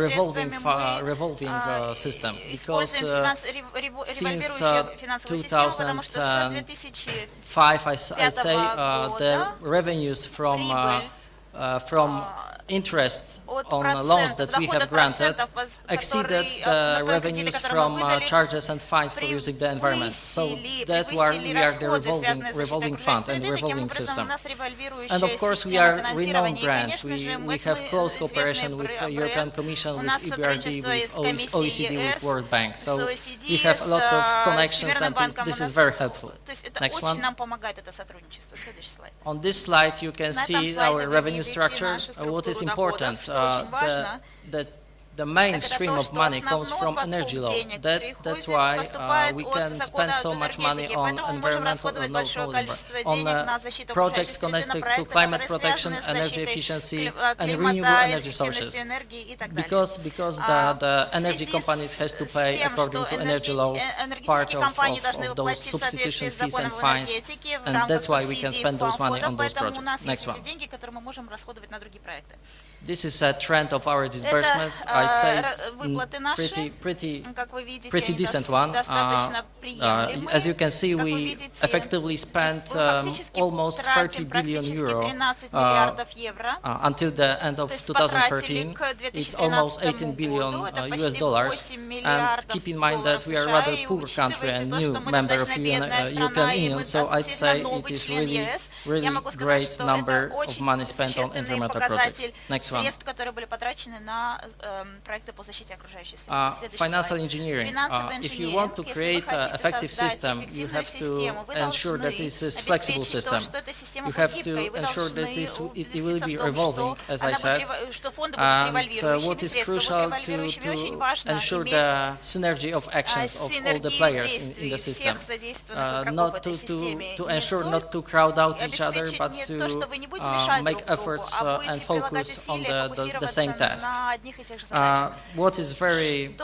P: revolving system because since 2005, I'd say. The revenues from interest on loans that we have granted exceeded the revenues from charges and fines for using the environment. So that's why we are the revolving fund and revolving system. And of course, we are a renowned brand. We have close cooperation with the European Commission, with EBRD, with OECD, with World Bank. So we have a lot of connections, and this is very helpful. Next one. On this slide, you can see our revenue structure. What is important? The main stream of money comes from energy law. That's why we can spend so much money on environmental, on projects connected to climate protection, energy efficiency, and renewable energy sources. Because the energy companies has to pay according to energy law part of those substitution fees and fines, and that's why we can spend those money on those projects. Next one. This is a trend of our disbursements. I say it's pretty decent one. As you can see, we effectively spent almost 30 billion euro until the end of 2013. It's almost 18 billion US dollars. And keep in mind that we are a rather poor country and new member of European Union, so I'd say it is really great number of money spent on environmental projects. Next one. Financial engineering. If you want to create an effective system, you have to ensure that this is a flexible system. You have to ensure that it will be evolving, as I said. And what is crucial to ensure the synergy of actions of all the players in the system. Not to ensure not to crowd out each other, but to make efforts and focus on the same tasks. What is very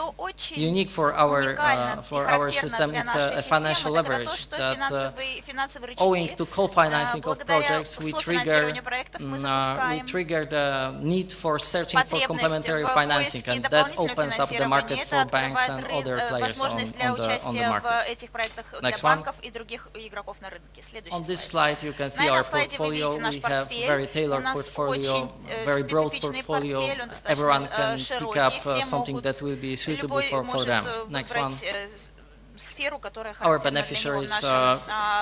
P: unique for our system is a financial leverage that owing to co-financing of projects, we trigger the need for searching for complementary financing, and that opens up the market for banks and other players on the market. Next one. On this slide you can see our portfolio. We have very tailored portfolio, very broad portfolio. Everyone can pick up something that will be suitable for them. Next one. Our beneficiaries,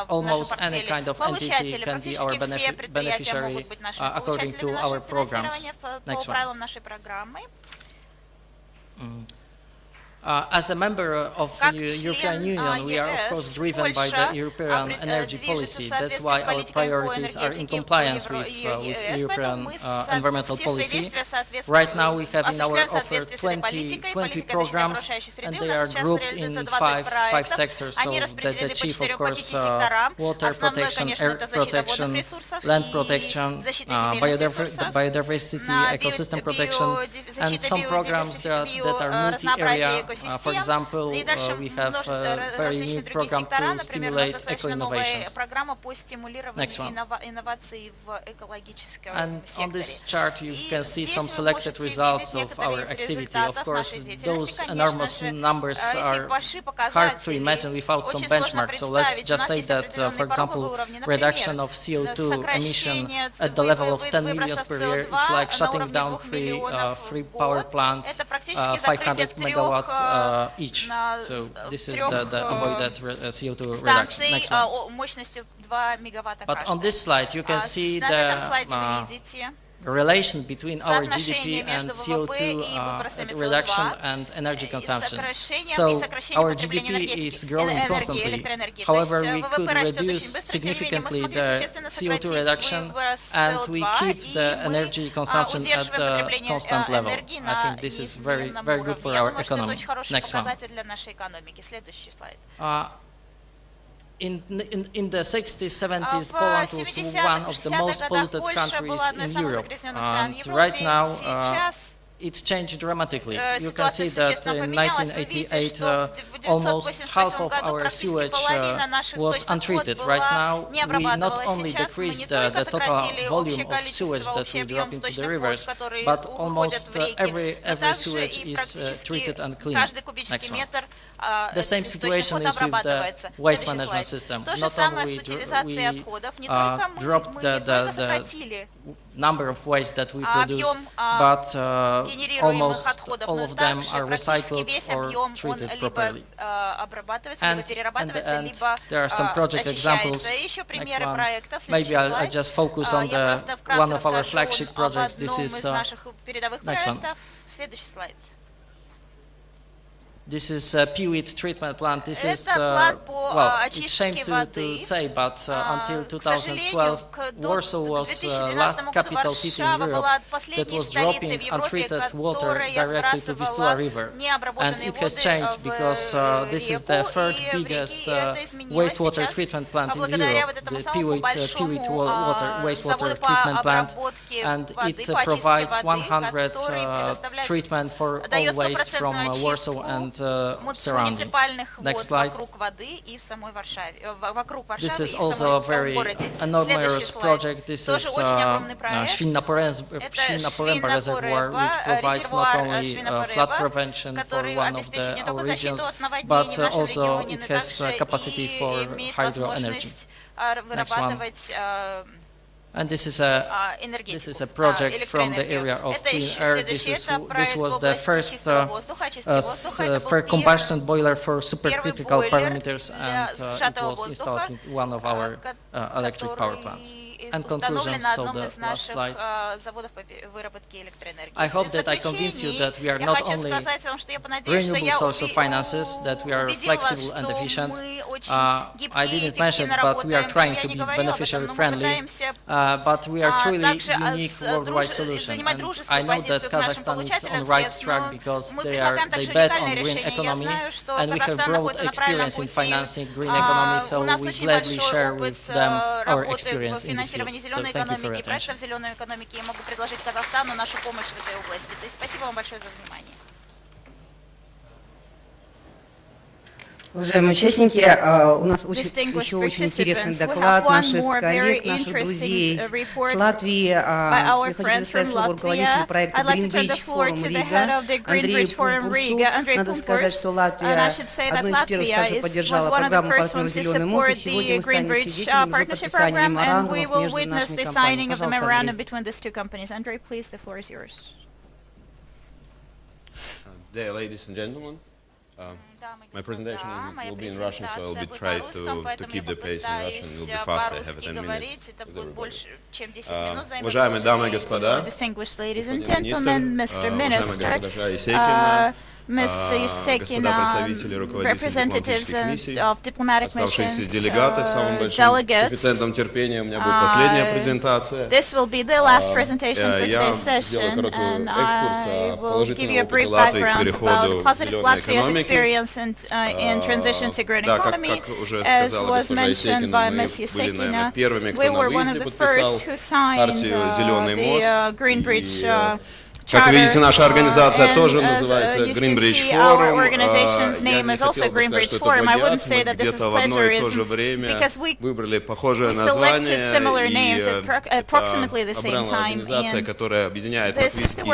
P: almost any kind of entity can be our beneficiary according to our programs. Next one. As a member of the European Union, we are of course driven by the European energy policy. That's why our priorities are in compliance with European environmental policy. Right now we have in our offer 20 programs, and they are grouped in five sectors. So the chief, of course, water protection, air protection, land protection, biodiversity, ecosystem protection, and some programs that are multi-area. For example, we have a very new program to stimulate eco-innovations. Next one. And on this chart you can see some selected results of our activity. Of course, those enormous numbers are hard to imagine without some benchmark. So let's just say that, for example, reduction of CO2 emission at the level of 10 million per year, it's like shutting down three power plants, 500 megawatts each. So this is the avoided CO2 reduction. Next one. But on this slide you can see the relation between our GDP and CO2 reduction and energy consumption. So our GDP is growing constantly. However, we could reduce significantly the CO2 reduction and we keep the energy consumption at the constant level. I think this is very good for our economy. Next one. In the 60s, 70s, Poland was one of the most polluted countries in Europe, and right now it's changed dramatically. You can see that in 1988 almost half of our sewage was untreated. Right now we not only decreased the total volume of sewage that we drop into the rivers, but almost every sewage is treated and cleaned. Next one. The same situation is with the waste management system. Not only we dropped the number of waste that we produce, but almost all of them are recycled or treated properly. And at the end, there are some project examples. Next one. Maybe I'll just focus on one of our flagship projects. This is next one. This is a peat treatment plant. This is, well, it's a shame to say, but until 2012, Warsaw was the last capital city in Europe that was dropping untreated water directly to Vistula River. And it has changed because this is the third biggest wastewater treatment plant in Europe, the peat wastewater treatment plant, and it provides 100 treatment for all waste from Warsaw and surroundings. Next slide. This is also a very enormous project. This is Świnna-Poręba reservoir, which provides not only flood prevention for one of our regions, but also it has capacity for hydro energy. Next one. And this is a project from the area of clean air. This was the first combustion boiler for supercritical parameters, and it was installed in one of our electric power plants. And conclusions, so the last slide. I hope that I convince you that we are not only renewable source of finances, that we are flexible and efficient. I didn't mention, but we are trying to be beneficiary friendly, but we are truly unique worldwide solution. And I know that Kazakhstan is on the right track because they bet on green economy, and we have broad experience in financing green economy, so we gladly share with them our experience in this field. So thank you for your attention.
D: Уважаемые участники, у нас еще очень интересный доклад наших коллег, наших друзей с Латвии. Я хочу предоставить слово руководителю проекта Greenbridge Форум Рига, Андрею Пумпурсу. Надо сказать, что Латвия одной из первых также поддержала программу «Партнер Зеленый мост», и сегодня мы станем свидетелями уже подписания меморандумов между нашими компаниями. Пожалуйста, Андрей.
Q: Dear ladies and gentlemen, my presentation will be in Russian, so I will be trying to keep the pace in Russian. It will be fast. I have 10 minutes. Уважаемые дамы и господа, господин министр, уважаемые госпожа Исекина, господа представители, руководители дипломатических миссий, оставшиеся делегаты с самым большим коэффициентом терпения, у меня будет последняя презентация. Я сделаю короткий экскурс о положительном опыте Латвии к переходу к зеленой экономике. Да, как уже сказала госпожа Исекина, мы были, наверное, первыми, кто на выезде подписал хартию «Зеленый мост». Как видите, наша организация тоже называется Greenbridge Forum. Я не хотел бы сказать, что это плагиат. Мы где-то в одно и то же время выбрали похожее название, и это организация, которая объединяет латвийские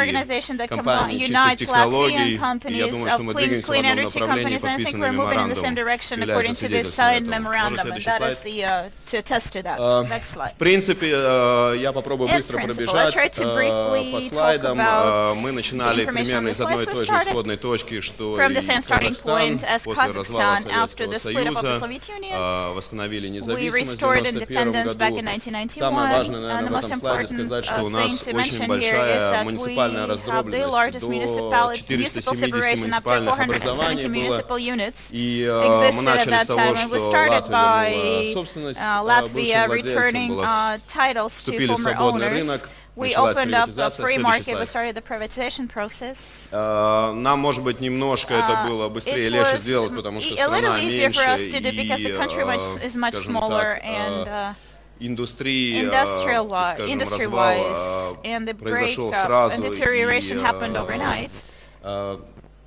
Q: компании чистых технологий. И я думаю, что мы двигаемся в одном направлении, подписанный меморандум является свидетельством этого. Может, следующий слайд? В принципе, я попробую быстро пробежать по слайдам. Мы начинали примерно из одной и той же исходной точки, что и Казахстан. После развала Советского Союза восстановили независимость в 1991 году. Самое важное, наверное, в этом слайде сказать, что у нас очень большая муниципальная раздробленность. До 470 муниципальных образований было. И мы начали с того, что Латвия вернула собственность бывшим владельцам, вступили в свободный рынок. We opened up a free market, we started the privatization process. Нам, может быть, немножко это было быстрее и легче сделать, потому что страна меньше и, скажем так, индустрии, скажем, развал произошел сразу,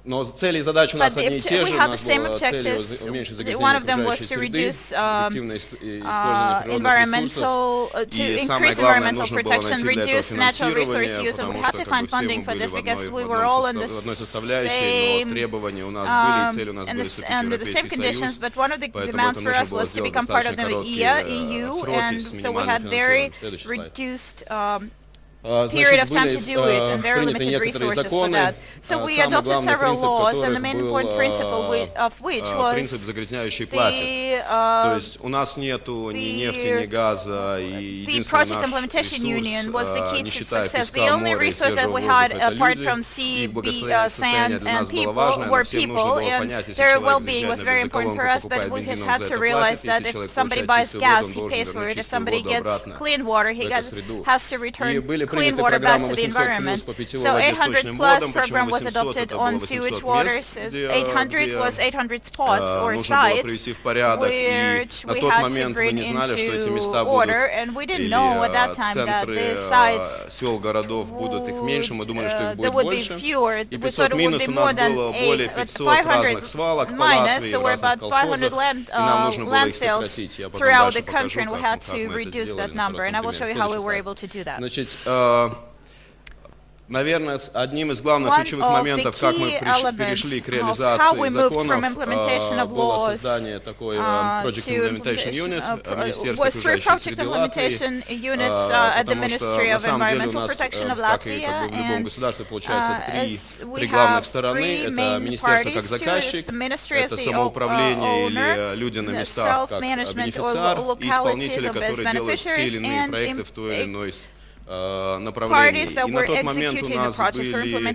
Q: но цели и задачи у нас одни и те же. У нас была цель уменьшить загрязнение окружающей среды, эффективное использование природных ресурсов. И самое главное, нужно было найти для этого финансирование, потому что как бы все мы были в одной составляющей, но требования у нас были, и цели у нас были вступить в Европейский Союз. Поэтому это нужно было сделать достаточно короткие сроки с минимальным финансированием. Следующий слайд. Period of time to do it, and very limited resources for that. So we adopted several laws, and the main important principle of which was принцип загрязняющий платит. То есть у нас нету ни нефти, ни газа, и единственный наш ресурс, не считая песка, моря и свежего воздуха, это люди. И благосостояние для нас было важно, но всем нужно было понять, если человек заезжает на бензоколонку, покупает бензин, он за это платит. Если человек получает чистую воду, он должен вернуть чистую воду обратно в эту среду. И были приняты программа 800+ по питьевой воде сточным водам. Почему 800? Это было 800 мест, где нужно было привести в порядок. И на тот момент мы не знали, что эти места будут, или центры сел, городов будут их меньше, мы думали, что их будет больше. И 500 минус у нас было более 500 разных свалок по Латвии, разных колхозов, и нам нужно было их сократить. Я потом дальше покажу, как мы это сделали. Значит, наверное, одним из главных ключевых моментов, как мы перешли к реализации законов, было создание такой Project Implementation Unit Министерства окружающей среды Латвии, потому что на самом деле у нас, как и в любом государстве, получается три главных стороны. Это министерство как заказчик, это самоуправление или люди на местах как бенефициар, и исполнители, которые делают те или иные проекты в той или иной направлений. И на тот момент у нас были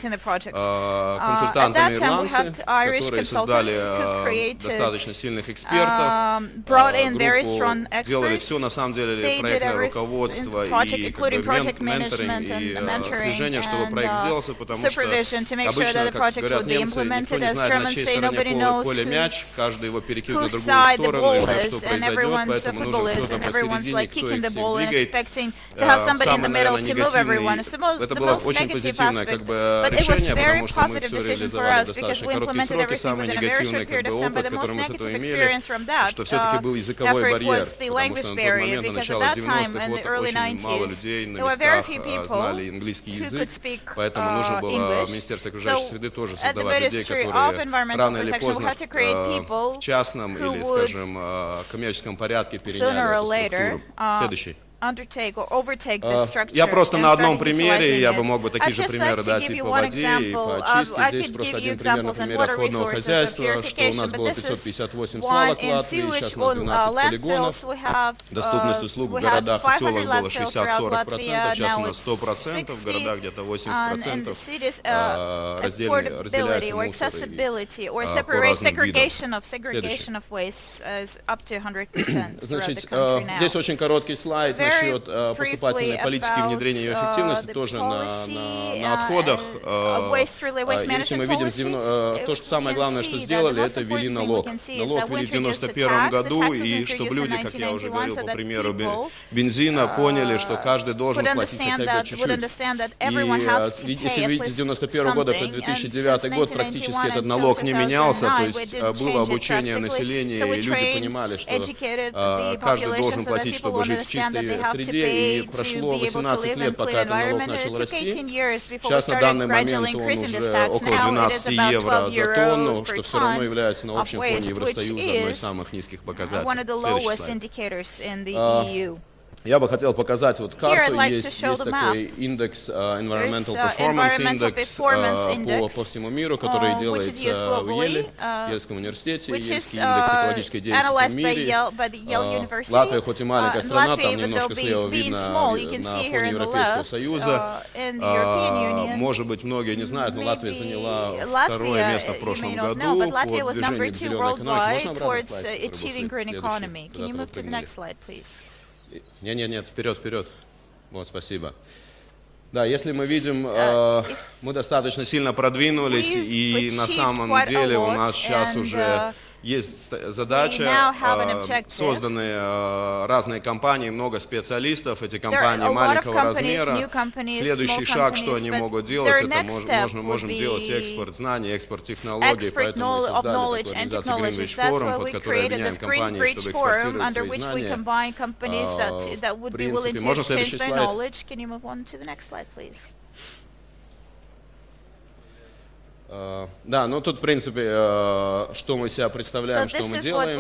Q: консультанты-ирландцы, которые создали достаточно сильных экспертов, группу, делали все, на самом деле, проектное руководство и менторинг, и слежение, чтобы проект сделался, потому что обычно, как говорят немцы, никто не знает, на чьей стороне поле мяч, каждый его перекидывает в другую сторону и ждет, что произойдет, поэтому нужен кто-то посередине, кто их всех двигает. Самое, наверное, негативный. Это было очень позитивное решение, потому что мы все реализовали в достаточно короткие сроки. Самый негативный опыт, который мы с этого имели, что все-таки был языковой барьер, потому что на тот момент, на начало 90-х, очень мало людей на местах знали английский язык, поэтому нужно было в Министерстве окружающей среды тоже создавать людей, которые рано или поздно в частном или, скажем, коммерческом порядке переняли эту структуру. Следующий. Я просто на одном примере, я бы мог бы такие же примеры дать и по воде, и по очистке. Здесь просто один пример, например, отходного хозяйства, что у нас было 558 свалок в Латвии, сейчас у нас 12 полигонов. Доступность услуг в городах и селах была 60-40%, сейчас у нас 100%, в городах где-то 80% разделяется мусор по разным видам. Значит, здесь очень короткий слайд насчет поступательной политики внедрения ее эффективности, тоже на отходах. Если мы видим, то, что самое главное, что сделали, это ввели налог. Налог ввели в 1991 году, и чтобы люди, как я уже говорил, по примеру бензина, поняли, что каждый должен платить хотя бы чуть-чуть. И если вы видите, с 1991 года по 2009 год практически этот налог не менялся, то есть было обучение населения, и люди понимали, что каждый должен платить, чтобы жить в чистой среде, и прошло 18 лет, пока этот налог начал расти. Сейчас на данный момент он уже около 12 евро за тонну, что все равно является на общем фоне Евросоюза одной из самых низких показателей. Следующий слайд. Я бы хотел показать вот карту, есть такой индекс, Environmental Performance Index по всему миру, который делается в Ельском университете, Ельский индекс экологической деятельности в мире. Латвия хоть и маленькая страна, там немножко слева видно на фоне Европейского Союза. Может быть, многие не знают, но Латвия заняла второе место в прошлом году по движению к зеленой экономике. Можно обратный слайд? Нет, вперед. Вот, спасибо. Да, если мы видим, мы достаточно сильно продвинулись, и на самом деле у нас сейчас уже есть задача, созданы разные компании, много специалистов, эти компании маленького размера. Следующий шаг, что они могут делать, это можем делать экспорт знаний, экспорт технологий, поэтому мы создали такую организацию Greenwich Форум, под которой объединяем компании, чтобы экспортировать свои знания. В принципе, можно следующий слайд? Да, ну тут, в принципе, что мы себя представляем, что мы делаем.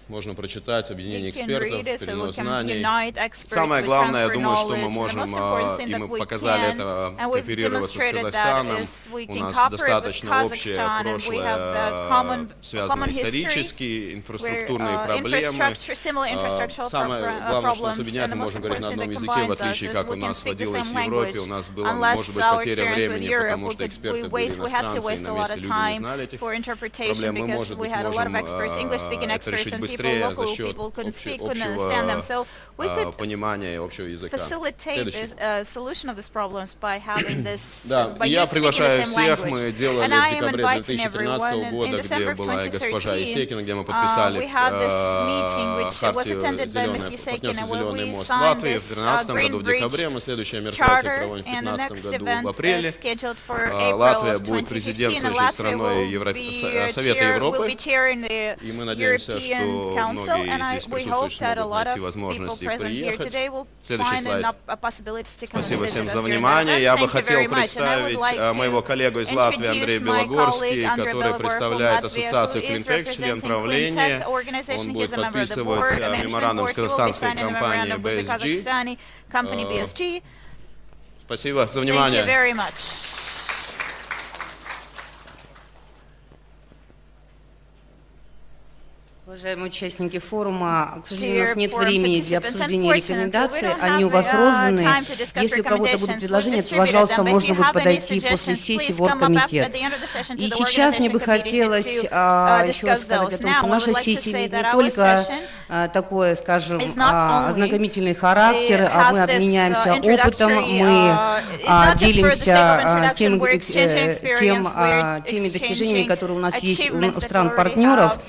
Q: Можно прочитать объединение экспертов, перенос знаний. Самое главное, я думаю, что мы можем, и мы показали это, кооперироваться с Казахстаном. У нас достаточно общее прошлое, связанное исторически, инфраструктурные проблемы. Самое главное, что нас объединяет, мы можем говорить на одном языке, в отличие, как у нас водилось в Европе, у нас была, может быть, потеря времени, потому что эксперты были иностранцы, и на месте люди не знали этих проблем. Мы, может быть, можем это решить быстрее, быстрее за счет общего понимания и общего языка. Да, и я приглашаю всех, мы делали в декабре 2013 года, где была госпожа Исекина, где мы подписали хартию партнерства «Зеленый мост» в Латвии в 2013 году в декабре. Мы следующее мероприятие проводим в 2015 году в апреле. Латвия будет президентствующей страной Совета Европы, и мы надеемся, что многие из здесь присутствующих могут найти возможности приехать. Следующий слайд. Спасибо всем за внимание. Я бы хотел представить моего коллегу из Латвии Андрея Белогорский, который представляет ассоциацию Cleantech, член правления. Он будет подписывать меморандум с казахстанской компанией BSG. Спасибо за внимание.
D: Уважаемые участники форума, к сожалению, у нас нет времени для обсуждения рекомендаций, они у вас розданы. Если у кого-то будут предложения, то, пожалуйста, можно будет подойти после сессии в оргкомитет. И сейчас мне бы хотелось еще раз сказать о том, что наша сессия имеет не только такой, скажем, ознакомительный характер, а мы обменяемся опытом, мы делимся теми достижениями, которые у нас есть у стран-партнеров.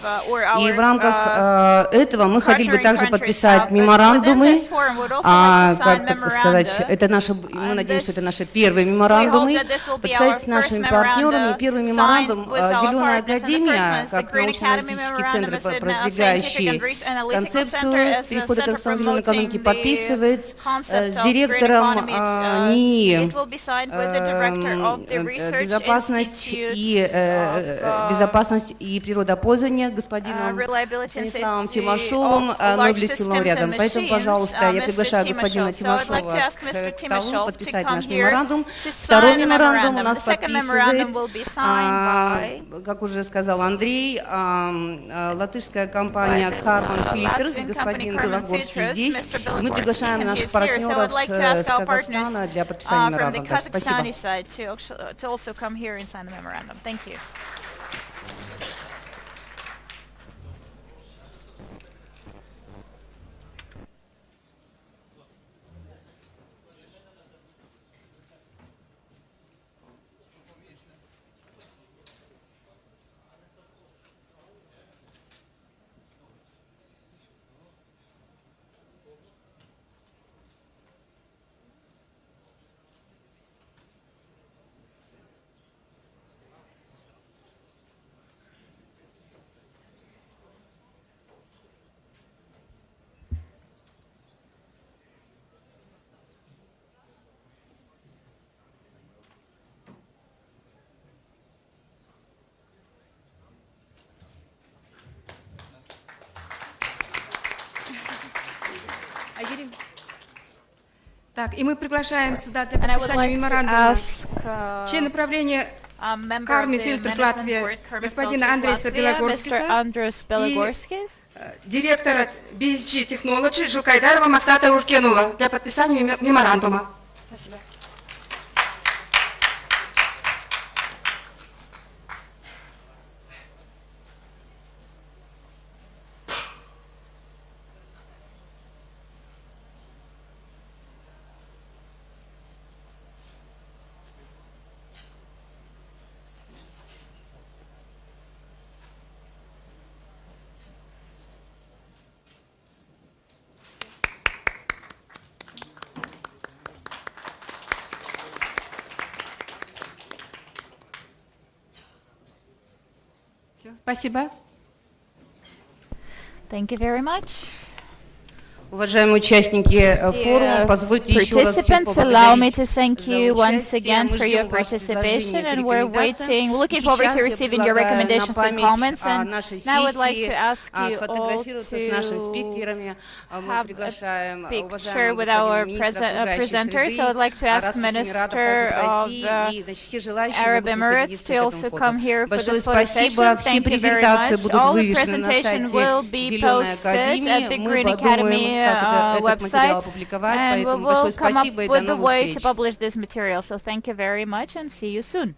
D: И в рамках этого мы хотели бы также подписать меморандумы, как так сказать, это мы надеемся, что это наши первые меморандумы, подписать с нашими партнерами. Первый меморандум «Зеленая академия», как научно-аналитический центр, продвигающий концепцию перехода к зеленой экономике, подписывает с директором НИИ безопасность и природопользование господином Станиславом Тимошовым, Нобелевским лауреатом. Поэтому, пожалуйста, я приглашаю господина Тимошова к столу подписать наш меморандум. Второй меморандум у нас подписывает, как уже сказал Андрей, латышская компания Carbon Filters, господин Белогорский здесь. И мы приглашаем наших партнеров с Казахстана для подписания меморандума. Спасибо. Так, и мы приглашаем сюда для подписания меморандума члена правления Carbon Filters Латвии господина Андрея Белогорскиса и директора BSG Technology Жукайдарова Максата Уркенула для подписания меморандума. Спасибо. Спасибо.
R: Thank you very much.
D: Уважаемые участники форума, позвольте еще раз всех поблагодарить за участие. Мы ждем ваших предложений и рекомендаций.
R: Looking forward to receiving your recommendations and comments. And
D: now I would like to ask you all to have a picture with our presenters. So I would like to ask Minister of Arab Emirates to also come here for this photo session. Thank you very much. All the presentation will be posted at the Green Academy website, and we will come up with the way to publish this material. So thank you very much and see you soon.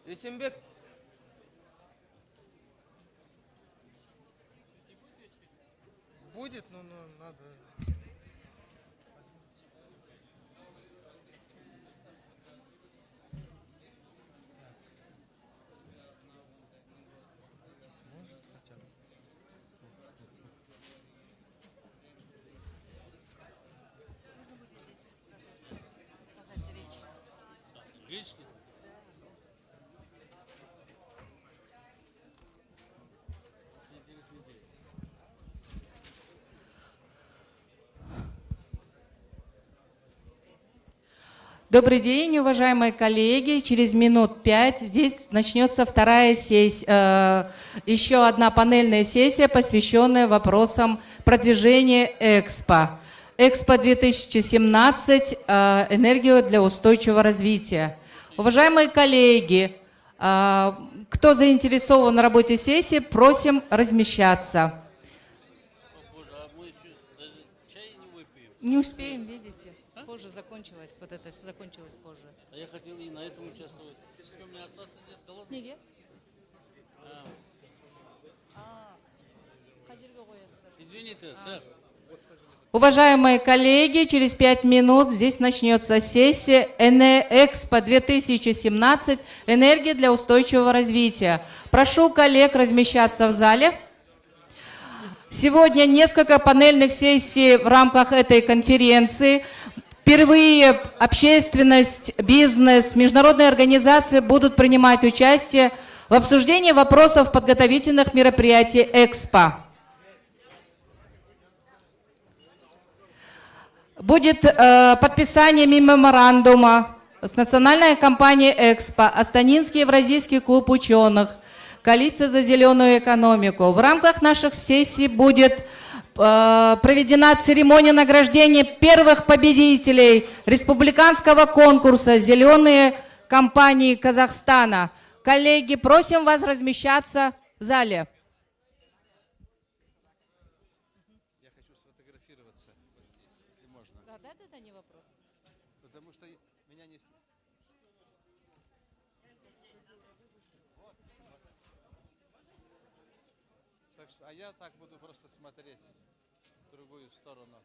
B: Есенбек. Будет, но надо...
S: Добрый день, уважаемые коллеги. Через минут 5 здесь начнется вторая сессия, еще одна панельная сессия, посвященная вопросам продвижения Экспо. Экспо 2017 «Энергию для устойчивого развития». Уважаемые коллеги, кто заинтересован в работе сессии, просим размещаться. Не успеем, видите? Позже закончилось, вот это закончилось позже.
T: А я хотел и на этом участвовать. Что, мне остаться здесь голодным?
S: Нет.
T: Извините, сэр.
S: Уважаемые коллеги, через 5 минут здесь начнется сессия Экспо 2017 «Энергия для устойчивого развития». Прошу коллег размещаться в зале. Сегодня несколько панельных сессий в рамках этой конференции. Впервые общественность, бизнес, международные организации будут принимать участие в обсуждении вопросов подготовительных мероприятий Экспо. Будет подписание меморандума с национальной компанией Экспо, Астанинский Евразийский клуб ученых, Коалиция за зеленую экономику. В рамках наших сессий будет проведена церемония награждения первых победителей республиканского конкурса «Зеленые компании Казахстана». Коллеги, просим вас размещаться в зале.
I: Я хочу сфотографироваться, если можно.
S: Да, не вопрос.
I: Потому что меня не... Так что, а я так буду просто смотреть в другую сторону.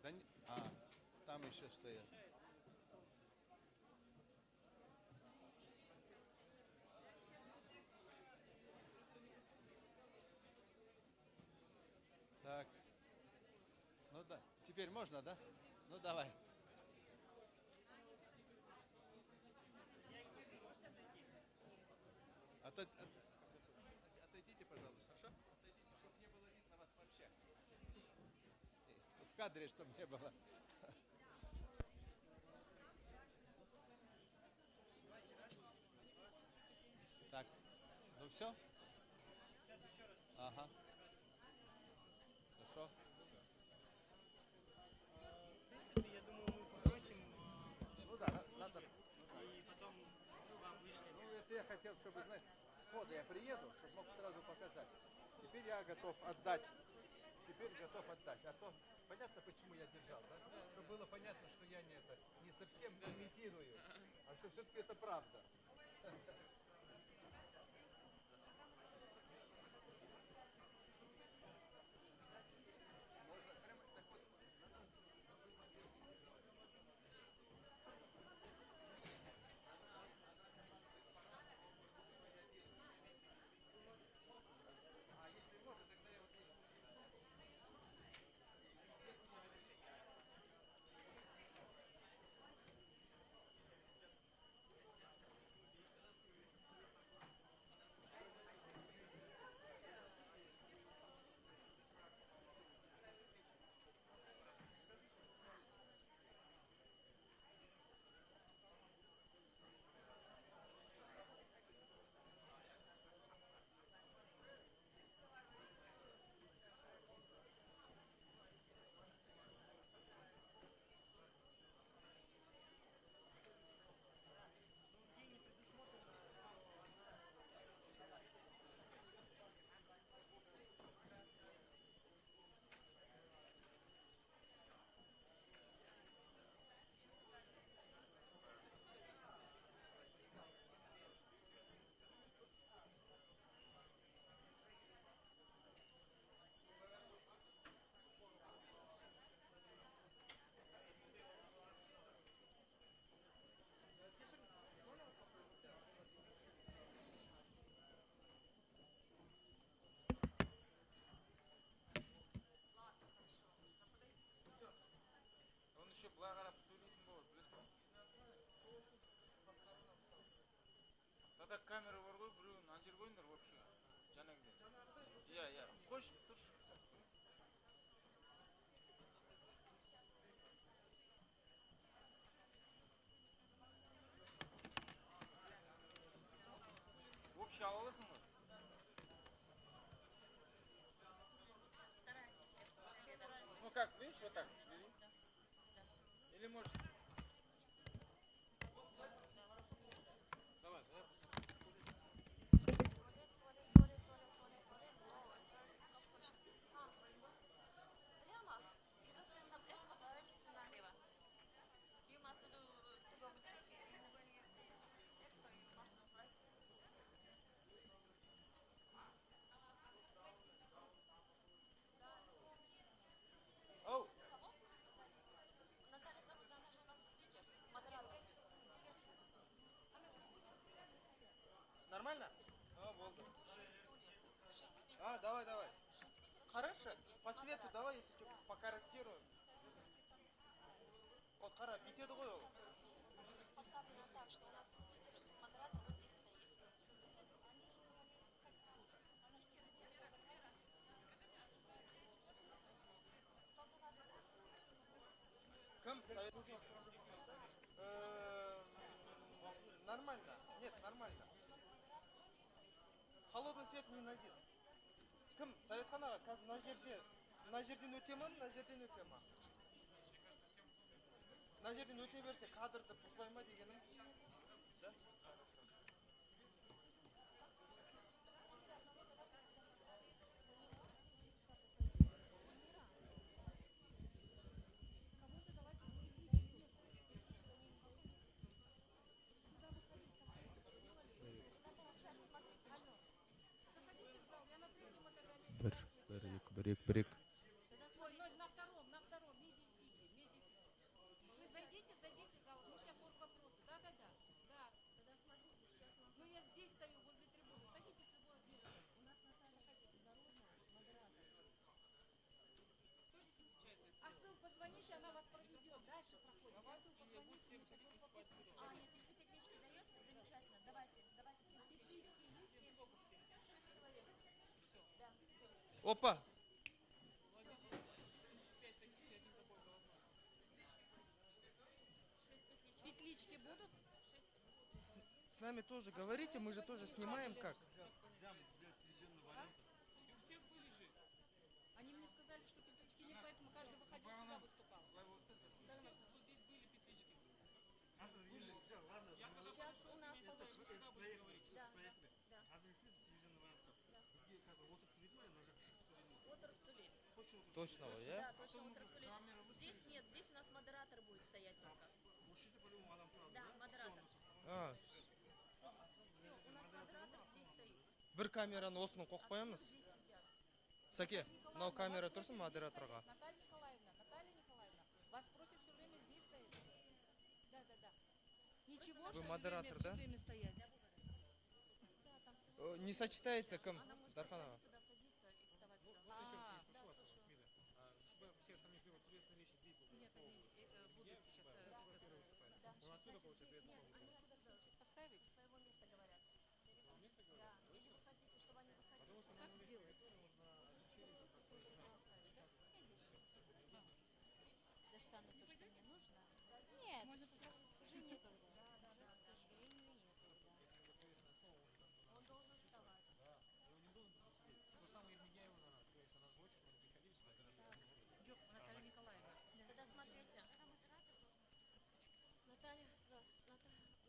I: Да не... там еще стоят. Так. Ну да. Теперь можно, да? Ну давай. Отойдите, пожалуйста. Хорошо? Отойдите, чтобы не было видно вас вообще. В кадре, чтобы не было. Так. Ну все? Ага. Хорошо.
T: В принципе, я думаю, мы попросим.
I: Ну да, надо.
T: И потом вам вышли.
I: Ну, это я хотел, чтобы, знаете, сходу я приеду, чтобы мог сразу показать. Теперь я готов отдать. Теперь готов отдать. А то понятно, почему я держал, да? Чтобы было понятно, что я не совсем имитирую, а что все-таки это правда.
T: Ну как, видишь, вот так, бери. Или можешь... Давай, давай. Нормально? Болды. Давай, давай. Хорошо. По свету давай, если что, покорректируем. Вот, қара, бүйтеді ғой ол. Кім? Нормально. Нет, нормально. Холодный свет не назид. Кім? Советханаға қазір мына жерден өте ма, мына жерден өте ма? Мына жерден өте берсе кадрды бұзбай ма дегенім? Да? Брик.
S: На втором, меди сидите. Вы зайдите в зал, мы сейчас вот вопросы. Да. Тогда смотрите, сейчас у нас... Ну я здесь стою, возле трибуны. Садитесь в любое место. У нас Наталья Зародная, модератор. Кто здесь отвечает? Асыл, позвоните, она вас проведет. Дальше проходит. Асыл, позвоните. Нет, если петлички дается, замечательно. Давайте все петлички. 6 человек. Да, все.
T: Опа!
S: Петлички будут?
T: С нами тоже говорите, мы же тоже снимаем как.
S: Они мне сказали, что петлички нет, поэтому каждый выходил сюда выступал.
R: Сейчас у нас получится. Да.
T: Точно, я?
R: Да, точно, Здесь нет, здесь у нас модератор будет стоять только. Да, модератор. Все, у нас модератор здесь стоит.
T: Бір камераны осыны қоқып қоямыз. Сәке, мынау камера тұрсын модераторға.
S: Наталья Николаевна, вас просят все время здесь стоять. Да. Ничего,
T: Вы модератор,
S: все
T: да?
S: время стоять.
T: Не сочетается кім, Дарханова?
S: Нет, они будут сейчас поставить.
R: Своего места говорят. Да, если вы хотите, чтобы они выходили.
S: Как сделать? Достану то, что мне нужно. Нет, уже некогда. К сожалению, некогда.
R: Он должен вставать.
S: Джоб, Наталья Николаевна.
R: Тогда смотрите.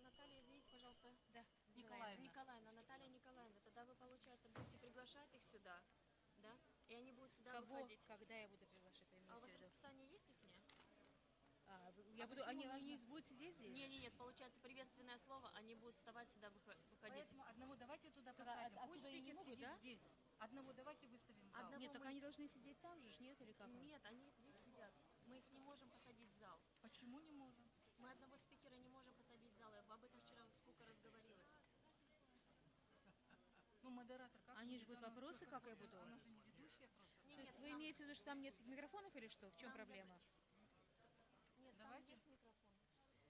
R: Наталья, извините, пожалуйста.
S: Да,
R: Наталья Николаевна. Тогда вы, получается, будете приглашать их сюда, да? И они будут сюда
S: Кого,
R: выходить.
S: когда я буду приглашать, вы
R: А у вас
S: имеете в виду?
R: расписание есть их?
S: Они будут сидеть здесь?
R: Нет, получается, приветственное слово, они будут вставать сюда, выходить.
S: Поэтому одного давайте туда посадим. Пусть спикер сидит здесь. Одного давайте выставим в зал.
R: Нет, так
S: они должны сидеть там же, нет, или как?
R: Нет, они здесь сидят. Мы их не можем посадить в зал.
S: Почему не можем?
R: Мы одного спикера не можем посадить в зал. Я об этом вчера сколько разговорилась.
S: Ну, модератор, как?
U: Они же будут вопросы, как я буду?
S: Она же не ведущая просто.
U: То есть вы имеете в виду, что там нет микрофонов или что? В чем проблема?
R: Нет,
S: давайте.
R: там есть микрофон.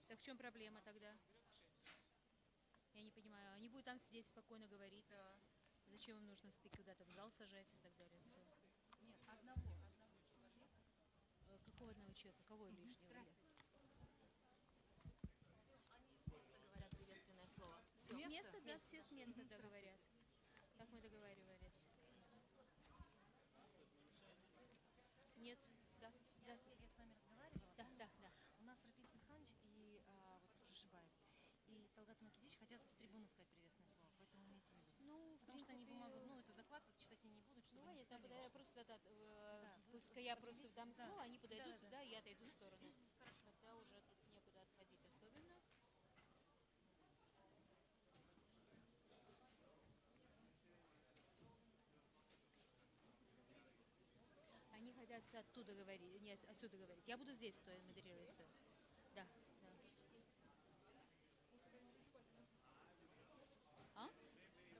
U: Так в чем проблема тогда? Я не понимаю. Они не будет там сидеть спокойно говорить. Да. Зачем им нужно куда-то в зал сажать и так далее. Все.
R: Нет, одного человека.
U: Какого одного человека? Кого лишнего?
R: Они с места говорят приветственное слово.
U: С места, да, все с места говорят. Как мы договаривались. Нет, да. Здравствуйте.
R: Я с вами разговаривала.
U: Да, да, да.
R: У нас Рапиль Симханович и вот Жишибаев. И Талгат Макидич хотят с трибуны сказать приветственное слово, поэтому имейте в виду.
U: Ну,
R: потому что они бумагу, это доклад, как читать они не будут, чтобы
U: ну,
R: не
U: это
R: встали.
U: просто пускай я просто дам слово, они подойдут сюда, и я отойду в сторону. Хотя уже тут некуда отходить особенно. Они хотят оттуда говорить, нет, отсюда говорить. Я буду здесь стоять, модерировать стоять. Да, да. А?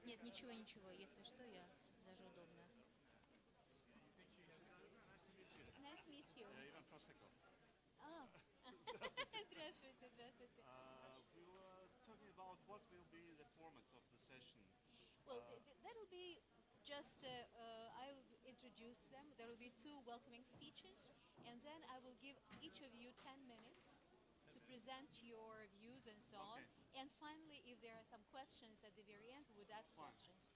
U: Нет, ничего, если что, я даже удобно. Nice to meet you.
J: Иван Просеков.
U: Здравствуйте, здравствуйте.
J: We were talking about what will be the format of the session.
U: Well, that'll be just, I will introduce them. There will be 2 welcoming speeches, and then I will give each of you 10 minutes to present your views and so on. And finally, if there are some questions at the very end, we would ask questions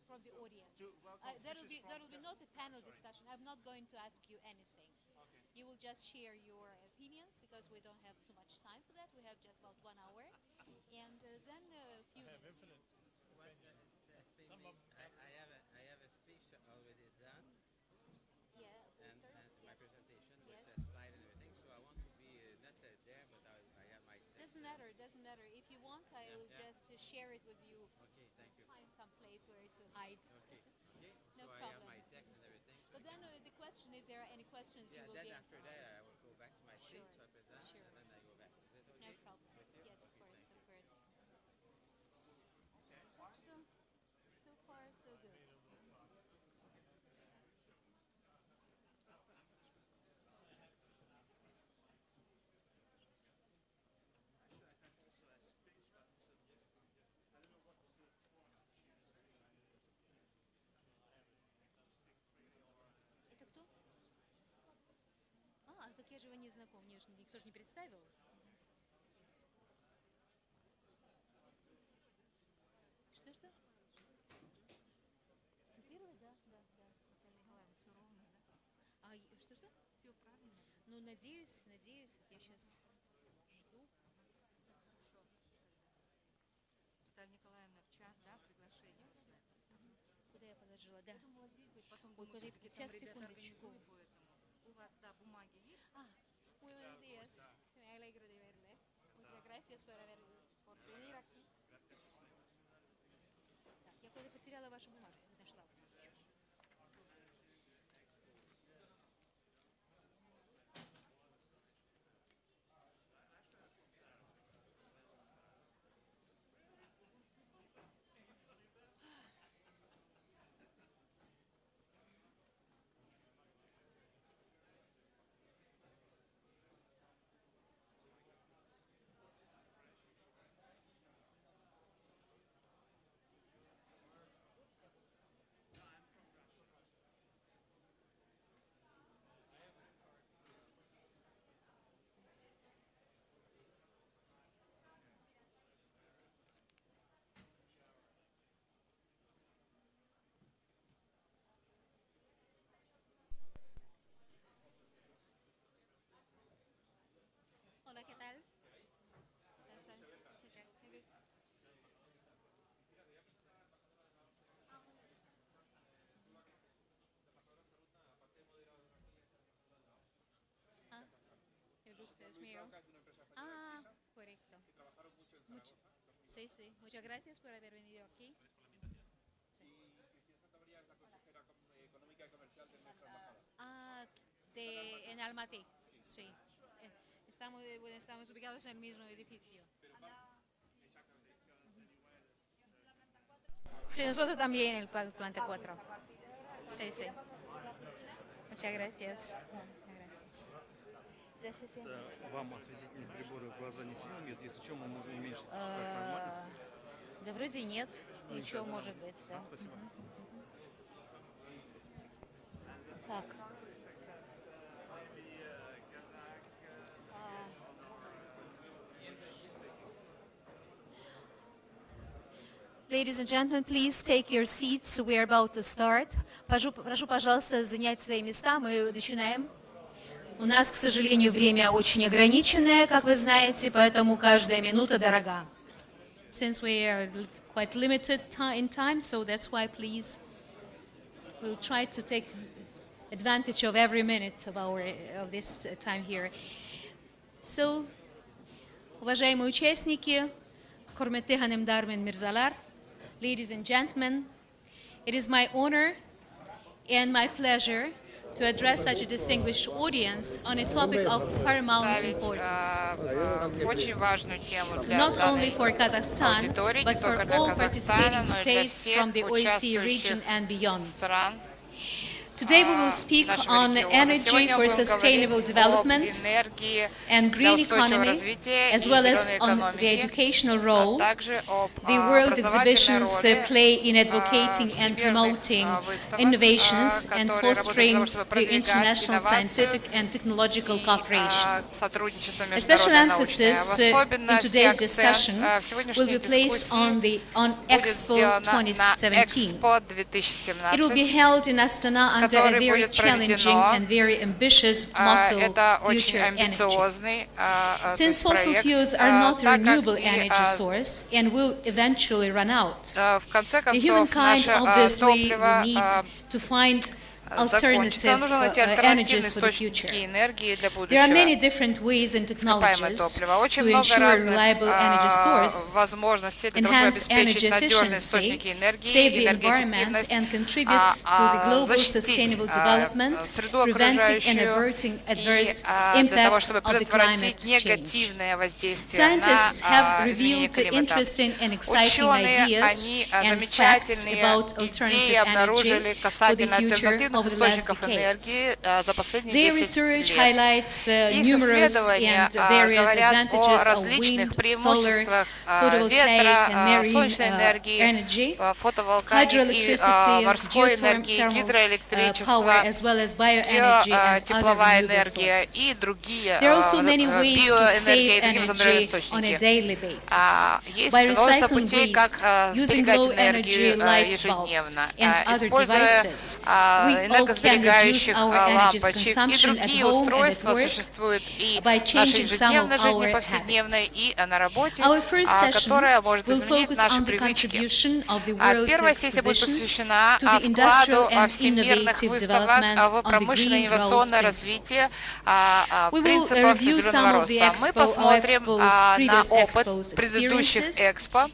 U: from the audience. That will be not a panel discussion. I'm not going to ask you anything. You will just share your opinions because we don't have too much time for that. We have just about 1 hour, and then a few minutes.
A: I have a speech already done.
U: Yeah,
A: and
U: sir.
A: my
U: Yes.
A: presentation with
U: Yes.
A: that slide and everything. So I want to be not there, but I have my text.
U: Doesn't matter. If you want, I will just share it with you.
A: Okay, thank you.
U: Find some place where to hide.
A: Okay.
U: No
A: So I have
U: problem.
A: my text and everything. So
U: But then the question, if there are any questions,
A: yeah,
U: you will
A: then
U: be
A: after
U: answering.
A: that I will go back to my seat,
U: Sure.
A: so I present,
U: Sure.
A: and then I go back. Is that okay?
U: No problem.
A: With you?
U: Yes, of
A: Okay,
U: course,
A: thank
U: of
A: you.
U: course. So far, so good. Это кто? Так я же его не знаком, мне же никто же не представил. Что? Цитировать? Да.
R: Наталья Николаевна, все ровно, да?
U: Что?
R: Все правильно.
U: Ну, надеюсь, вот я сейчас жду.
R: Хорошо. Наталья Николаевна, в час, да, приглашение?
U: Куда я положила? Да.
R: Я думала, здесь будет, потом
U: Ой,
R: думаю,
U: куда я...
R: всё-таки
U: Сейчас,
R: там ребята
U: секундочку.
R: организуют, поэтому. У вас, да, бумаги есть?
U: Muy buenos días. Me alegro de verle. Muchas gracias por venir aquí. Так, я куда-то потеряла вашу бумажку, не нашла. Hola, ¿qué tal? El gusto es mío. Correcto. Sí. Muchas gracias por haber venido aquí.
V: Cristina Santamaría es la consejera económica y comercial de nuestra embajada.
U: En Almaty, sí. Estamos ubicados en el mismo edificio. Sí, nosotros también en el planta 4. Sí. Muchas gracias.
W: Вам осветительные приборы в глаза не сильно бьют, если что, мы можем уменьшить формальность.
C: Да вроде нет. Ничего может быть, да. Так. Ladies and gentlemen, please take your seats. We are about to start. Прошу, пожалуйста, занять свои места. Мы начинаем. У нас, к сожалению, время очень ограниченное, как вы знаете, поэтому каждая минута дорога. Since we are quite limited in time, so that's why, please, we'll try to take advantage of every minute of this time here. So, уважаемые участники, Hurmetli hanımlar ve mirzalar, ladies and gentlemen, it is my honor and my pleasure to address such a distinguished audience on a topic of paramount importance. Not only for Kazakhstan, but for all participating states from the OSCE region and beyond. Today we will speak on energy for sustainable development and green economy, as well as on the educational role the world exhibitions play in advocating and promoting innovations and fostering the international scientific and technological cooperation. A special emphasis in today's discussion will be placed on Expo 2017. It will be held in Astana under a very challenging and very ambitious motto, future energy. Since fossil fuels are not a renewable energy source and will eventually run out, the humankind obviously will need to find alternative energies for the future. There are many different ways and technologies to ensure reliable energy source, enhance energy efficiency, save the environment, and contribute to the global sustainable development, preventing and averting adverse impact of the climate change. Scientists have revealed interesting and exciting ideas and facts about alternative energy for the future over the last decades. Their research highlights numerous and various advantages of wind, solar, photovoltaic and marine energy, hydroelectricity, geothermal power, as well as bioenergy and other renewable sources. There are also many ways to save energy on a daily basis. By recycling waste, using low-energy light bulbs and other devices, we all can reduce our energy consumption at home and at work by changing some of our habits. Our first session will focus on the contribution of the world expositions to the industrial and innovative development on the green growth principles. We will review some of the previous expos experiences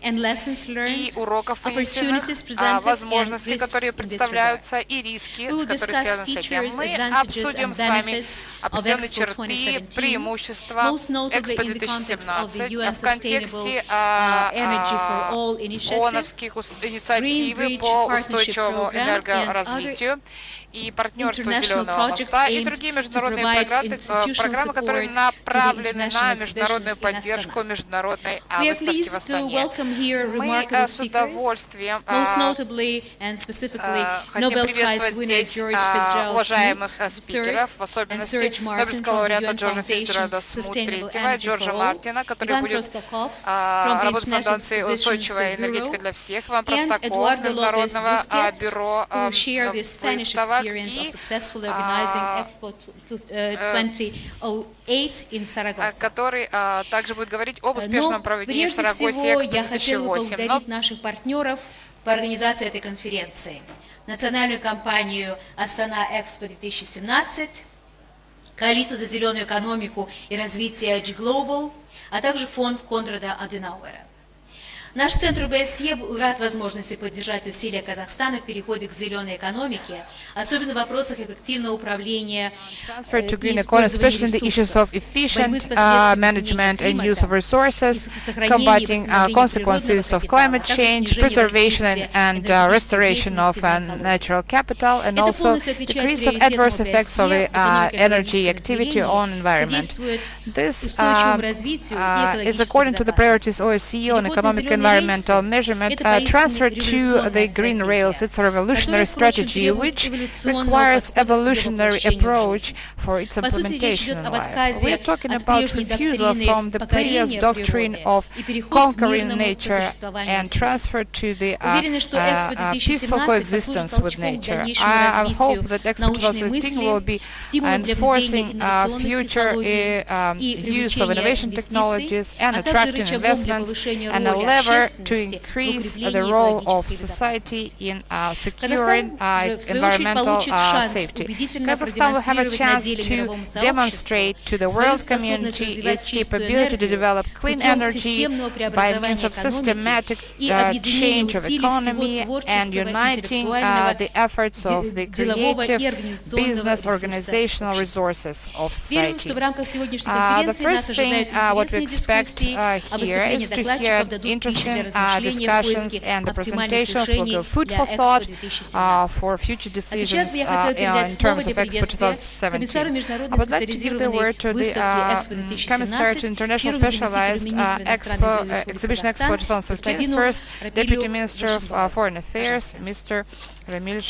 C: and lessons learned, opportunities presented and risks in this regard. We will discuss features, advantages and benefits of Expo 2017, most notably in the context of the UN Sustainable Energy for All initiative, Green Bridge Partnership Program and other international projects aimed to provide institutional support to the international exhibitions in Astana. We are pleased to welcome here remarkable speakers, most notably and specifically Nobel Prize winner George Fitzgerald III and Serge Martin from the UN Foundation Sustainable Energy for All, Ivan Prostakov from the International Expositions Bureau, and Eduardo Lopez Busquets, who will share the Spanish experience of successfully organizing Expo 2008 in Saragossa. Но прежде всего я хотела бы поблагодарить наших партнеров по организации этой конференции. Национальную компанию Астана Экспо 2017, Коалицию за зеленую экономику и развитие G-Global, а также фонд Конрада Аденауэра. Наш центр ОБСЕ был рад возможности поддержать усилия Казахстана в переходе к зеленой экономике, особенно в вопросах эффективного управления
H: transfer to green economy, especially in the issues of efficient management and use of resources, combating consequences of climate change, preservation and restoration of natural capital, and also decrease of adverse effects of energy activity on environment. This is according to the priorities OSCE on economic and environmental measurement transferred to the green rails. It's a revolutionary strategy which requires evolutionary approach for its implementation in life. We are talking about refusal from the previous doctrine of conquering nature and transfer to the peaceful coexistence with nature. I hope that Expo 2015 will be enforcing future use of innovation technologies and attracting investments and a lever to increase the role of society in securing environmental safety. Kazakhstan will have a chance to demonstrate to the world community its capability to develop clean energy by means of systematic change of economy and uniting the efforts of the creative business organizational resources of society. The first thing what we expect here is to hear interesting discussions, and the presentations will give food for thought for future decisions in terms of Expo 2017. I would like to give the word to the Commissar to International Specialized Exhibition Expo 2015, first Deputy Minister of Foreign Affairs, Mr. Ramil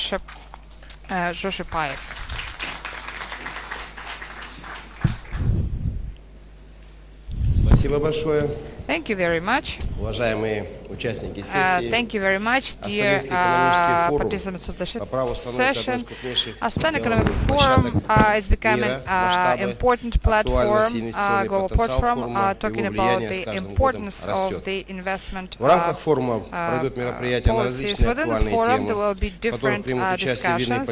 H: Joshipayev.
E: Спасибо большое.
H: Thank you very much.
E: Уважаемые участники сессии.
H: Thank you very much, dear participants of the session. Astana Economic Forum is becoming an important platform, global platform, talking about the importance of the investment policies. Within this forum, there will be different discussions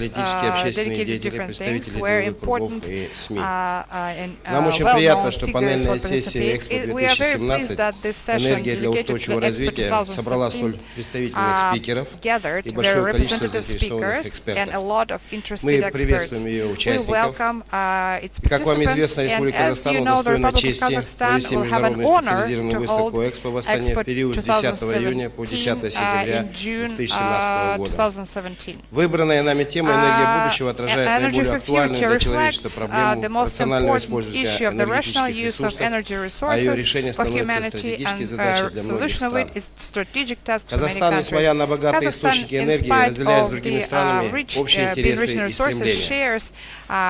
H: dedicated to different things, where important and well-known figures will participate. We are very pleased that this session dedicated to the Expo 2017 gathered very representative speakers and a lot of interested experts. We welcome its participants, and as you know, the Republic of Kazakhstan will have an honor to hold Expo 2017 in June 2017.
E: Выбранная нами тема «Энергия будущего» отражает наиболее актуальную для человечества проблему рационального использования энергетических ресурсов, а ее решение становится стратегической задачей для многих стран. Казахстан, несмотря на богатые источники энергии, разделяет с другими странами общие интересы и стремления.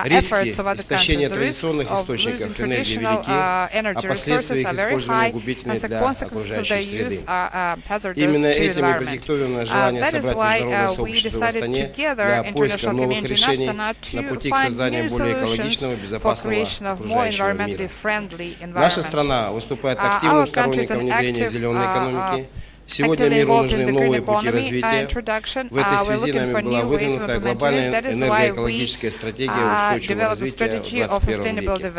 E: Риски истощения традиционных источников энергии велики, а последствия их использования губительны для окружающей среды. Именно этим и продиктовано желание собрать международное сообщество в Астане для поиска новых решений на пути к созданию более экологичного, безопасного окружающего мира. Наша страна выступает активным сторонником внедрения зеленой экономики. Сегодня миру нужны новые пути развития. В этой связи нами была выдвинута глобальная энергоэкологическая стратегия устойчивого развития в 21 веке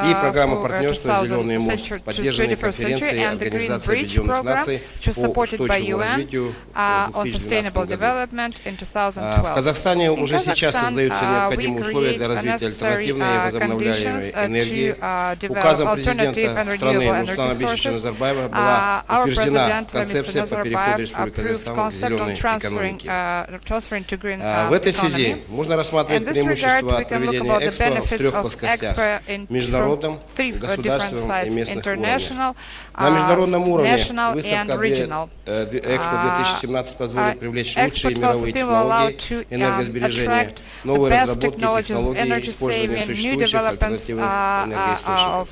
E: и программа партнерства «Зеленый мост», поддержанная конференцией Организации Объединенных Наций по устойчивому развитию в 2012 году. В Казахстане уже сейчас создаются необходимые условия для развития альтернативной и возобновляемой энергии. Указом президента страны Нурсултана Абишевича Назарбаева была утверждена концепция по переходу Республики Казахстан к зеленой экономике. В этой связи можно рассматривать преимущества от проведения Экспо в трех плоскостях – международном, государственном и местных уровнях. На международном уровне выставка Экспо 2017 позволит привлечь лучшие мировые технологии энергосбережения, новые разработки технологий использования существующих альтернативных энергоисточников.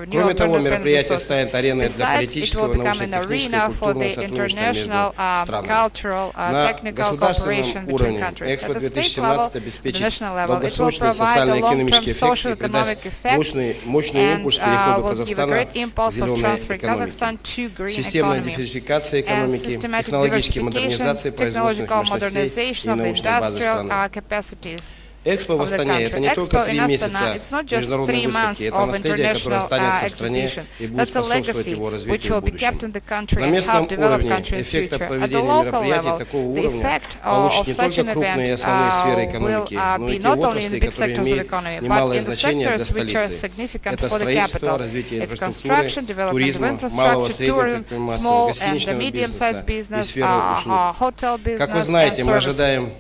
E: Кроме того, мероприятие станет ареной для политического, научно-технического, культурного сотрудничества между странами. На государственном уровне Экспо 2017 обеспечит долгосрочный социально-экономический эффект и придаст мощный импульс переходу Казахстана к зеленой экономике. Системная диверсификация экономики, технологические модернизации производственных мощностей и научной базы страны. Экспо в Астане – это не только 3 месяца международной выставки, это наследие, которое останется в стране и будет способствовать его развитию в будущем. На местном уровне эффект от проведения мероприятий такого уровня получит не только крупные и основные сферы экономики, но и те отрасли, которые имеют немалое значение для столицы. Это строительство, развитие инфраструктуры, туризма, малого и среднего предпринимательства, гостиничного бизнеса и сферы услуг. Как вы знаете, мы ожидаем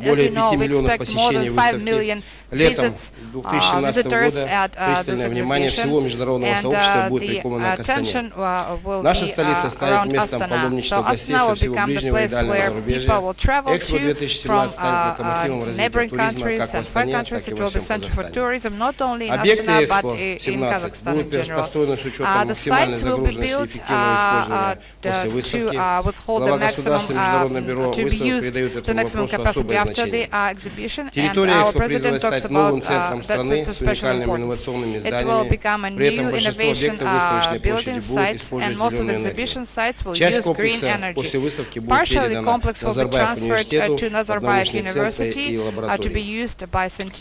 E: более 5 миллионов посещений выставки. Летом 2017 года пристальное внимание всего международного сообщества будет приковано к Астане. Наша столица станет местом паломничества гостей со всего ближнего и дальнего зарубежья. Экспо 2017 станет локомотивом развития туризма как в Астане, так и во всем Казахстане. Объекты Экспо 17 будут построены с учетом максимальной загруженности и эффективного использования после выставки. Глава государства Международного бюро выставок придает этому вопросу особое значение. Территория Экспо призвана стать новым центром страны с уникальными инновационными зданиями. При этом большинство объектов выставочной площади будут использовать зеленую энергию. Часть комплекса после выставки будет передана Назарбаев университету под научные центры и лаборатории.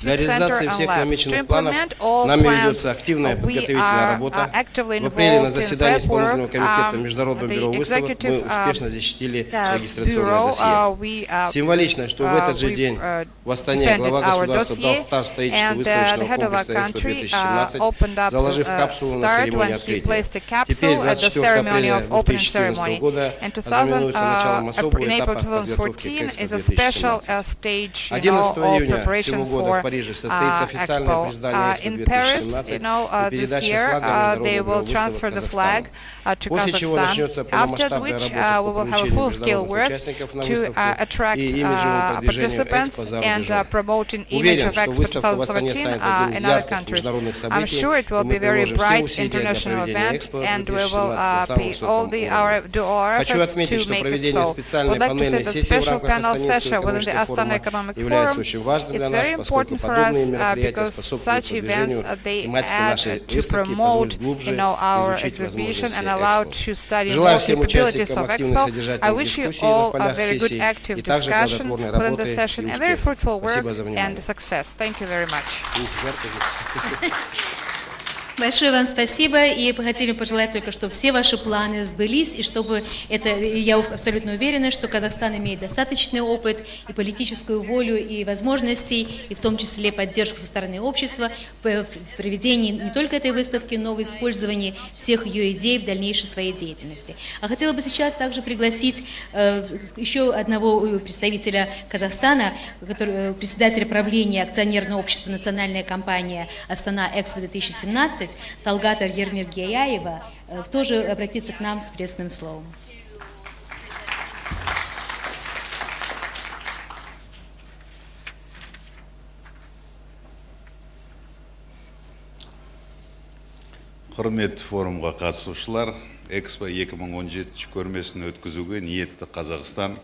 E: Для реализации всех намеченных планов нами ведется активная подготовительная работа. В апреле на заседании исполнительного комитета Международного бюро выставок мы успешно защитили регистрационное досье. Символично, что в этот же день в Астане глава государства дал старт строительству выставочного комплекса Экспо 2017, заложив капсулу на церемонии открытия. Теперь, 24 апреля 2014 года, ознаменуется началом особого этапа подготовки к Экспо 2017. 11 июня сего года в Париже состоится официальное признание Экспо 2017 и передача флага Международного бюро выставок Казахстану. После чего начнется полномасштабная работа по привлечению международных участников на выставку и имиджевому продвижению Экспо за рубежом. Уверен, что выставка в Астане станет одним из ярких международных событий, и мы приложим все усилия для проведения Экспо 2017 самым высоком уровне. Хочу отметить, что проведение специальной панельной сессии в рамках Астанинского экономического форума является очень важным для нас, поскольку подобные мероприятия способствуют продвижению тематики нашей выставки, позволят глубже изучить возможности Экспо. Желаю всем участникам активной содержательной дискуссии на полях сессии и также плодотворной работы и успехов. Спасибо за внимание.
C: Большое вам спасибо, и хотели пожелать только, чтобы все ваши планы сбылись, и чтобы это, я абсолютно уверена, что Казахстан имеет достаточный опыт и политическую волю, и возможности, и в том числе поддержку со стороны общества в проведении не только этой выставки, но в использовании всех ее идей в дальнейшей своей деятельности. А хотела бы сейчас также пригласить еще одного представителя Казахстана, председателя правления акционерного общества «Национальная компания Астана Экспо 2017», Талгата Ермергияева, тоже обратиться к нам с приветственным словом.
F: Құрметті форумға қатысушылар, Экспо 2017 көрмесін өткізуге ниетті Қазақстан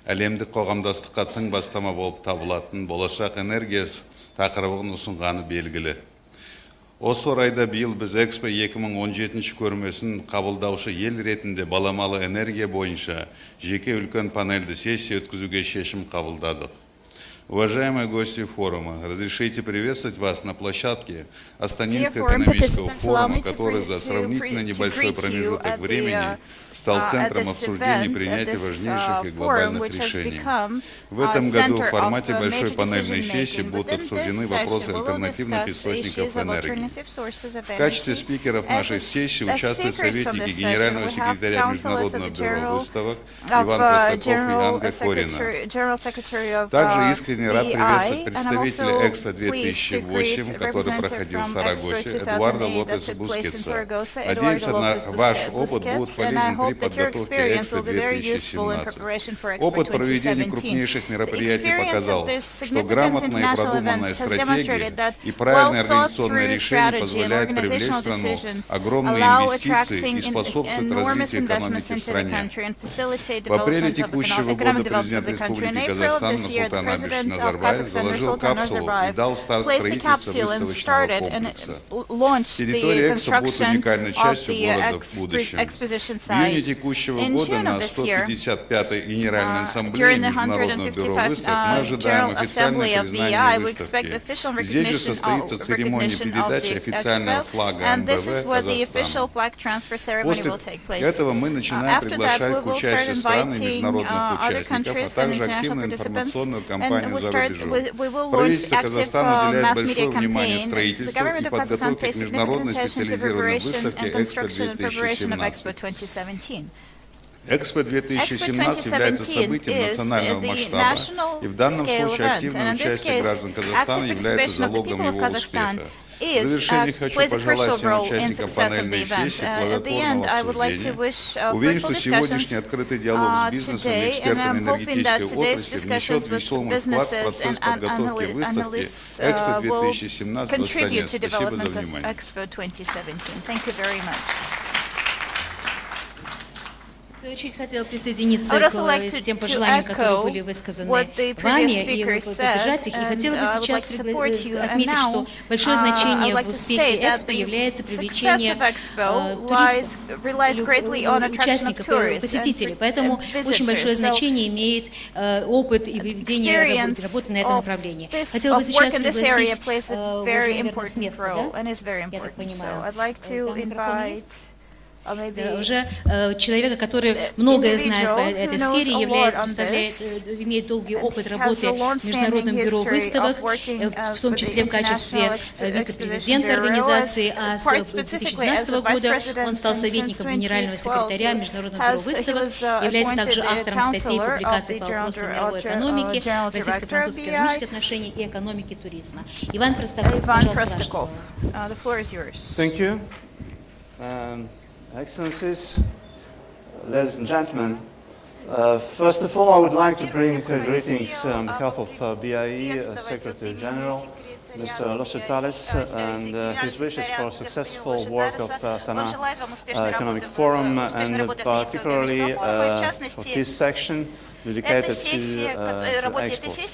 F: әлемдік қоғамдастыққа тың бастама болып табылатын болашақ энергиясы тақырыбын ұсынғаны белгілі. Осы орайда биыл біз Экспо 2017 көрмесін қабылдаушы ел ретінде баламалы энергия бойынша жеке үлкен панельді сессия өткізуге шешім қабылдадық. Уважаемые гости форума, разрешите приветствовать вас на площадке Астанинского экономического форума, который за сравнительно небольшой промежуток времени стал центром обсуждений и принятия важнейших и глобальных решений. В этом году в формате большой панельной сессии будут обсуждены вопросы альтернативных источников энергии. В качестве спикеров нашей сессии участвуют советники генерального секретаря Международного бюро выставок Иван Простаков и Анга Корина. Также искренне рад приветствовать представителя Экспо 2008, который проходил в Сарагосе, Эдуарда Лопеса Бускетса. Надеемся, ваш опыт будет полезен при подготовке Экспо 2017. Опыт проведения крупнейших мероприятий показал, что грамотная и продуманная стратегия и правильное организационное решение позволяют привлечь в страну огромные инвестиции и способствует развитию экономики в стране. В апреле текущего года президент Республики Казахстан Нурсултан Абишевич Назарбаев заложил капсулу и дал старт строительству выставочного комплекса. Территория Экспо будет уникальной частью города в будущем. В июне текущего года на 155-й Генеральной Ассамблее Международного бюро выставок мы ожидаем официальное признание выставки. Здесь же состоится церемония передачи официального флага МБВ Казахстану. После этого мы начинаем приглашать к участию стран и международных участников, а также активную информационную кампанию за рубежом. Правительство Казахстана уделяет большое внимание строительству и подготовке к международной специализированной выставке Экспо 2017. Экспо-2017 является событием национального масштаба, и в данном случае активное участие граждан Казахстана является залогом его успеха. В завершение хочу пожелать всем участникам панельной сессии плодотворного обсуждения. Уверен, что сегодняшний открытый диалог с бизнесом и экспертами энергетической отрасли внесет весомый вклад в процесс подготовки выставки Экспо-2017 в Астане. Спасибо за внимание.
C: В свою очередь хотела присоединиться к тем пожеланиям, которые были высказаны вами, и поддержать их. И хотела бы сейчас отметить, что большое значение в успехе Экспо является привлечение туристов, участников, посетителей. Поэтому очень большое значение имеет опыт и ведение работы на этом направлении. Хотела бы сейчас пригласить уже, наверное, с места, да? Я так понимаю. Там микрофон есть? Уже человека, который многое знает по этой сфере, имеет долгий опыт работы в Международном бюро выставок, в том числе в качестве вице-президента организации, а с 2012 года он стал советником генерального секретаря Международного бюро выставок, является также автором статей и публикаций по вопросам мировой экономики, российско-французских экономических отношений и экономики туризма. Иван Простаков, пожалуйста, ваше слово.
G: Excellencies, ladies and gentlemen, first of all, I would like to bring greetings on behalf of BIE Secretary General, Mr. Losetalis, and his wishes for successful work of Astana Economic Forum, and particularly for this section dedicated to export.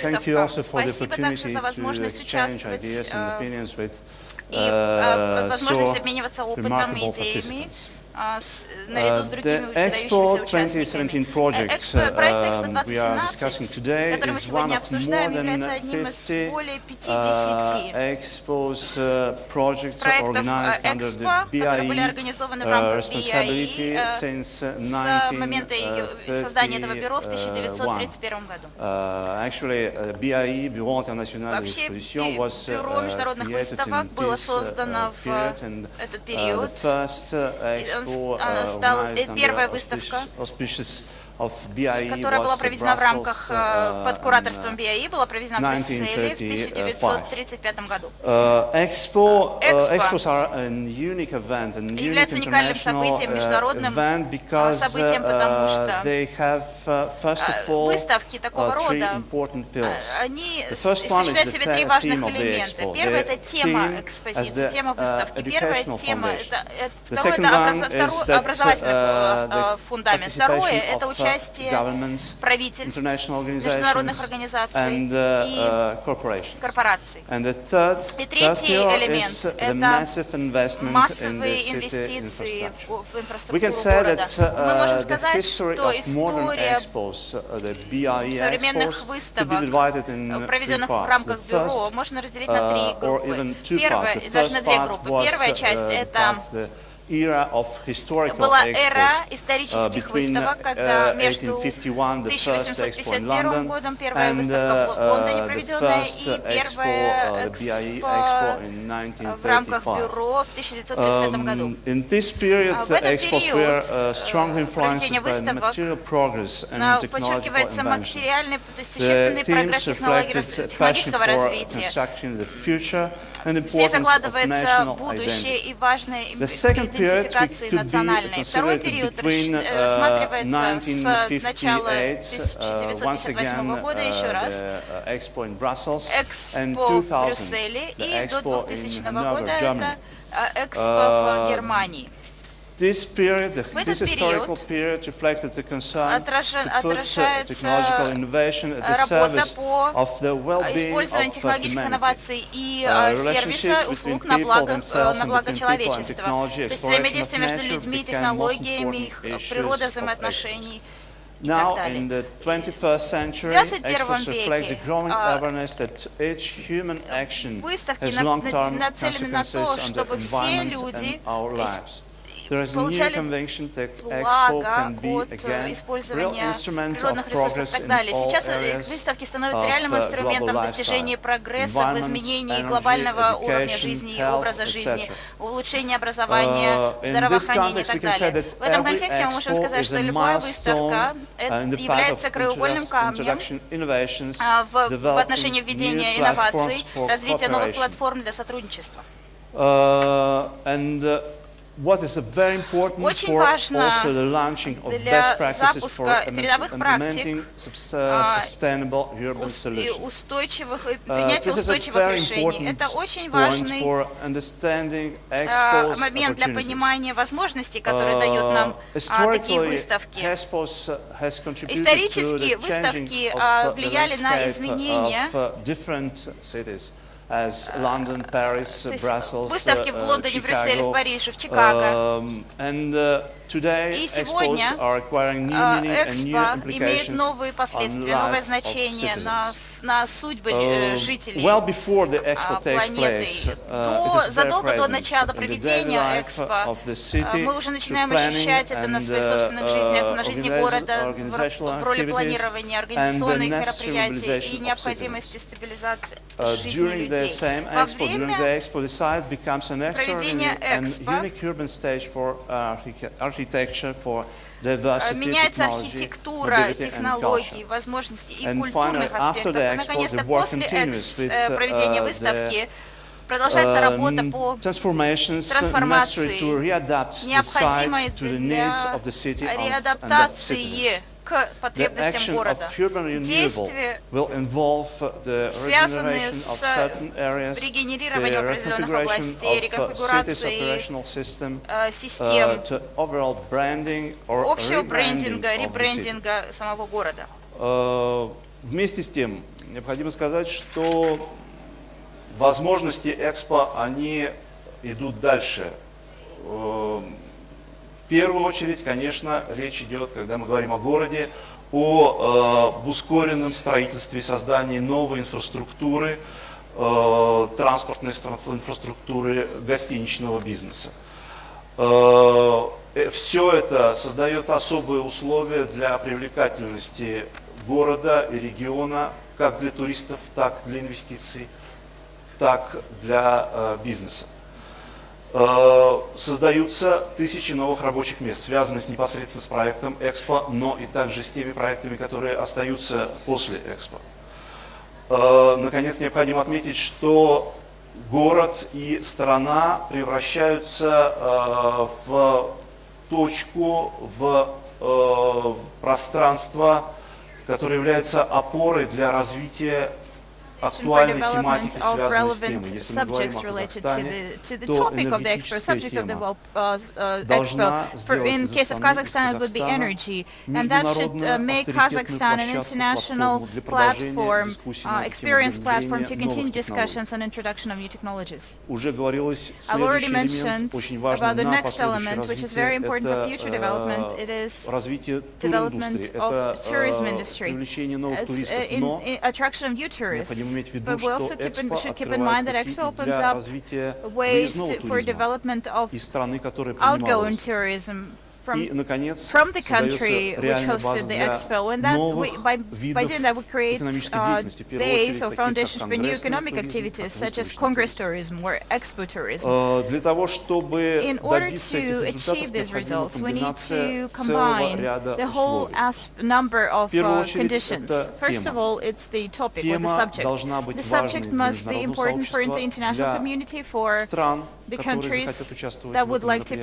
G: Thank you also for the opportunity to exchange ideas and opinions with so remarkable participants. The Expo 2017 project we are discussing today is one of more than 50 Expo's projects organized under the BIE responsibility since 1931. Actually, BIE, Bureau International d'Exposition, was created in this period, and the first Expo первая выставка,
H: которая была проведена в рамках под кураторством BIE, была проведена в Брюсселе в 1935 году. Экспо является уникальным событием, международным событием, потому что выставки такого рода, они сочетают в себе три важных элемента. Первое — это тема экспозиции, тема выставки. Первая тема — второе — это образовательный фундамент. Второе — это участие правительств, международных организаций и корпораций. И третий элемент — это массовые инвестиции в инфраструктуру города. Мы можем сказать, что история современных выставок, проведенных в рамках бюро, можно разделить на три группы. Первая, даже на две группы. Первая часть — это была эра исторических выставок, когда между 1851 годом первая выставка в Лондоне проведенная и первая Экспо в рамках бюро в 1935 году. В этот период проведения выставок подчеркивается материальный, то есть существенный прогресс технологического развития. Здесь закладывается будущее и важная идентификация национальной. Второй период рассматривается с начала 1958 года еще раз. Экспо в Брюсселе, и до 2000 года это Экспо в Германии.
G: This historical period reflected the concern to put technological innovation at the service of the well-being of humanity. Relationships between people themselves and between people and technology, exploration of nature became most important issues of Expo. Now, in the 21st century, Expos reflect the growing awareness that each human action has long-term consequences on the environment and our lives. there is a new
C: получали
G: convention that Expo
C: блага
G: can be
C: от
G: again real
C: использования
G: instrument of
C: природных ресурсов и
G: progress
C: так
G: in
C: далее.
G: all
C: Сейчас
G: areas
C: выставки становятся
G: of
C: реальным инструментом
G: global
C: достижения
G: lifestyle,
C: прогресса в
G: environment,
C: изменении
G: energy,
C: глобального уровня
G: education,
C: жизни и
G: health,
C: образа жизни,
G: etc.
C: улучшения образования,
G: In this
C: здравоохранения и
G: context, we
C: так
G: can say
C: далее.
G: that
C: В этом
G: every
C: контексте мы можем
G: expo
C: сказать,
G: is
C: что
G: a
C: любая выставка
G: milestone in the path
C: является
G: of
C: краеугольным камнем
G: introduction innovations,
C: в отношении
G: developing
C: введения
G: new
C: инноваций,
G: platforms for
C: развития новых
G: cooperation.
C: платформ для сотрудничества.
G: What is very important
C: Очень
G: for
C: важно
G: also the launching of
C: для
G: best practices for
C: запуска передовых практик
G: implementing sustainable urban
C: и
G: solutions.
C: устойчивых, принятия
G: This is a
C: устойчивых
G: very
C: решений.
G: important
C: Это очень
G: point
C: важный
G: for understanding Expo's
C: момент для
G: opportunities.
C: понимания возможностей, которые дают нам такие выставки. Исторически выставки влияли на изменения.
G: As London, Paris, Brussels,
C: выставки в Лондоне, Брюсселе, в
G: Chicago,
C: Париже, в Чикаго.
G: Today,
C: И сегодня
G: expos are acquiring new meaning and new
C: Экспо имеет
G: implications
C: новые
G: on
C: последствия, новое
G: life of
C: значение
G: citizens.
C: на судьбы жителей
G: Well before the expo takes
C: планеты.
G: place, it is
C: Задолго
G: very
C: до
G: present
C: начала
G: in the daily
C: проведения
G: life
C: Экспо
G: of the city,
C: мы уже начинаем
G: through
C: ощущать это на
G: planning
C: своих собственных жизнях, на жизни города,
G: organizational
C: в роли
G: activities
C: планирования,
G: and the
C: организационных
G: necessary
C: мероприятий
G: mobilization
C: и
G: of
C: необходимости стабилизации жизни
G: During the
C: людей.
G: same
C: Во
G: expo, during
C: время
G: the expo, the site becomes an
C: проведения
G: extraordinary and
C: Экспо
G: unique urban stage for architecture, for diversity,
C: меняется
G: technology,
C: архитектура,
G: mobility and
C: технологии,
G: culture.
C: возможности и
G: And
C: культурных
G: finally, after
C: аспектов.
G: the
C: И,
G: expo,
C: наконец-то,
G: the work
C: после
G: continues with
C: проведения
G: the
C: выставки продолжается работа по
G: transformations
C: трансформации,
G: necessary to readapt the
C: необходимой
G: site to the needs
C: для
G: of the city and of
C: реадаптации
G: citizens.
C: к
G: The
C: потребностям
G: action
C: города.
G: of urban renewal
C: Действия,
G: will involve the
C: связанные
G: regeneration of
C: с
G: certain areas,
C: регенерированием
G: the
C: определенных
G: reconfiguration
C: областей,
G: of cities'
C: реконфигурацией
G: operational system,
C: систем,
G: to overall branding or
C: общего
G: rebranding
C: брендинга,
G: of the city.
C: ребрендинга самого города.
G: Вместе с тем, необходимо сказать, что возможности Экспо, они идут дальше. В первую очередь, конечно, речь идет, когда мы говорим о городе, об ускоренном строительстве и создании новой инфраструктуры, транспортной инфраструктуры, гостиничного бизнеса. Все это создает особые условия для привлекательности города и региона, как для туристов, так для инвестиций, так для бизнеса. Создаются тысячи новых рабочих мест, связанных непосредственно с проектом Экспо, но и также с теми проектами, которые остаются после Экспо. Наконец, необходимо отметить, что город и страна превращаются в точку, в пространство, которое является опорой для развития актуальной тематики, связанной с темой. Если мы говорим о Казахстане, то энергетическая тема должна сделать из Казахстана международную авторитетную площадку для продолжения дискуссий на тему внедрения новых технологий. Уже говорилось, следующий элемент, очень важный на последующее развитие, это развитие туриндустрии, это привлечение новых туристов, но необходимо иметь в виду, что Экспо открывает пути для развития выездного туризма из страны, которая принимала его. И, наконец, создается реальная база для новых видов экономической деятельности, в первую очередь, таких как конгрессный туризм, Для того, чтобы добиться этих результатов, необходима комбинация целого ряда условий. В первую очередь, это тема. Тема должна быть важной для международного сообщества, для стран, которые захотят участвовать в этом мероприятии, и,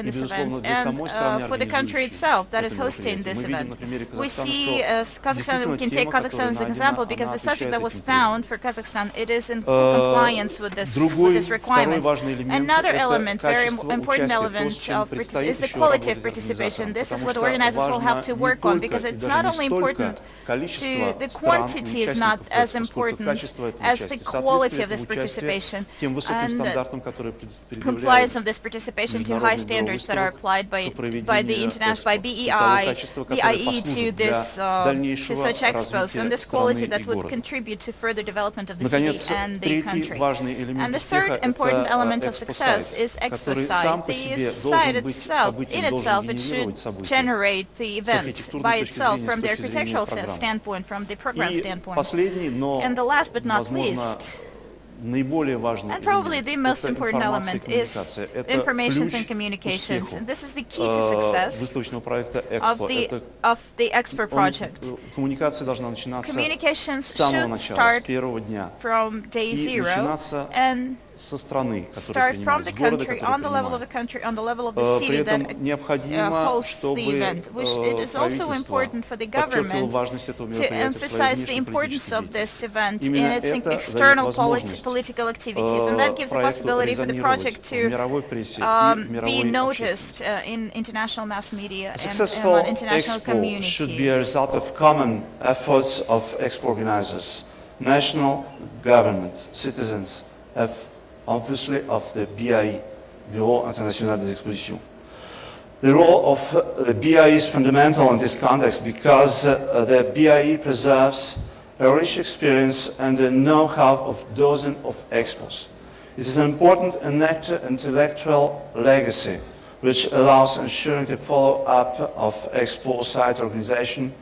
G: безусловно, для самой страны,
C: for the country itself that is hosting this event. We see Kazakhstan, we can take Kazakhstan as an example because the subject that was found for Kazakhstan, it is in compliance with this requirement. Another element, very important element is the quality of participation. This is what organizers will have to work on because it's not only important the quantity is not as important as the quality of this participation. And
G: compliance of this participation to high standards that are applied by the international, by BEI, BIE to this to such expos, and this quality that would contribute to further development of the city and the country. And the third important element of success is expo site. The site itself, in itself, it should generate the event by itself from the architectural standpoint, from the program standpoint. And the last but not least, and probably the most important element is information and communications. And this is the key to success of the Expo project. Communications should start from day zero and start from the country, on the level of the country, on the level of the city that hosts the event, which it is also important for the government to emphasize the importance of this event in its external political activities, and that gives the possibility for the project to be noticed in international mass media and among international communities. Should be a result of common efforts of Expo organizers, national government, citizens, obviously of the BIE, Bureau International des Expositions. The role of the BIE is fundamental in this context because the BIE preserves a rich experience and the know-how of dozens of expos. This is an important intellectual legacy which allows ensuring the follow-up of expo site organization,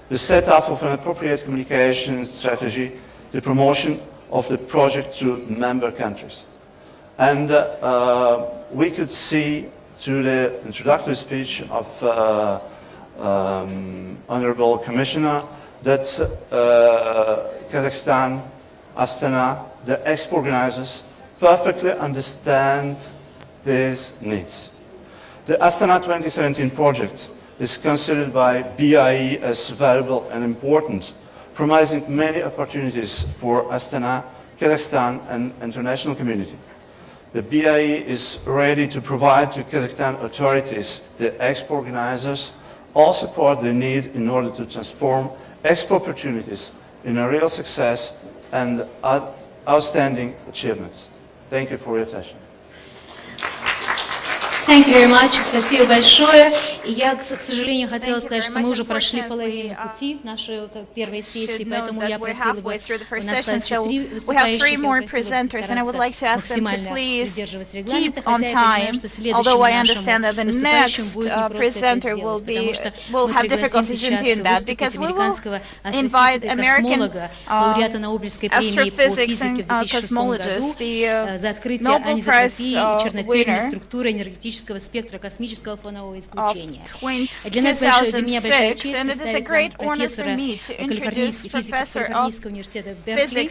G: the setup of an appropriate communication strategy, the promotion of the project to member countries. And we could see through the introductory speech of Honorable Commissioner that Kazakhstan, Astana, the expo organizers perfectly understand these needs. The Astana 2017 project is considered by BIE as valuable and important, promising many opportunities for Astana, Kazakhstan, and international community. The BIE is ready to provide to Kazakhstan authorities, the expo organizers, all support they need in order to transform expo opportunities in a real success and outstanding achievements. Thank you for your attention.
C: Thank you very much. Спасибо большое. Я, к сожалению, хотела сказать, что мы уже прошли половину пути нашей первой сессии, поэтому я просила бы, у нас осталось еще 3 выступающих, я просила бы постараться максимально придерживаться регламента, хотя я понимаю, что следующим нашим выступающим будет не просто это сделать, потому что мы пригласим сейчас выступить американского астрофизика-космолога, лауреата Нобелевской премии по физике в 2006 году за открытие анизотропии и чернотельной структуры энергетического спектра космического фонового излучения. Для нас большое, для меня большая честь представить вам профессора физика Калифорнийского университета Беркли.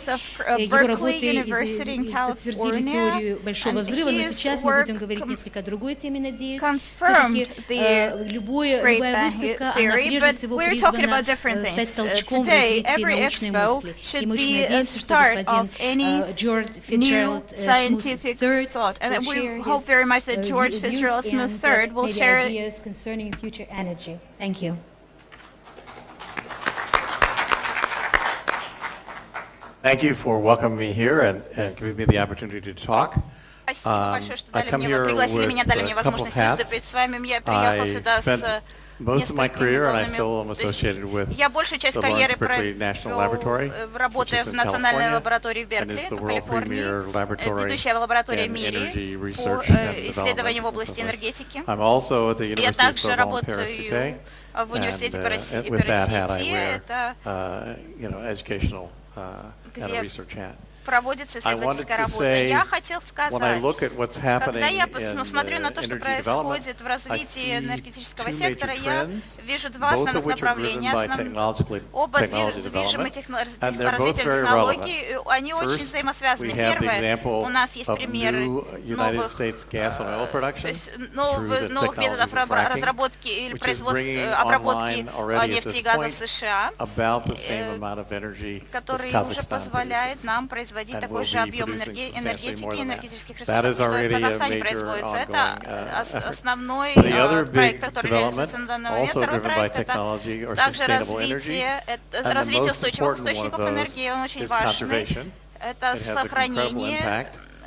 C: Его работы подтвердили теорию Большого взрыва, но сейчас мы будем говорить несколько о другой теме, надеюсь. Все-таки любая выставка, она прежде всего призвана стать толчком в развитии научной мысли. И мы очень надеемся, что господин Джордж Фитджеральд Smith III will share ideas concerning future energy. Thank you.
K: Thank you for welcoming me here and giving me the opportunity to talk. I come here with a couple of hats. I spent most of my career, and I still am associated with the Lawrence Berkeley National Laboratory, which is in California, and is the world premier laboratory in energy research and development. I'm also at the University of Sorbonne Paris-Cité, and with that hat I wear, educational and a research hat.
G: Проводится исследовательская работа. Я хотел сказать, когда я смотрю на то, что происходит в развитии энергетического сектора, я вижу два основных направления. Оба движимы развитием технологий, они очень взаимосвязаны. Первое, у нас есть примеры новых методов разработки или производства, обработки нефти и газа в США, которые уже позволяют нам производить такой же объем энергетики и энергетических ресурсов, что и в Казахстане производится. Это основной проект, который реализуется на данный момент. Второй проект — это также развитие устойчивых источников энергии, он очень важный. Это сохранение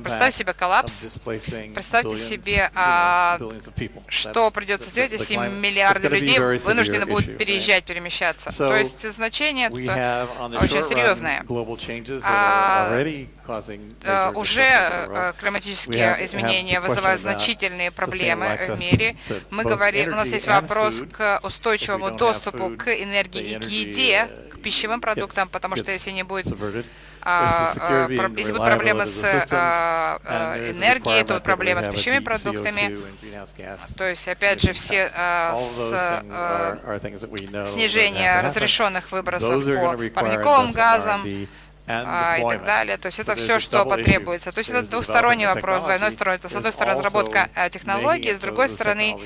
H: коллапса. Представьте себе коллапс, представьте себе, что придется сделать, если миллиарды людей вынуждены будут переезжать, перемещаться. То есть значение очень серьезное. Уже климатические изменения вызывают значительные проблемы в мире. Мы говорим, у нас есть вопрос к устойчивому доступу к энергии и к еде, к пищевым продуктам, потому что если не будет если будут проблемы с энергией, то проблемы с пищевыми продуктами. То есть, опять же, все снижение разрешенных выбросов по парниковым газам и так далее. То есть это все, что потребуется. То есть это двусторонний вопрос, двойной стороны. Это, с одной стороны, разработка технологий, с другой стороны,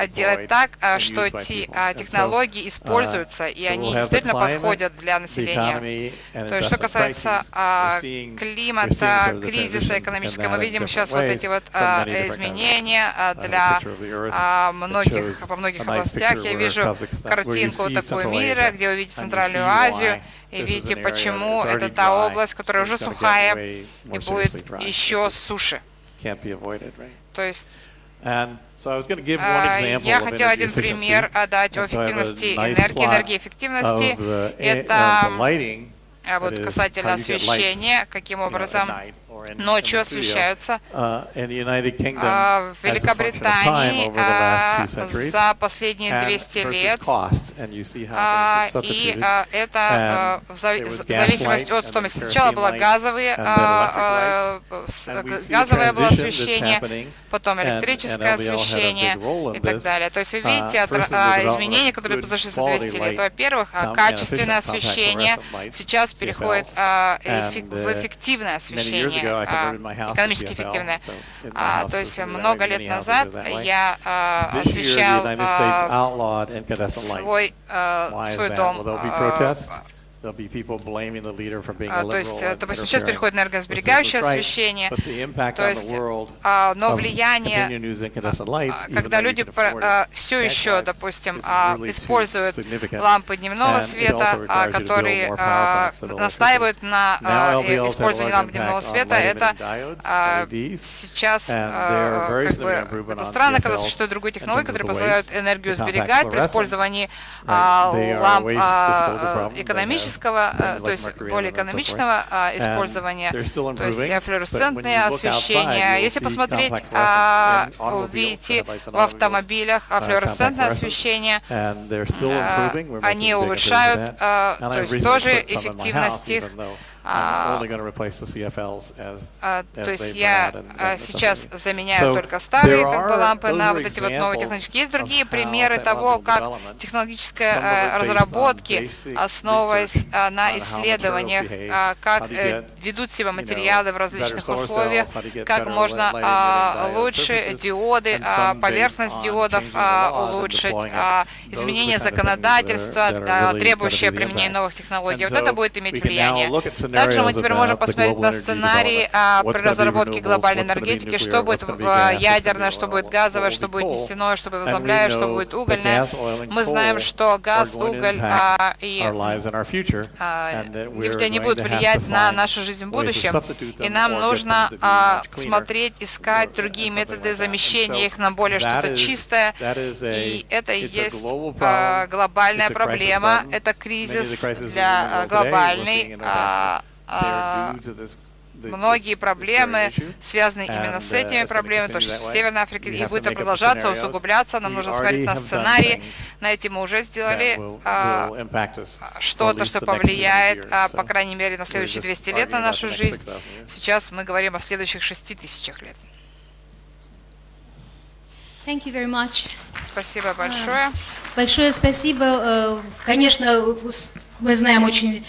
H: делать так, что эти технологии используются, и они действительно подходят для населения. То есть что касается климата, кризиса экономического, мы видим сейчас вот эти вот изменения для многих, во многих областях. Я вижу картинку такую мира, где вы видите Центральную Азию, и видите, почему это та область, которая уже сухая и будет еще суше. То есть я хотел один пример дать о эффективности энергии, энергоэффективности. Это вот касательно освещения, каким образом ночью освещаются. В Великобритании за последние 200 лет, и это в зависимости от стоимости. Сначала было газовое было освещение, потом электрическое освещение и так далее. То есть вы видите изменения, которые произошли за 200 лет. Во-первых, качественное освещение сейчас переходит в эффективное освещение, экономически эффективное. То есть много лет назад я освещал свой дом. То есть, допустим, сейчас переходит на энергосберегающее освещение, то есть, но влияние, когда люди все еще, допустим, используют лампы дневного света, которые настаивают на использовании ламп дневного света, это сейчас это странно, когда существует другой технологии, которые позволяют энергию сберегать при использовании ламп экономических, то есть более экономичного использования, то есть флуоресцентное освещение. Если посмотреть, увидите в автомобилях флуоресцентное освещение, они улучшают, то есть тоже эффективность их. То есть я сейчас заменяю только старые лампы на вот эти вот новые технологические. Есть другие примеры того, как технологические разработки, основываясь на исследованиях, как ведут себя материалы в различных условиях, как можно лучше диоды, поверхность диодов улучшить, изменение законодательства, требующее применения новых технологий. Вот это будет иметь влияние. Также мы теперь можем посмотреть на сценарий при разработке глобальной энергетики, что будет ядерное, что будет газовое, что будет нефтяное, что будет возобновляемое, что будет угольное. Мы знаем, что газ, уголь и нефть, они будут влиять на нашу жизнь в будущем. И нам нужно смотреть, искать другие методы замещения их на более что-то чистое. И это и есть глобальная проблема, это кризис для глобальный. Многие проблемы связаны именно с этими проблемами, то есть в Северной Африке, и будет это продолжаться, усугубляться. Нам нужно смотреть на сценарии, на эти мы уже сделали что-то, что повлияет, по крайней мере, на следующие 200 лет на нашу жизнь. Сейчас мы говорим о следующих 6000 лет.
C: Thank you very much.
H: Спасибо большое.
C: Большое спасибо. Конечно, мы знаем очень...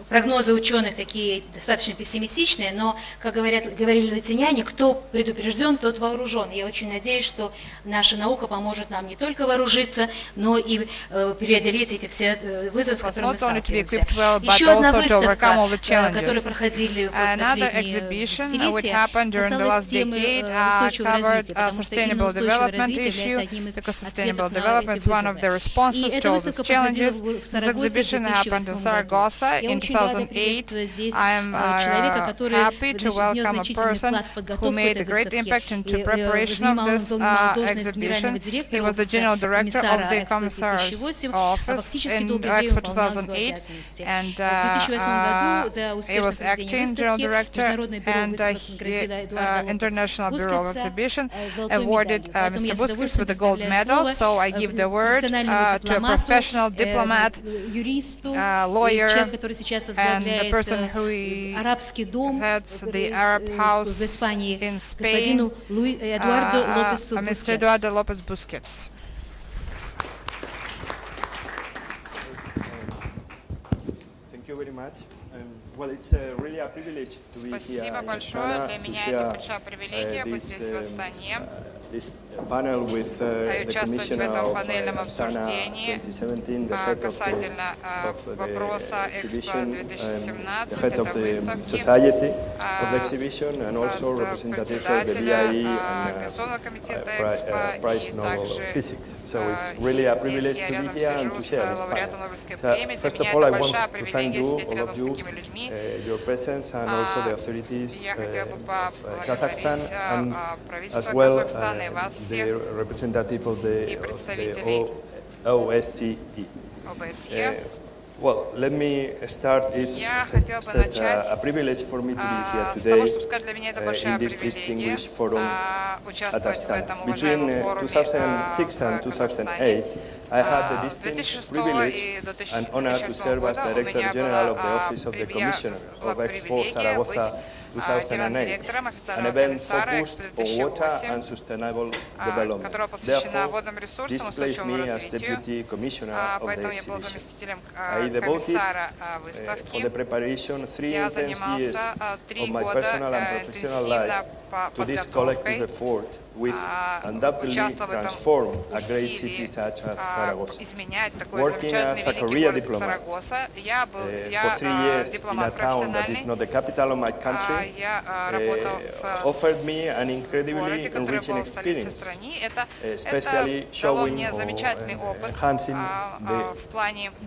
C: Прогнозы ученых такие достаточно пессимистичные, но, как говорили латиняне, кто предупрежден, тот вооружен. Я очень надеюсь, что наша наука поможет нам не только вооружиться, но и преодолеть эти все вызовы, с которыми мы сталкиваемся. Еще одна выставка, которая проходила в последние десятилетия, касалась темы устойчивого развития, потому что именно устойчивое развитие является одним из ответов на эти вызовы. И эта выставка проходила в Сарагосе в 2008 году. Я очень
H: 2008, I am happy to welcome a person who made a great impact into preparation of this exhibition. He was the General Director of the Commissar's Office in Expo 2008, and he was acting General Director, and the International Bureau of Exhibition awarded Mr. Buskis with the gold medal. So I give the word to a professional diplomat, lawyer, and the person who heads the Arab House in Spain, Mr. Eduardo Lopez Busquets.
L: Thank you very much. Well, it's really a privilege to be here in Astana to share this panel with the Commissioner of Astana 2017, the head of the exhibition, the head of the Society of the exhibition, and also representatives of the BIE and Prize Nobel Physics. So it's really a privilege to be here and to share this panel. First of all, I want to thank you, all of you, your presence, and also the authorities of Kazakhstan, and as well the representative of the OSCE. Well, let me start. It's a privilege for me to be here today in this distinguished forum at Astana. Between 2006 and 2008, I had the distinct privilege and honor to serve as Director General of the Office of the Commissioner of Expo Zaragoza 2008, an event focused on water and sustainable development. Therefore, this placed me as Deputy Commissioner of the exhibition. I devoted for the preparation 3 intense years of my personal and professional life to this collective effort, which undoubtedly transformed a great city such as Zaragoza. Working as a career diplomat for 3 years in a town that is not the capital of my country offered me an incredibly enriching experience, especially showing or enhancing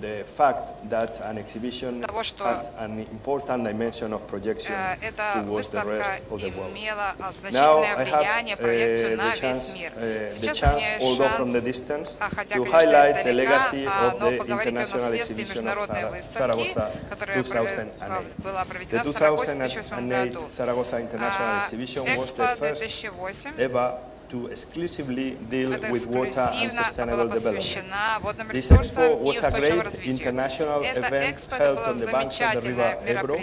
L: the fact that an exhibition has an important dimension of projection towards the rest of the world. Now I have the chance, although from the distance, to highlight the legacy of the International Exhibition of Zaragoza 2008. The 2008 Zaragoza International Exhibition was the first ever to exclusively deal with water and sustainable development. This expo was a great international event held on the banks of the river Ebro,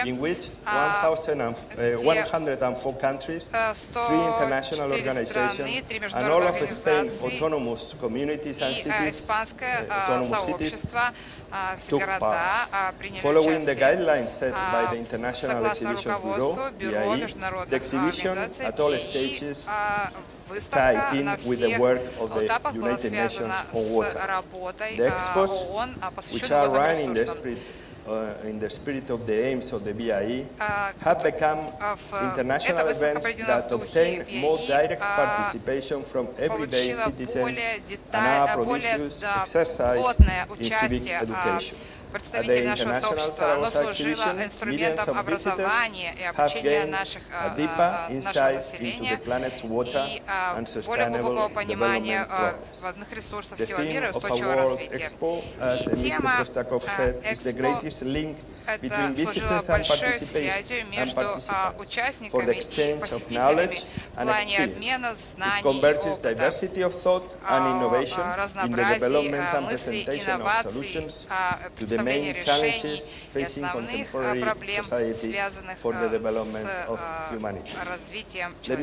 L: in which 104 countries, 3 international organizations, and all of Spain's autonomous communities and cities, autonomous cities, took part. Following the guidelines set by the International Exhibitions Bureau, BIE, the exhibition at all stages tied in with the work of the United Nations on water. The expos, which are run in the spirit of the aims of the BIE, have become international events that obtain more direct participation from everyday citizens and are a prodigious exercise in civic education. At the International Zaragoza Exhibition, millions of visitors have gained a deeper insight into the planet's water and sustainable development problems. The theme of our World Expo, as Mr. Prostakov said, is the greatest link between visitors and participants for the exchange of knowledge and experience. It converges diversity of thought and innovation in the development and presentation of solutions to the main challenges facing contemporary society for the development of humanity. Let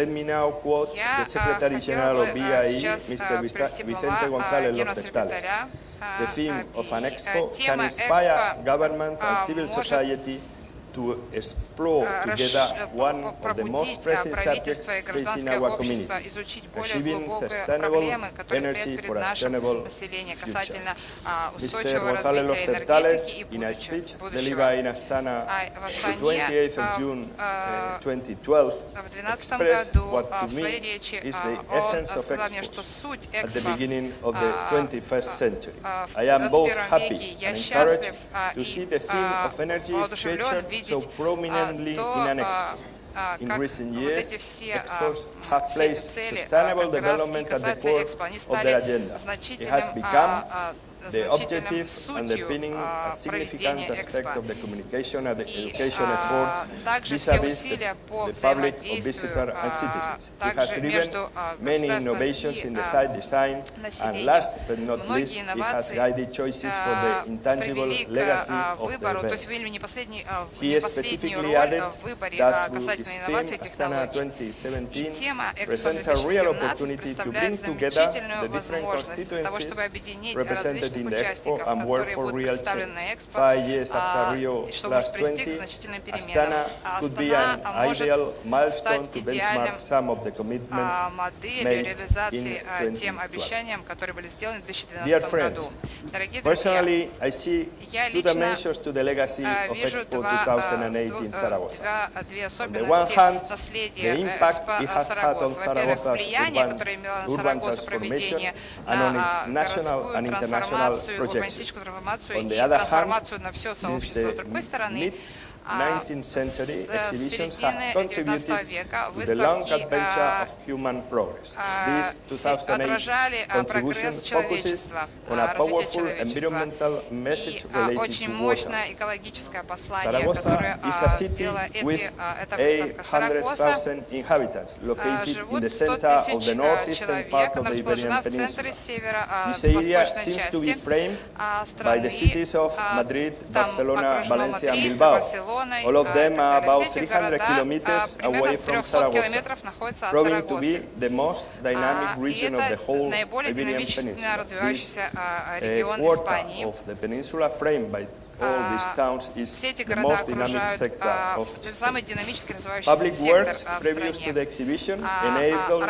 L: me now quote the Secretary General of BIE, Mr. Vicente González López-Tales. The theme of an expo can inspire government and civil society to explore together one of the most pressing subjects facing our communities, achieving sustainable energy for a sustainable future. Mr. González Los Certales, in a speech delivered in Astana the 28th of June 2012, expressed what to me is the essence of exports at the beginning of the 21st century. I am both happy and encouraged to see the theme of energy featured so prominently in an expo. In recent years, expos have placed sustainable development at the core of their agenda. It has become the objective underpinning a significant aspect of the communication and the education efforts vis-à-vis the public of visitors and citizens. It has driven many innovations in the site design, and last but not least, it has guided choices for the intangible legacy of the event. He specifically added that through its theme, Astana 2017 presents a real opportunity to bring together the different constituencies represented in the Expo and work for real change. 5 years after Rio +20, Astana could be an ideal milestone to benchmark some of the commitments made in 2012. Dear friends, personally, I see two dimensions to the legacy of Expo 2018 Zaragoza. On the one hand, the impact it has had on Zaragoza's urban transformation and on its national and international projection. On the other hand, since the mid-19th century, exhibitions have contributed to the long adventure of human progress. This 2008 contribution focuses on a powerful environmental message related to water. Zaragoza is a city with 800,000 inhabitants, located in the center of the northeastern part of the Iberian Peninsula. This area seems to be framed by the cities of Madrid, Barcelona, Valencia and Bilbao. All of them are about 300 kilometers away from Zaragoza, proving to be the most dynamic region of the whole Iberian Peninsula. This quarter of the peninsula, framed by all these towns, is the most dynamic sector of Spain. Public works previous to the exhibition enabled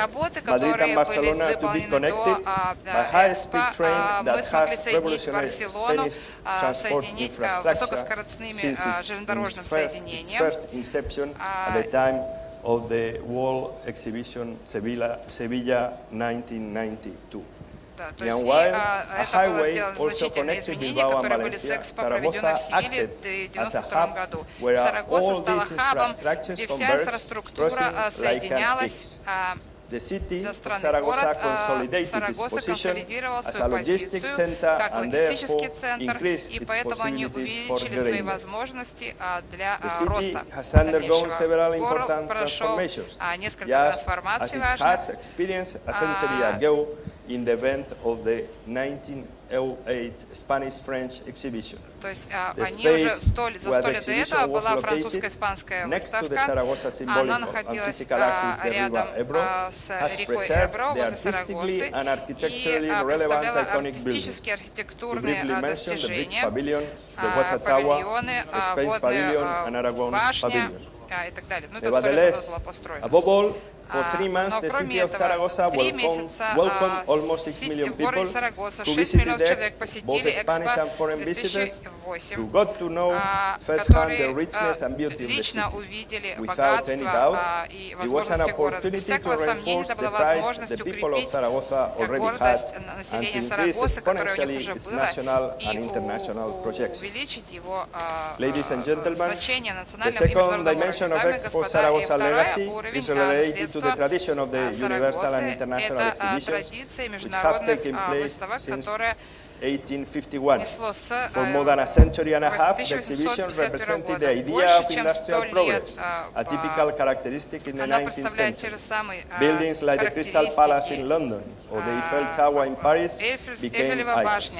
L: Madrid and Barcelona to be connected by high-speed train that has revolutionized Spanish transport infrastructure since its first inception at the time of the World Exhibition Sevilla 1992. Meanwhile, a highway also connected Bilbao and Valencia. Zaragoza acted as a hub where all these infrastructures converged, crossing like an X. The city of Zaragoza consolidated its position as a logistics center and therefore increased its possibilities for development. The city has undergone several important transformations, just as it had experienced a century ago in the event of the 1908 Spanish-French exhibition. The space where the exhibition was located, next to the Zaragoza symbolic and physical axis, the river Ebro, has preserved the artistically and architecturally relevant iconic buildings. To briefly mention the Bridge Pavilion, the Water Tower, the Spain's Pavilion, and Aragon's Pavilion. Nevertheless, above all, for 3 months, the city of Zaragoza welcomed almost 6 million people who visited the Expo, both Spanish and foreign visitors, who got to know firsthand the richness and beauty of the city. Without any doubt, it was an opportunity to reinforce the pride the people of Zaragoza already had and to increase exponentially its national and international projection. Ladies and gentlemen, the second dimension of Expo Zaragoza legacy is related to the tradition of the universal and international exhibitions which have taken place since 1851. For more than a century and a half, the exhibition represented the idea of industrial progress, a typical characteristic in the 19th century. Buildings like the Crystal Palace in London or the Eiffel Tower in Paris became icons.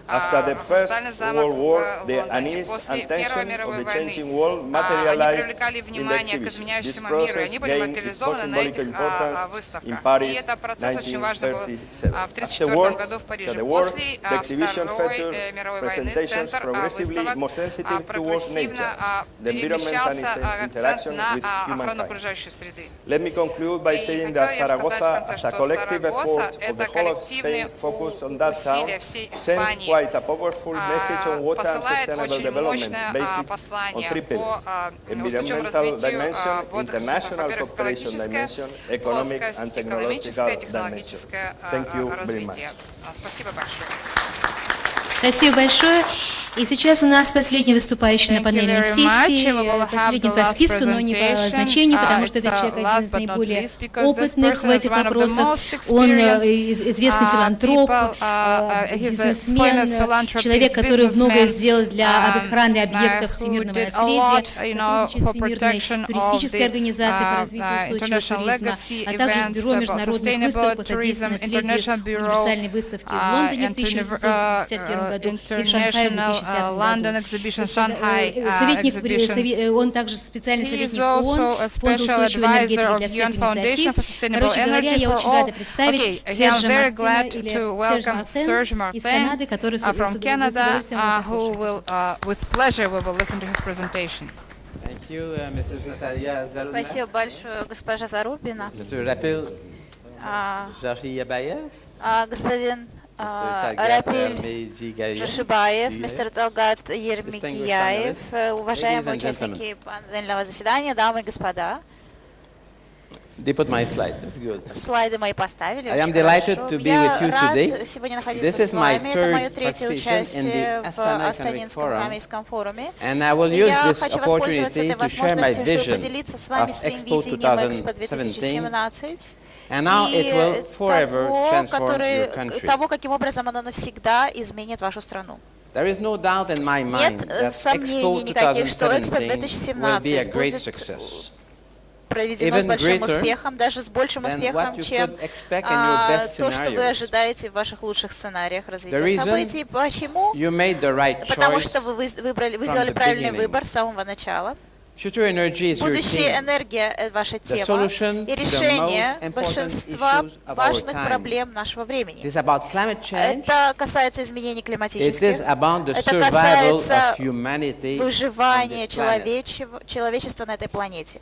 L: After the First World War, the unease and tension of the changing world materialized in the exhibition. This process gained its most symbolic importance in Paris, 1937. After the war, the exhibition featured presentations progressively more sensitive towards nature, the environment and its interaction with humankind. Let me conclude by saying that Zaragoza, as a collective effort of the whole of Spain focused on that town, sent quite a powerful message on water and sustainable development based on three pillars: environmental dimension, international cooperation dimension, economic and technological dimension. Thank you very much.
C: Спасибо большое. И сейчас у нас последний выступающий на панельной сессии, последний по списку, но не по значению, потому что это человек один из наиболее опытных в этих вопросах. Он известный филантроп, бизнесмен, человек, который многое сделал для охраны объектов всемирного наследия, сотрудничает с Всемирной туристической организацией по развитию устойчивого туризма, а также с Бюро международных выставок по содействию наследию универсальной выставки в Лондоне в 1851 году и в Шанхае в 2010 советник, он также специальный советник ООН, Фонда устойчивой энергетики для всех инициатив. Короче говоря, я очень рада представить Сержа Мартина или Серж Мартен из Канады, который с удовольствием
M: Спасибо большое, госпожа Зарубина. Господин Рапиль Жашибаев, мистер Талгат Ермегияев, уважаемые участники панельного заседания, дамы и господа.
N: They put my slide. That's good.
M: Слайды мои поставили.
N: I am delighted to be with you today.
M: This is my third participation in the Astana Economic Forum,
N: and I will use this opportunity to share my vision of Expo 2017. And now it will forever transform your country.
M: Того, каким образом оно навсегда изменит вашу страну.
N: There is no doubt in my mind that Expo 2017 will be a great success.
M: Проведено с большим успехом, даже с большим успехом, чем то, что вы ожидаете в ваших лучших сценариях развития событий. Почему? Потому что вы сделали правильный выбор с самого начала. Будущая энергия – ваша тема и решение большинства важных проблем нашего времени. Это касается изменений климатических, это касается выживания человечества на этой планете.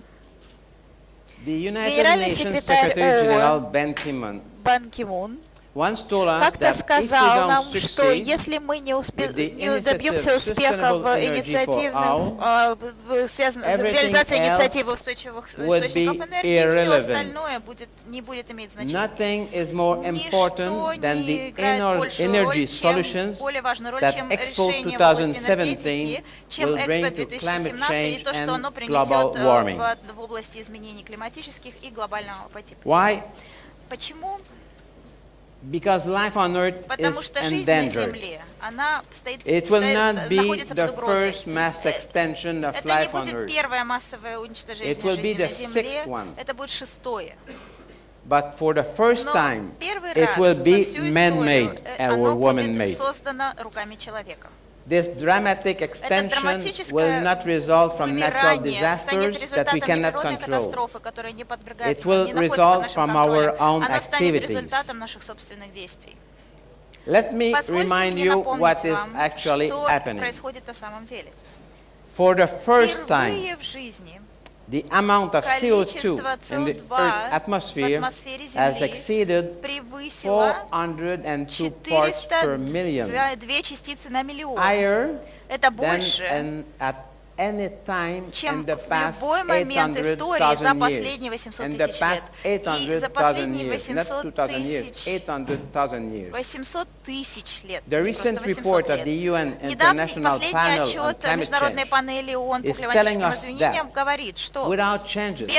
M: Генеральный секретарь ООН Бан Ки Мун как-то сказал нам, что если мы не добьемся успеха в реализации инициативы устойчивых источников энергии, все остальное не будет иметь значения. Ничто не играет большую роль, чем более важную роль, чем решение в области энергетики, чем Экспо 2017 и то, что оно принесет в области изменений климатических и глобального по типу. Почему?
N: Because life on Earth is endangered. It will not be the first mass extension of life on Earth. It will be the sixth one. But for the first time, it will be man-made or woman-made. This dramatic extension will not result from natural disasters that we cannot control. It will result from our own activities. Let me remind you what is actually happening. For the first time, the amount of CO2 in the Earth's atmosphere has exceeded 402 parts per million, higher than at any time in the past 800,000 years. In the past 800,000 years, not 2,000 years, 800,000 years. The recent report of the UN International Panel on Climate Change is telling us that without changes,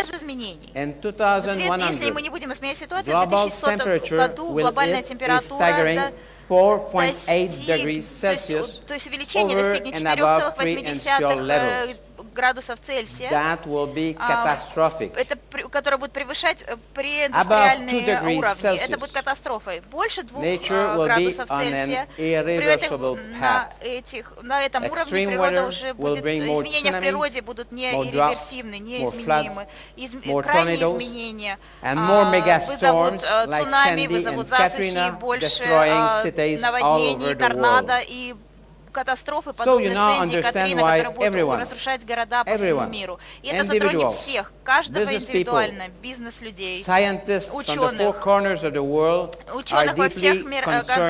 N: in 2100, global temperature will hit a staggering 4.8 degrees Celsius over and above pre-industrial levels.
M: градусов Цельсия,
N: that will be catastrophic.
M: которое будет превышать преиндустриальные уровни. Это будет катастрофой. Больше 2 градусов Цельсия на этом уровне природа уже будет, изменения в природе будут нереверсивны, неизменимы. Крайние изменения вызовут цунами, вызовут засухи, больше наводнений, торнадо и катастрофы, подобные Сэнди, Катрина, которые будут разрушать города по всему миру. И это затронет всех, каждого индивидуально, бизнес-людей, ученых во всех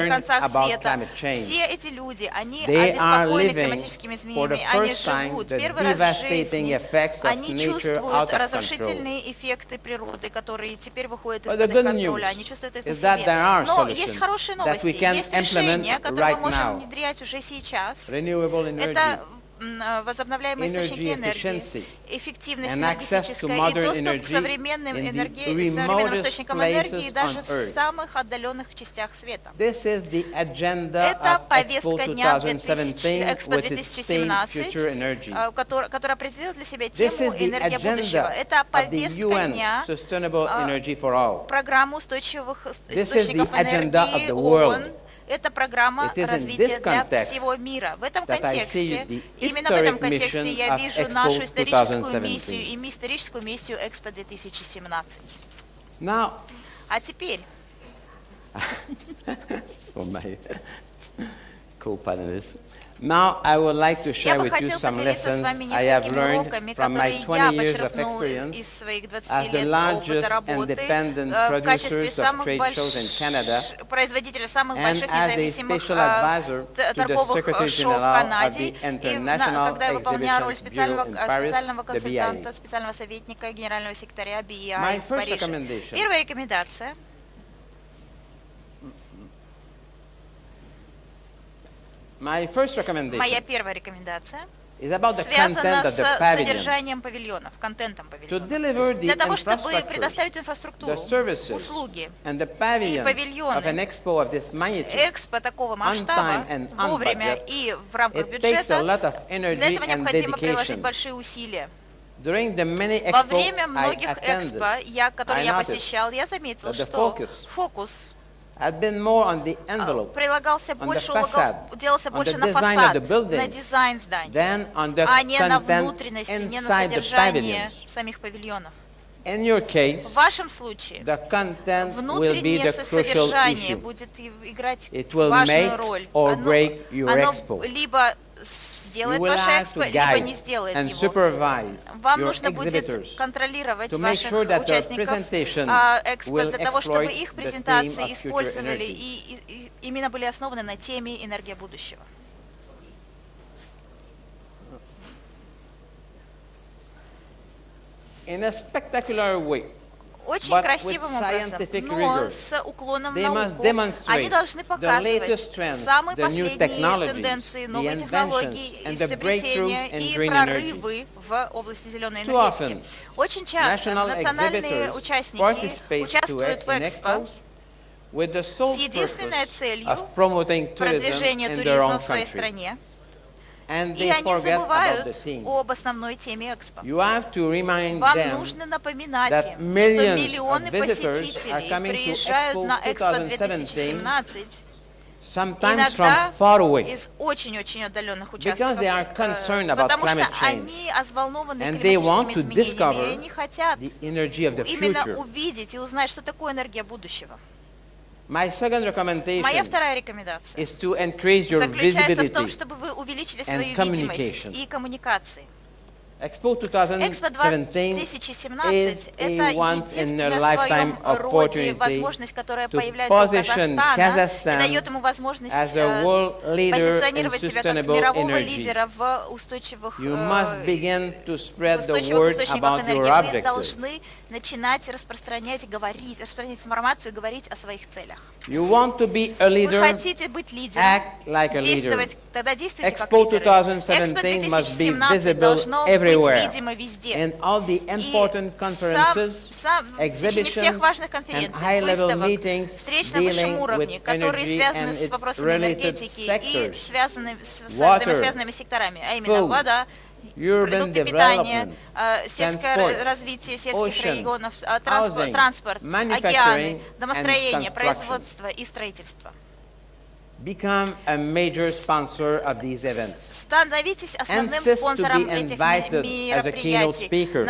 M: концах света. Все эти люди, они обеспокоены климатическими изменениями, они живут первый раз в жизни, они чувствуют разрушительные эффекты природы, которые теперь выходят из-под их контроля, они чувствуют их на себе. Но есть хорошие новости, есть решения, которые мы можем внедрять уже сейчас. Это возобновляемые источники энергии, эффективность энергетическая и доступ к современным источникам энергии даже в самых отдаленных частях света. Это повестка дня Экспо 2017, которая определила для себя тему «Энергия будущего». Это повестка дня программы устойчивых источников энергии ООН. Это программа развития для всего мира. В этом контексте, именно в этом контексте я вижу нашу историческую миссию и историческую миссию Экспо 2017. А теперь...
N: Now I would like to share with you some lessons I have learned from my 20 years of experience as the largest independent producers of trade shows in Canada and as a special advisor to the Secretary General of the International Exhibitions Bureau in Paris, the BIA. My first recommendation.
M: Первая рекомендация. Моя первая рекомендация связана с содержанием павильонов, контентом павильонов. Для того, чтобы предоставить инфраструктуру, услуги и павильоны Экспо такого масштаба вовремя и в рамках бюджета, для этого необходимо приложить большие усилия. Во время многих экспо, которые я посещал, я заметил, что фокус прилагался больше, делался больше на фасад, на дизайн здания, а не на внутренности, не на содержание самих павильонов. В вашем случае внутреннее содержание будет играть важную роль. Оно либо сделает ваше экспо, либо не сделает его. Вам нужно будет контролировать ваших участников экспо для того, чтобы их презентации использовали и именно были основаны на теме «Энергия будущего». Очень красивым образом, но с уклоном в науку. Они должны показывать самые последние тенденции, новые технологии, изобретения и прорывы в области зеленой энергетики. Очень часто национальные участники участвуют в Экспо с единственной целью продвижения туризма в своей стране. И они забывают об основной теме Экспо. Вам нужно напоминать им, что миллионы посетителей приезжают на Экспо 2017 иногда из очень-очень отдаленных участков, потому что они взволнованы климатическими изменениями, и они хотят именно увидеть и узнать, что такое энергия будущего. Моя вторая рекомендация заключается в том, чтобы вы увеличили свою видимость и коммуникации. Экспо 2017 – это единственная в своем роде возможность, которая появляется у Казахстана и дает ему возможность позиционировать себя как мирового лидера в устойчивых источниках энергии. Вы должны начинать распространять информацию и говорить о своих целях. Вы хотите быть лидером, действовать, тогда действуйте как лидеры. Экспо 2017 должно быть видимо везде. И в течение всех важных конференций, выставок, встреч на высшем уровне, которые связаны с вопросами энергетики и связаны с взаимосвязанными секторами, а именно вода,
N: urban
M: продукты питания,
N: development,
M: сельское
N: transport,
M: развитие сельских
N: ocean,
M: регионов,
N: housing,
M: транспорт, океаны,
N: manufacturing, and
M: домостроение,
N: construction.
M: производство и строительство.
N: Become a major sponsor of these events.
M: Становитесь основным
N: Insist to
M: спонсором
N: be
M: этих
N: invited as a keynote
M: мероприятий.
N: speaker.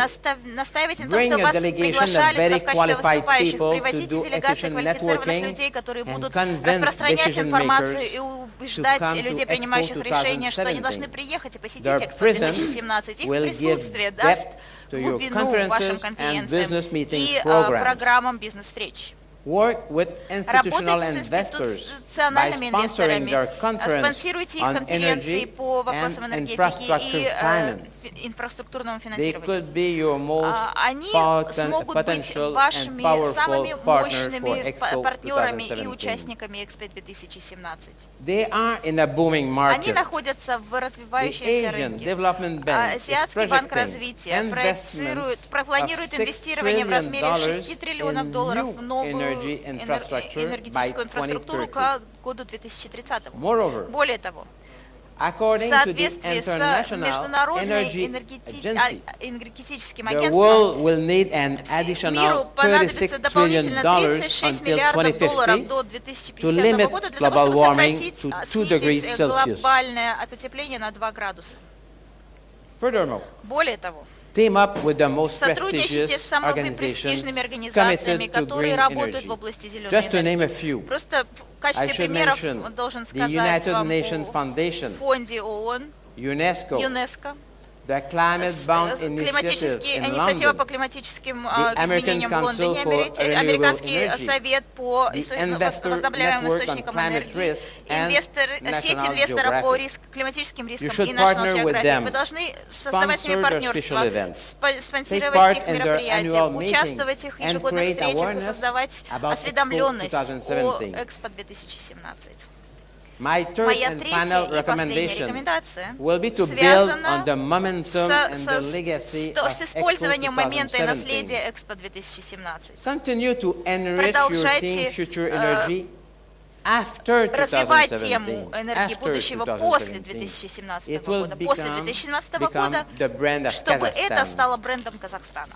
M: Настаивайте на том,
N: Bring
M: что
N: a
M: вас
N: delegation of
M: приглашали
N: very
M: в качестве
N: qualified
M: выступающих.
N: people to
M: Привозите
N: do
M: делегации
N: efficient
M: квалифицированных
N: networking
M: людей, которые
N: and
M: будут
N: convince
M: распространять
N: decision
M: информацию
N: makers
M: и убеждать
N: to come
M: людей,
N: to
M: принимающих
N: Expo
M: решения, что они
N: 2017.
M: должны приехать и посетить
N: Their
M: Экспо
N: presence
M: 2017. Их
N: will
M: присутствие
N: give
M: даст
N: depth to your
M: глубину вашим
N: conferences and
M: конференциям
N: business meeting
M: и
N: programs.
M: программам бизнес-встреч.
N: Work with institutional
M: Работайте с
N: investors by
M: институциональными
N: sponsoring
M: инвесторами,
N: their conference
M: спонсируйте их
N: on
M: конференции
N: energy
M: по вопросам
N: and
M: энергетики
N: infrastructure
M: и
N: finance.
M: инфраструктурному
N: They
M: финансированию.
N: could be your most
M: Они смогут быть
N: potential and
M: вашими
N: powerful
M: самыми
N: partner for
M: мощными
N: Expo
M: партнерами и
N: 2017.
M: участниками Экспо 2017.
N: They are in a booming
M: Они
N: market.
M: находятся в
N: The
M: развивающемся
N: Asian
M: рынке.
N: Development Bank is
M: Азиатский банк
N: projecting
M: развития
N: investments
M: планирует
N: of $6
M: инвестирование в размере
N: trillion
M: 6 триллионов
N: in
M: долларов
N: new
M: в новую
N: energy infrastructure by
M: энергетическую инфраструктуру
N: 2030.
M: к году 2030.
N: Moreover,
M: Более того, в
N: according to the
M: соответствии с
N: International
M: Международным
N: Energy Agency,
M: энергетическим
N: the
M: агентством,
N: world will need an
M: миру
N: additional
M: понадобится
N: $36 trillion
M: дополнительно 36
N: until
M: миллиардов долларов
N: 2050
M: до
N: to
M: 2050
N: limit
M: года для того,
N: global
M: чтобы
N: warming
M: сократить,
N: to 2 degrees
M: снизить
N: Celsius.
M: глобальное потепление на 2 градуса.
N: Furthermore,
M: Более того,
N: team up with the most
M: сотрудничайте
N: prestigious
M: с самыми
N: organizations
M: престижными организациями,
N: committed to
M: которые
N: green
M: работают в
N: energy.
M: области зеленой
N: Just to name a
M: энергии.
N: few,
M: Просто в
N: I
M: качестве
N: should
M: примеров
N: mention
M: должен
N: the
M: сказать
N: United
M: вам
N: Nations
M: о
N: Foundation,
M: фонде ООН,
N: UNESCO,
M: ЮНЕСКО,
N: the Climate Bound Initiative
M: инициатива
N: in
M: по
N: London,
M: климатическим
N: the
M: изменениям в
N: American
M: Londоне,
N: Council for Renewable
M: Американский
N: Energy,
M: совет по
N: the Investor
M: возобновляемым
N: Network on
M: источникам
N: Climate
M: энергии,
N: Risk, and
M: сеть
N: National
M: инвесторов по
N: Geographic.
M: климатическим
N: You
M: рискам
N: should
M: и National
N: partner with
M: Geographic.
N: them,
M: Вы должны создавать с ними
N: sponsor their special
M: партнерство,
N: events, take
M: спонсировать
N: part
M: их
N: in their
M: мероприятия,
N: annual meetings,
M: участвовать в их
N: and
M: ежегодных
N: create
M: встречах и
N: awareness
M: создавать
N: about Expo
M: осведомленность о
N: 2017.
M: Экспо 2017.
N: My third
M: Моя
N: and
M: третья
N: final
M: и последняя
N: recommendation
M: рекомендация
N: will be to build
M: связана
N: on the momentum and the
M: с
N: legacy of
M: с
N: Expo
M: использованием момента и
N: 2017.
M: наследия Экспо 2017.
N: Continue to enrich your
M: Продолжайте
N: team future energy after
M: развивать
N: 2017.
M: тему энергии
N: After
M: будущего после
N: 2017.
M: 2017
N: It will
M: года, после
N: become
M: 2017
N: become
M: года,
N: the brand of
M: чтобы это
N: Kazakhstan.
M: стало брендом Казахстана.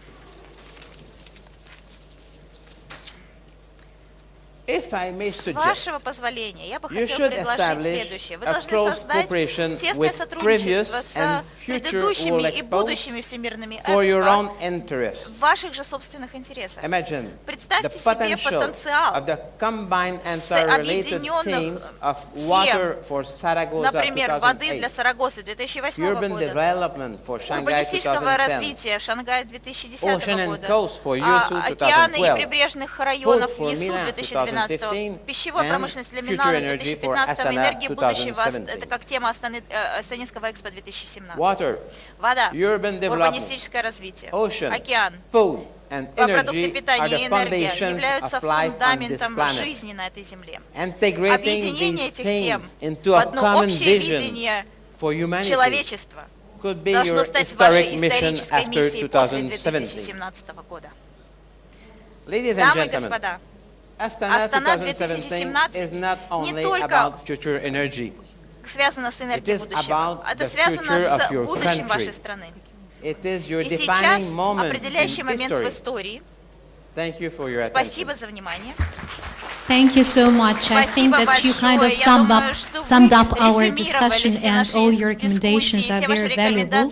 N: If I may
M: С
N: suggest,
M: вашего позволения, я бы
N: you
M: хотела
N: should
M: предложить
N: establish
M: следующее. Вы
N: a
M: должны
N: close
M: создать
N: cooperation
M: тесное
N: with
M: сотрудничество
N: previous
M: с
N: and future
M: предыдущими
N: World
M: и
N: Expos
M: будущими всемирными
N: for your
M: экспо
N: own interest.
M: в ваших же собственных интересах.
N: Imagine the
M: Представьте себе
N: potential
M: потенциал
N: of the combined and interrelated
M: объединенных
N: themes of water for Saragossa
M: например, воды для
N: 2008,
M: Сарагосы 2008
N: urban
M: года,
N: development for Shanghai
M: урбанистического
N: 2010,
M: развития Шангая 2010
N: ocean and
M: года,
N: coast for Yusu
M: океаны и
N: 2012,
M: прибрежных районов
N: food for
M: ЮСУ
N: MENA
M: 2012,
N: 2015,
M: пищевой
N: and
M: промышленности для
N: future
M: Минана
N: energy for
M: 2015,
N: Astana
M: энергии будущего,
N: 2017.
M: это как тема Астанинского Экспо 2017.
N: water,
M: Вода,
N: urban development,
M: урбанистическое развитие,
N: ocean,
M: океан,
N: food and
M: продукты
N: energy are
M: питания и
N: the
M: энергия
N: foundations
M: являются
N: of life on this
M: фундаментом
N: planet.
M: жизни на этой земле.
N: Integrating
M: Объединение
N: these
M: этих тем
N: themes into
M: в
N: a
M: одно
N: common
M: общее
N: vision
M: видение
N: for humanity
M: человечества
N: could be
M: должно
N: your
M: стать вашей
N: historic mission
M: исторической
N: after
M: миссией после
N: 2017.
M: 2017 года.
N: Ladies and
M: Дамы и
N: gentlemen,
M: господа,
N: Astana
M: Астана
N: 2017 is not
M: не
N: only
M: только
N: about future energy.
M: связано с энергией
N: It is
M: будущего.
N: about
M: Это
N: the
M: связано
N: future of
M: с
N: your
M: будущим
N: country.
M: вашей страны.
N: It is your
M: И сейчас
N: defining moment
M: определяющий
N: in
M: момент в
N: history.
M: истории.
N: Thank you for your attention.
M: Спасибо за внимание.
C: Thank you so much. I think that you kind of summed up our discussion, and all your recommendations are very valuable.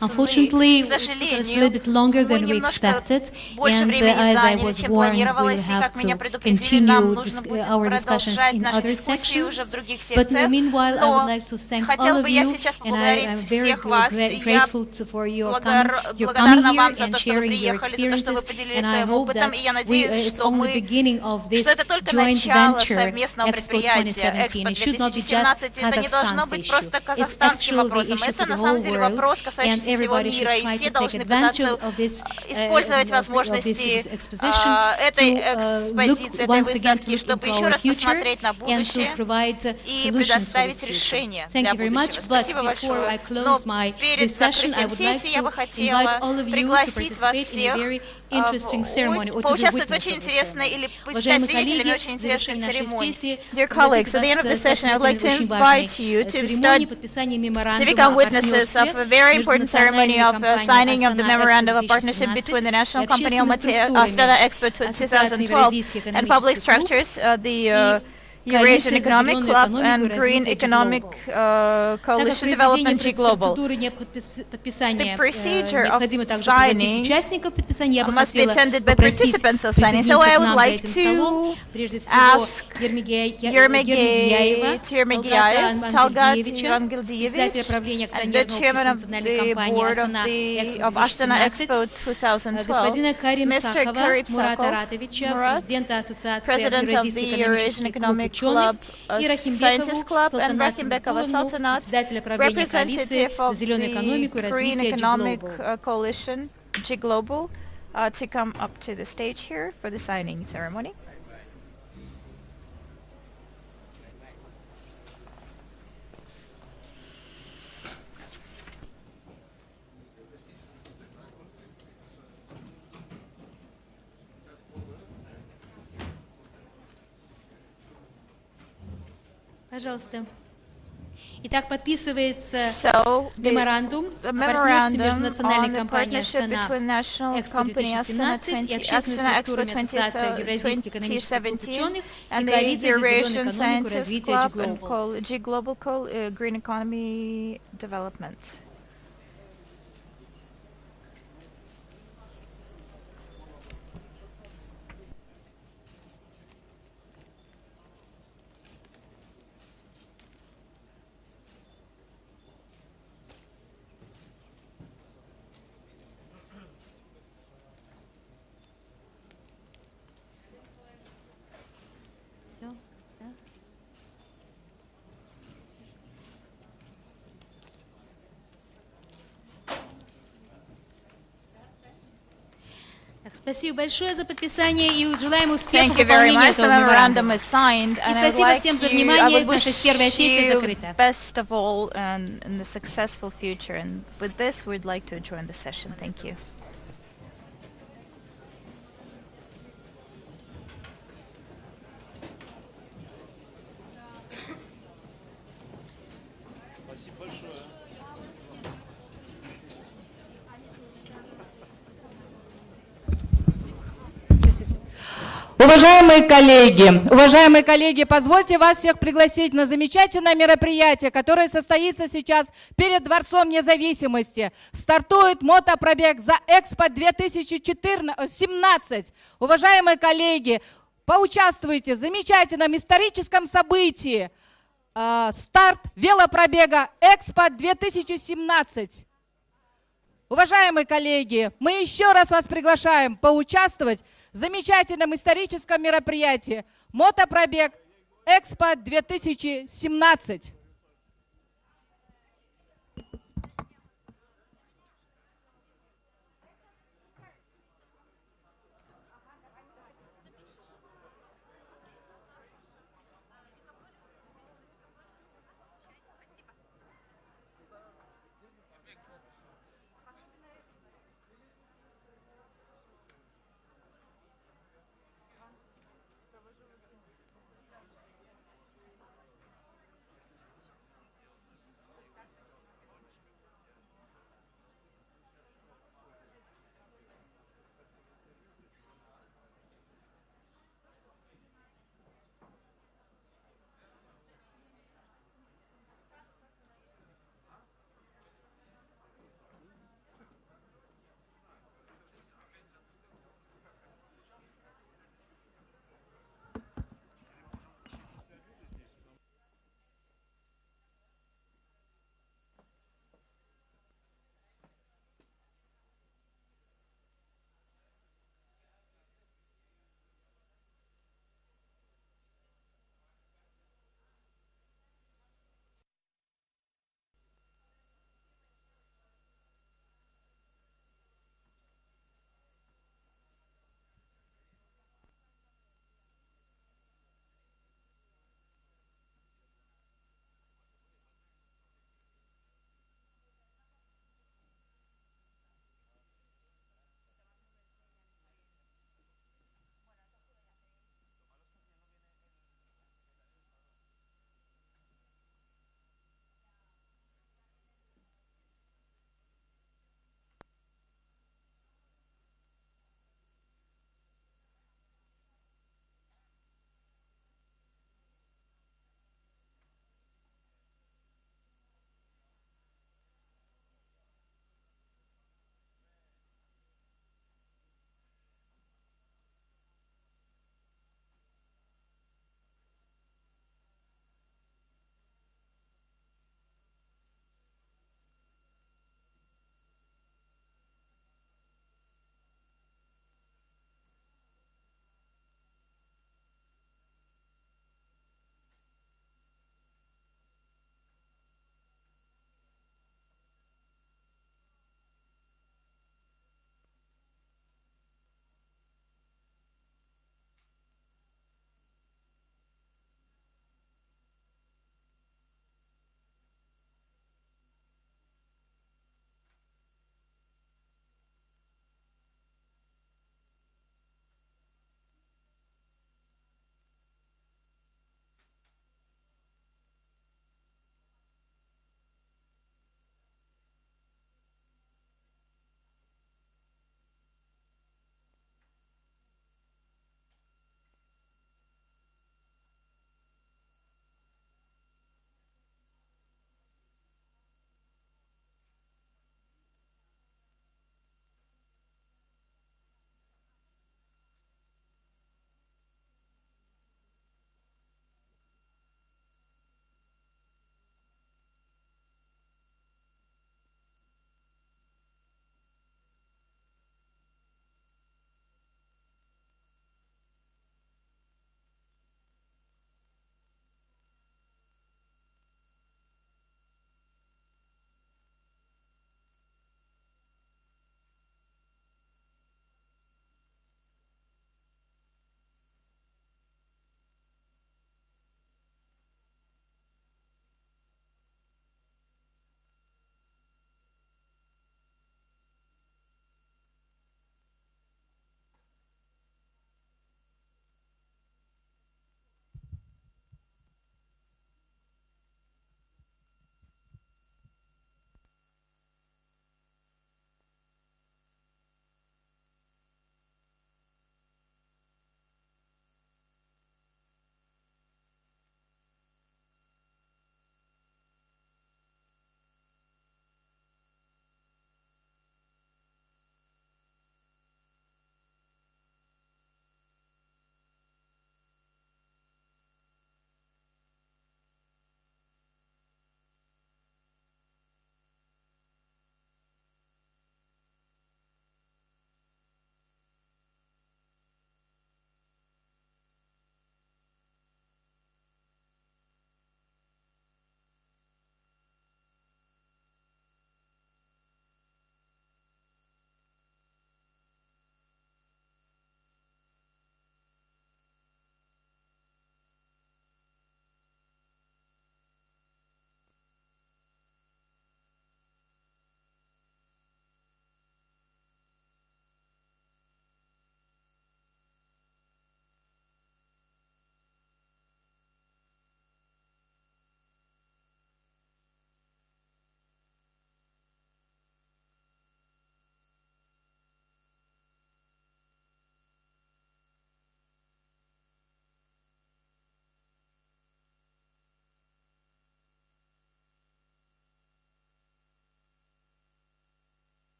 C: Unfortunately, it took us a little bit longer than we expected, and as I was warned, we will have to continue our discussions in other sections. But meanwhile, I would like to thank all of you, and I am very grateful for your coming here and sharing your experiences, and I hope that it's only the beginning of this joint venture Expo 2017. It should not be just Kazakhstan's issue. It's actually the issue for the whole world, and everybody should try to take advantage of this exposition to look once again into our future and to provide solutions for this future. Thank you very much. But before I close this session, I would like to invite all of you to participate in a very interesting ceremony or to be witness of the ceremony. Уважаемые коллеги, в завершении нашей сессии
M: Dear colleagues, at the end of the session, I would like to invite you to become witnesses of a very important ceremony of signing of the Memorandum of Partnership between the National Company Astana Expo 2012 and public structures, the Eurasian Economic Club and Green Economic Coalition Development G Global. The procedure of signing must be attended by participants of signing, so I would like to ask Yermegiev, Talgat Evangelievich, and the chairman of the board of Astana Expo 2012, Mr. Karim Murat, president of the Eurasian Economic Club, Scientist Club, and Rahimbekova Sultanat, representative of the Green Economic Coalition, G Global, to come up to the stage here for the signing ceremony.
C: Пожалуйста. Итак, подписывается меморандум о партнерстве между национальной компанией Астана Экспо 2017 и общественными структурами Ассоциации евразийских экономических ученых и коалиции за зеленую экономику и развитие G Global.
M: Green Economy Development.
C: Спасибо большое за подписание и желаем успехов в выполнении этого меморандума. И спасибо всем за внимание. Наша первая сессия закрыта.
M: Best of all and a successful future. And with this, we'd like to adjourn the session. Thank you.
O: Уважаемые коллеги, позвольте вас всех пригласить на замечательное мероприятие, которое состоится сейчас перед Дворцом Независимости. Стартует мотопробег за Экспо 2017. Уважаемые коллеги, поучаствуйте в замечательном историческом событии. Старт велопробега Экспо 2017. Уважаемые коллеги, мы еще раз вас приглашаем поучаствовать в замечательном историческом мероприятии мотопробег Экспо 2017.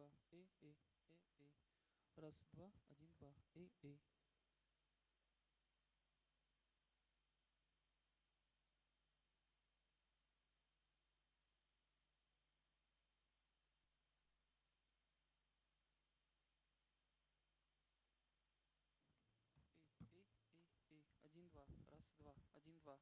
P: два, раз, два, один, два, один, два, раз, два, один, два.